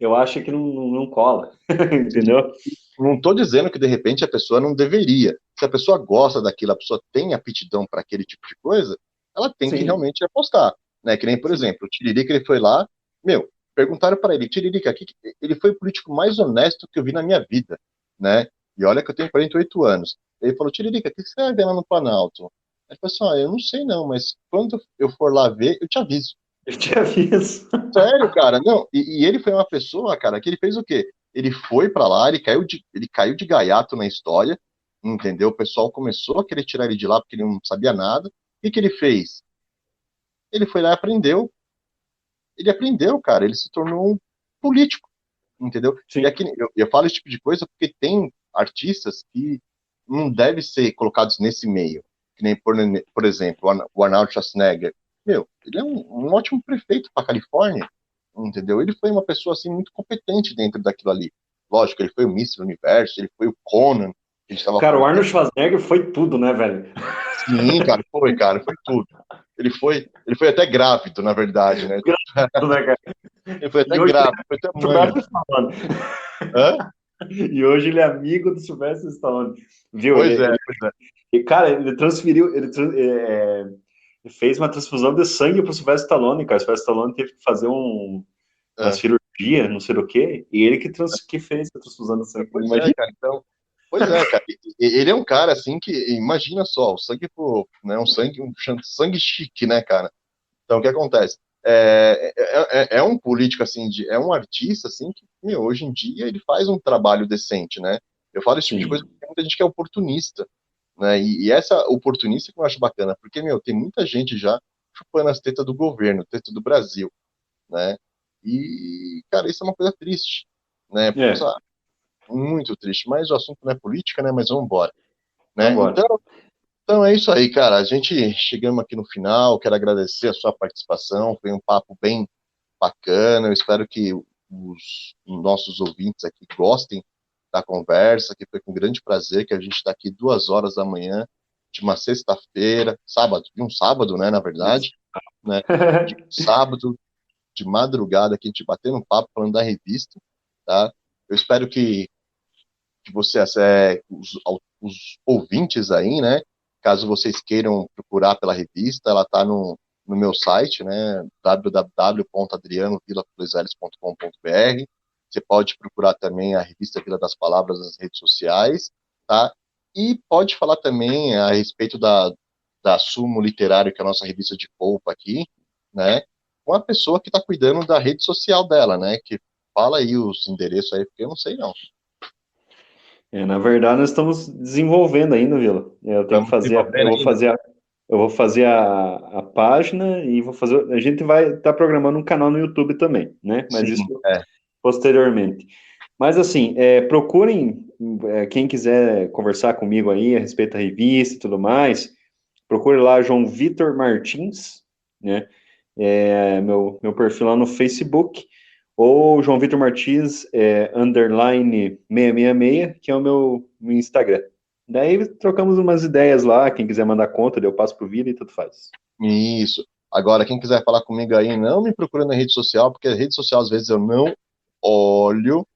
S2: eu acho que não cola,
S1: Sim.
S2: entendeu?
S1: Não estou dizendo que de repente a pessoa não deveria. Se a pessoa gosta daquilo, a pessoa tem aptidão para aquele tipo de coisa, ela tem que
S2: Sim,
S1: realmente apostar, né? Que nem, por
S2: sim.
S1: exemplo, o Tiririca, ele foi lá, meu, perguntaram para ele, Tiririca, ele foi o político mais honesto que eu vi na minha vida, né? E olha que eu tenho 48 anos. Ele falou, Tiririca, o que você vai ver lá no Planalto? Ele falou assim, ah, eu não sei não, mas quando eu for lá ver, eu te aviso.
S2: Eu te aviso.
S1: Sério, cara, não. E ele foi uma pessoa, cara, que ele fez o quê? Ele foi pra lá, ele caiu de gaiato na história, entendeu? O pessoal começou a querer tirar ele de lá porque ele não sabia nada. O que que ele fez? Ele foi lá e aprendeu. Ele aprendeu, cara. Ele se tornou um político, entendeu? E
S2: Sim.
S1: aqui eu falo esse tipo de coisa porque tem artistas que não devem ser colocados nesse meio. Que nem, por exemplo, o Arnold Schwarzenegger. Meu, ele é um ótimo prefeito para Califórnia, entendeu? Ele foi uma pessoa assim muito competente dentro daquilo ali. Lógico, ele foi o Mister Universo, ele foi o Conan, que a gente estava
S2: Cara, o
S1: falando.
S2: Arnold Schwarzenegger foi tudo, né, velho?
S1: Sim, cara, foi tudo. Ele foi até grávido, na verdade, né?
S2: Tudo, né, cara?
S1: Ele foi até
S2: E hoje
S1: grávido, foi até
S2: ele é o
S1: mãe.
S2: Sylvester Stallone.
S1: Hã?
S2: E hoje ele é amigo do Sylvester Stallone. Viu?
S1: Pois é, pois é.
S2: Cara, ele transferiu, ele fez uma transfusão de sangue pro Sylvester Stallone, cara. O Sylvester Stallone teve que fazer uma
S1: É.
S2: cirurgia, não sei o quê, e ele que fez a transfusão de sangue.
S1: Pois é,
S2: Imagina.
S1: cara. Então, pois é, cara. Ele é um cara assim que, imagina só, o sangue, pô, né, sangue chique, né, cara? Então, o que acontece? É um político assim, é um artista assim que, meu, hoje em dia ele faz um trabalho decente, né? Eu falo esse tipo de coisa
S2: Sim,
S1: porque tem muita gente que é oportunista, né? E essa oportunista que eu acho bacana, porque, meu, tem muita gente já chupando as tetas do governo, tetas do Brasil, né? E, cara, isso é uma coisa triste, né?
S2: é,
S1: Muito triste, mas o assunto não é política, né? Mas vamos embora, né?
S2: vambora.
S1: Então é isso aí, cara. A gente chegamos aqui no final. Quero agradecer a sua participação. Foi um papo bem bacana. Eu espero que os nossos ouvintes aqui gostem da conversa, que foi com grande prazer que a gente está aqui 2 horas da manhã de uma sexta-feira, sábado, de um sábado, né? Na verdade, né? De um sábado de madrugada que a gente batendo um papo falando da revista, tá? Eu espero que você, os ouvintes aí, né? Caso vocês queiram procurar pela revista, ela está no meu site, né? www.adrianovilacolesares.com.br. Você pode procurar também a revista Vila das Palavras nas redes sociais, tá? E pode falar também a respeito da Sumo Literário, que é a nossa revista de polpa aqui, né? Com a pessoa que está cuidando da rede social dela, né? Que fala aí os endereços aí, porque eu não sei não.
S2: Na verdade, nós estamos desenvolvendo ainda, Vila. Eu tenho que
S1: Estamos
S2: fazer,
S1: desenvolvendo ainda.
S2: eu vou fazer a página e vou fazer. A gente vai estar programando um canal no YouTube também, né? Mas isso
S1: Sim, é.
S2: posteriormente. Mas assim, procurem quem quiser conversar comigo aí a respeito da revista e tudo mais. Procure lá João Vitor Martins, né? Meu perfil lá no Facebook, ou João Vitor Martins _666, que é o meu Instagram. Daí trocamos umas ideias lá, quem quiser mandar conta, eu passo pro Vila e tudo faz.
S1: Isso. Agora, quem quiser falar comigo aí, não me procura na rede social, porque a rede social às vezes eu não olho,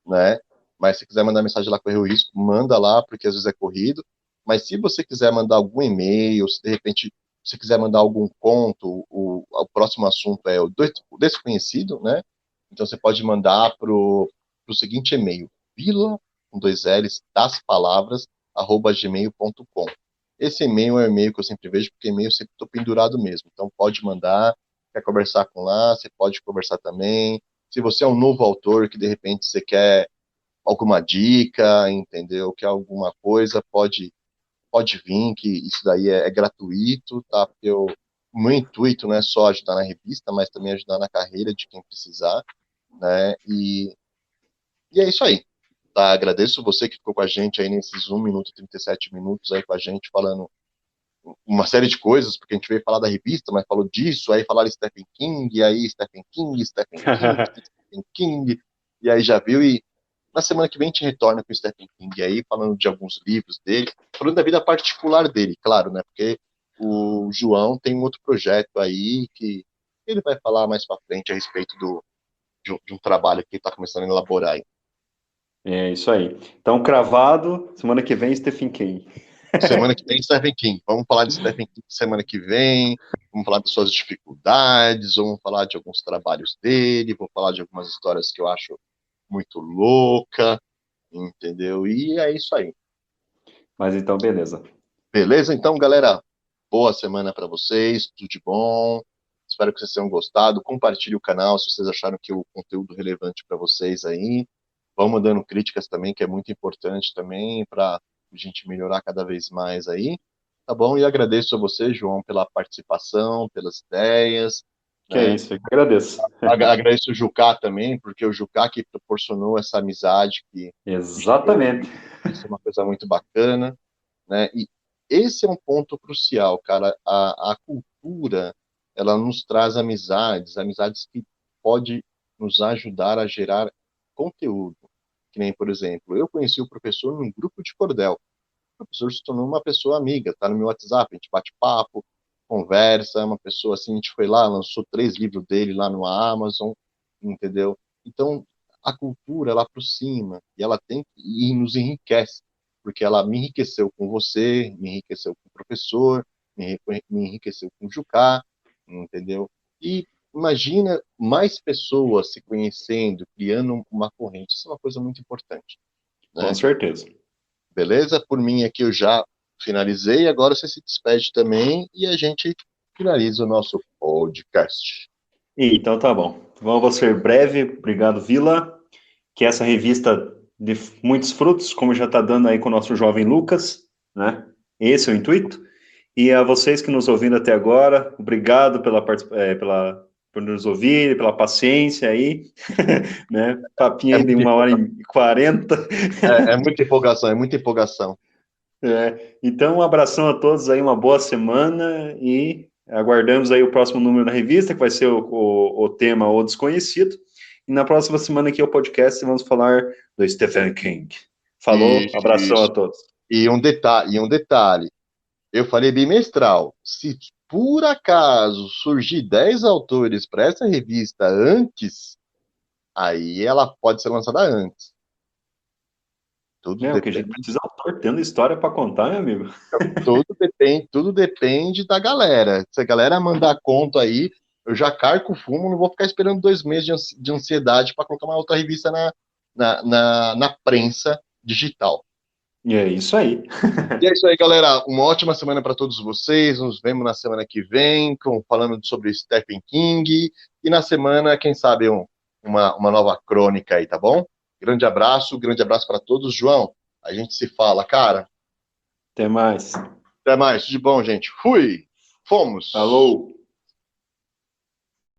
S1: né? Mas se quiser mandar mensagem lá, correr o risco, manda lá, porque às vezes é corrido. Mas se você quiser mandar algum e-mail, se de repente você quiser mandar algum conto, o próximo assunto é o desconhecido, né? Então você pode mandar pro seguinte e-mail, vila, com dois L's, das palavras, @gmail.com. Esse e-mail é o e-mail que eu sempre vejo, porque e-mail eu sempre estou pendurado mesmo. Então pode mandar, quer conversar com lá, você pode conversar também. Se você é um novo autor que de repente você quer alguma dica, entendeu? Quer alguma coisa, pode vir, que isso daí é gratuito, tá? Porque o meu intuito não é só ajudar na revista, mas também ajudar na carreira de quem precisar, né? E é isso aí. Tá? Agradeço você que ficou com a gente aí nesses 1 minuto e 37 minutos aí com a gente falando uma série de coisas, porque a gente veio falar da revista, mas falou disso, aí falaram Stephen King, e aí Stephen King, Stephen King, e aí já viu, e na semana que vem a gente retorna com o Stephen King aí, falando de alguns livros dele, falando da vida particular dele, claro, né, porque o João tem um outro projeto aí que ele vai falar mais pra frente a respeito de um trabalho que ele tá começando a elaborar aí.
S2: É isso aí. Então, cravado, semana que vem, Stephen King.
S1: Semana que vem, Stephen King. Vamos falar de Stephen King semana que vem. Vamos falar das suas dificuldades. Vamos falar de alguns trabalhos dele. Vou falar de algumas histórias que eu acho muito louca, entendeu? E é isso aí.
S2: Mas então, beleza.
S1: Beleza? Então, galera, boa semana para vocês. Tudo de bom. Espero que vocês tenham gostado. Compartilhe o canal se vocês acharam que o conteúdo relevante para vocês aí. Vão mandando críticas também, que é muito importante também para a gente melhorar cada vez mais aí. Tá bom? E agradeço a você, João, pela participação, pelas ideias,
S2: Que é
S1: né?
S2: isso, eu que agradeço.
S1: Agradeço o Jucá também, porque o Jucá que proporcionou essa amizade que gerou,
S2: Exatamente.
S1: isso é uma coisa muito bacana, né? E esse é um ponto crucial, cara. A cultura, ela nos traz amizades, amizades que pode nos ajudar a gerar conteúdo. Que nem, por exemplo, eu conheci o professor num grupo de cordel. O professor se tornou uma pessoa amiga, tá no meu WhatsApp, a gente bate papo, conversa, é uma pessoa assim, a gente foi lá, lançou 3 livros dele lá no Amazon, entendeu? Então, a cultura, ela aproxima, e ela tem, e nos enriquece, porque ela me enriqueceu com você, me enriqueceu com o professor, me enriqueceu com o Jucá, entendeu? E imagina mais pessoas se conhecendo, criando uma corrente, isso é uma coisa muito importante,
S2: Com
S1: né?
S2: certeza.
S1: Beleza? Por mim aqui eu já finalizei, agora você se despede também e a gente finaliza o nosso podcast.
S2: Então tá bom. Vou ser breve. Obrigado, Vila. Que essa revista dê muitos frutos, como já está dando aí com o nosso jovem Lucas, né? Esse é o intuito. E a vocês que nos ouvindo até agora, obrigado por nos ouvir, pela paciência aí, né? Papinho
S1: É
S2: aí de
S1: muita,
S2: 1h40.
S1: é muita empolgação, é muita empolgação.
S2: Então, um abração a todos aí, uma boa semana e aguardamos aí o próximo número da revista, que vai ser o tema O Desconhecido. E na próxima semana aqui é o podcast vamos falar do Stephen King. Falou, abração a
S1: Isso.
S2: todos.
S1: E um detalhe, eu falei bimestral. Se por acaso surgir 10 autores para essa revista antes, aí ela pode ser lançada antes. Tudo
S2: O que a gente
S1: depende.
S2: precisa é autor tendo história para contar, meu amigo.
S1: Tudo depende da galera. Se a galera mandar conto aí, eu já carco o fumo, não vou ficar esperando 2 meses de ansiedade para colocar uma outra revista na prensa digital.
S2: E é isso aí.
S1: E é isso aí, galera. Uma ótima semana para todos vocês. Nos vemos na semana que vem, falando sobre Stephen King. E na semana, quem sabe, uma nova crônica aí, tá bom? Grande abraço para todos. João, a gente se fala, cara.
S2: Até mais.
S1: Até mais, tudo de bom, gente. Fui! Fomos!
S2: Falou!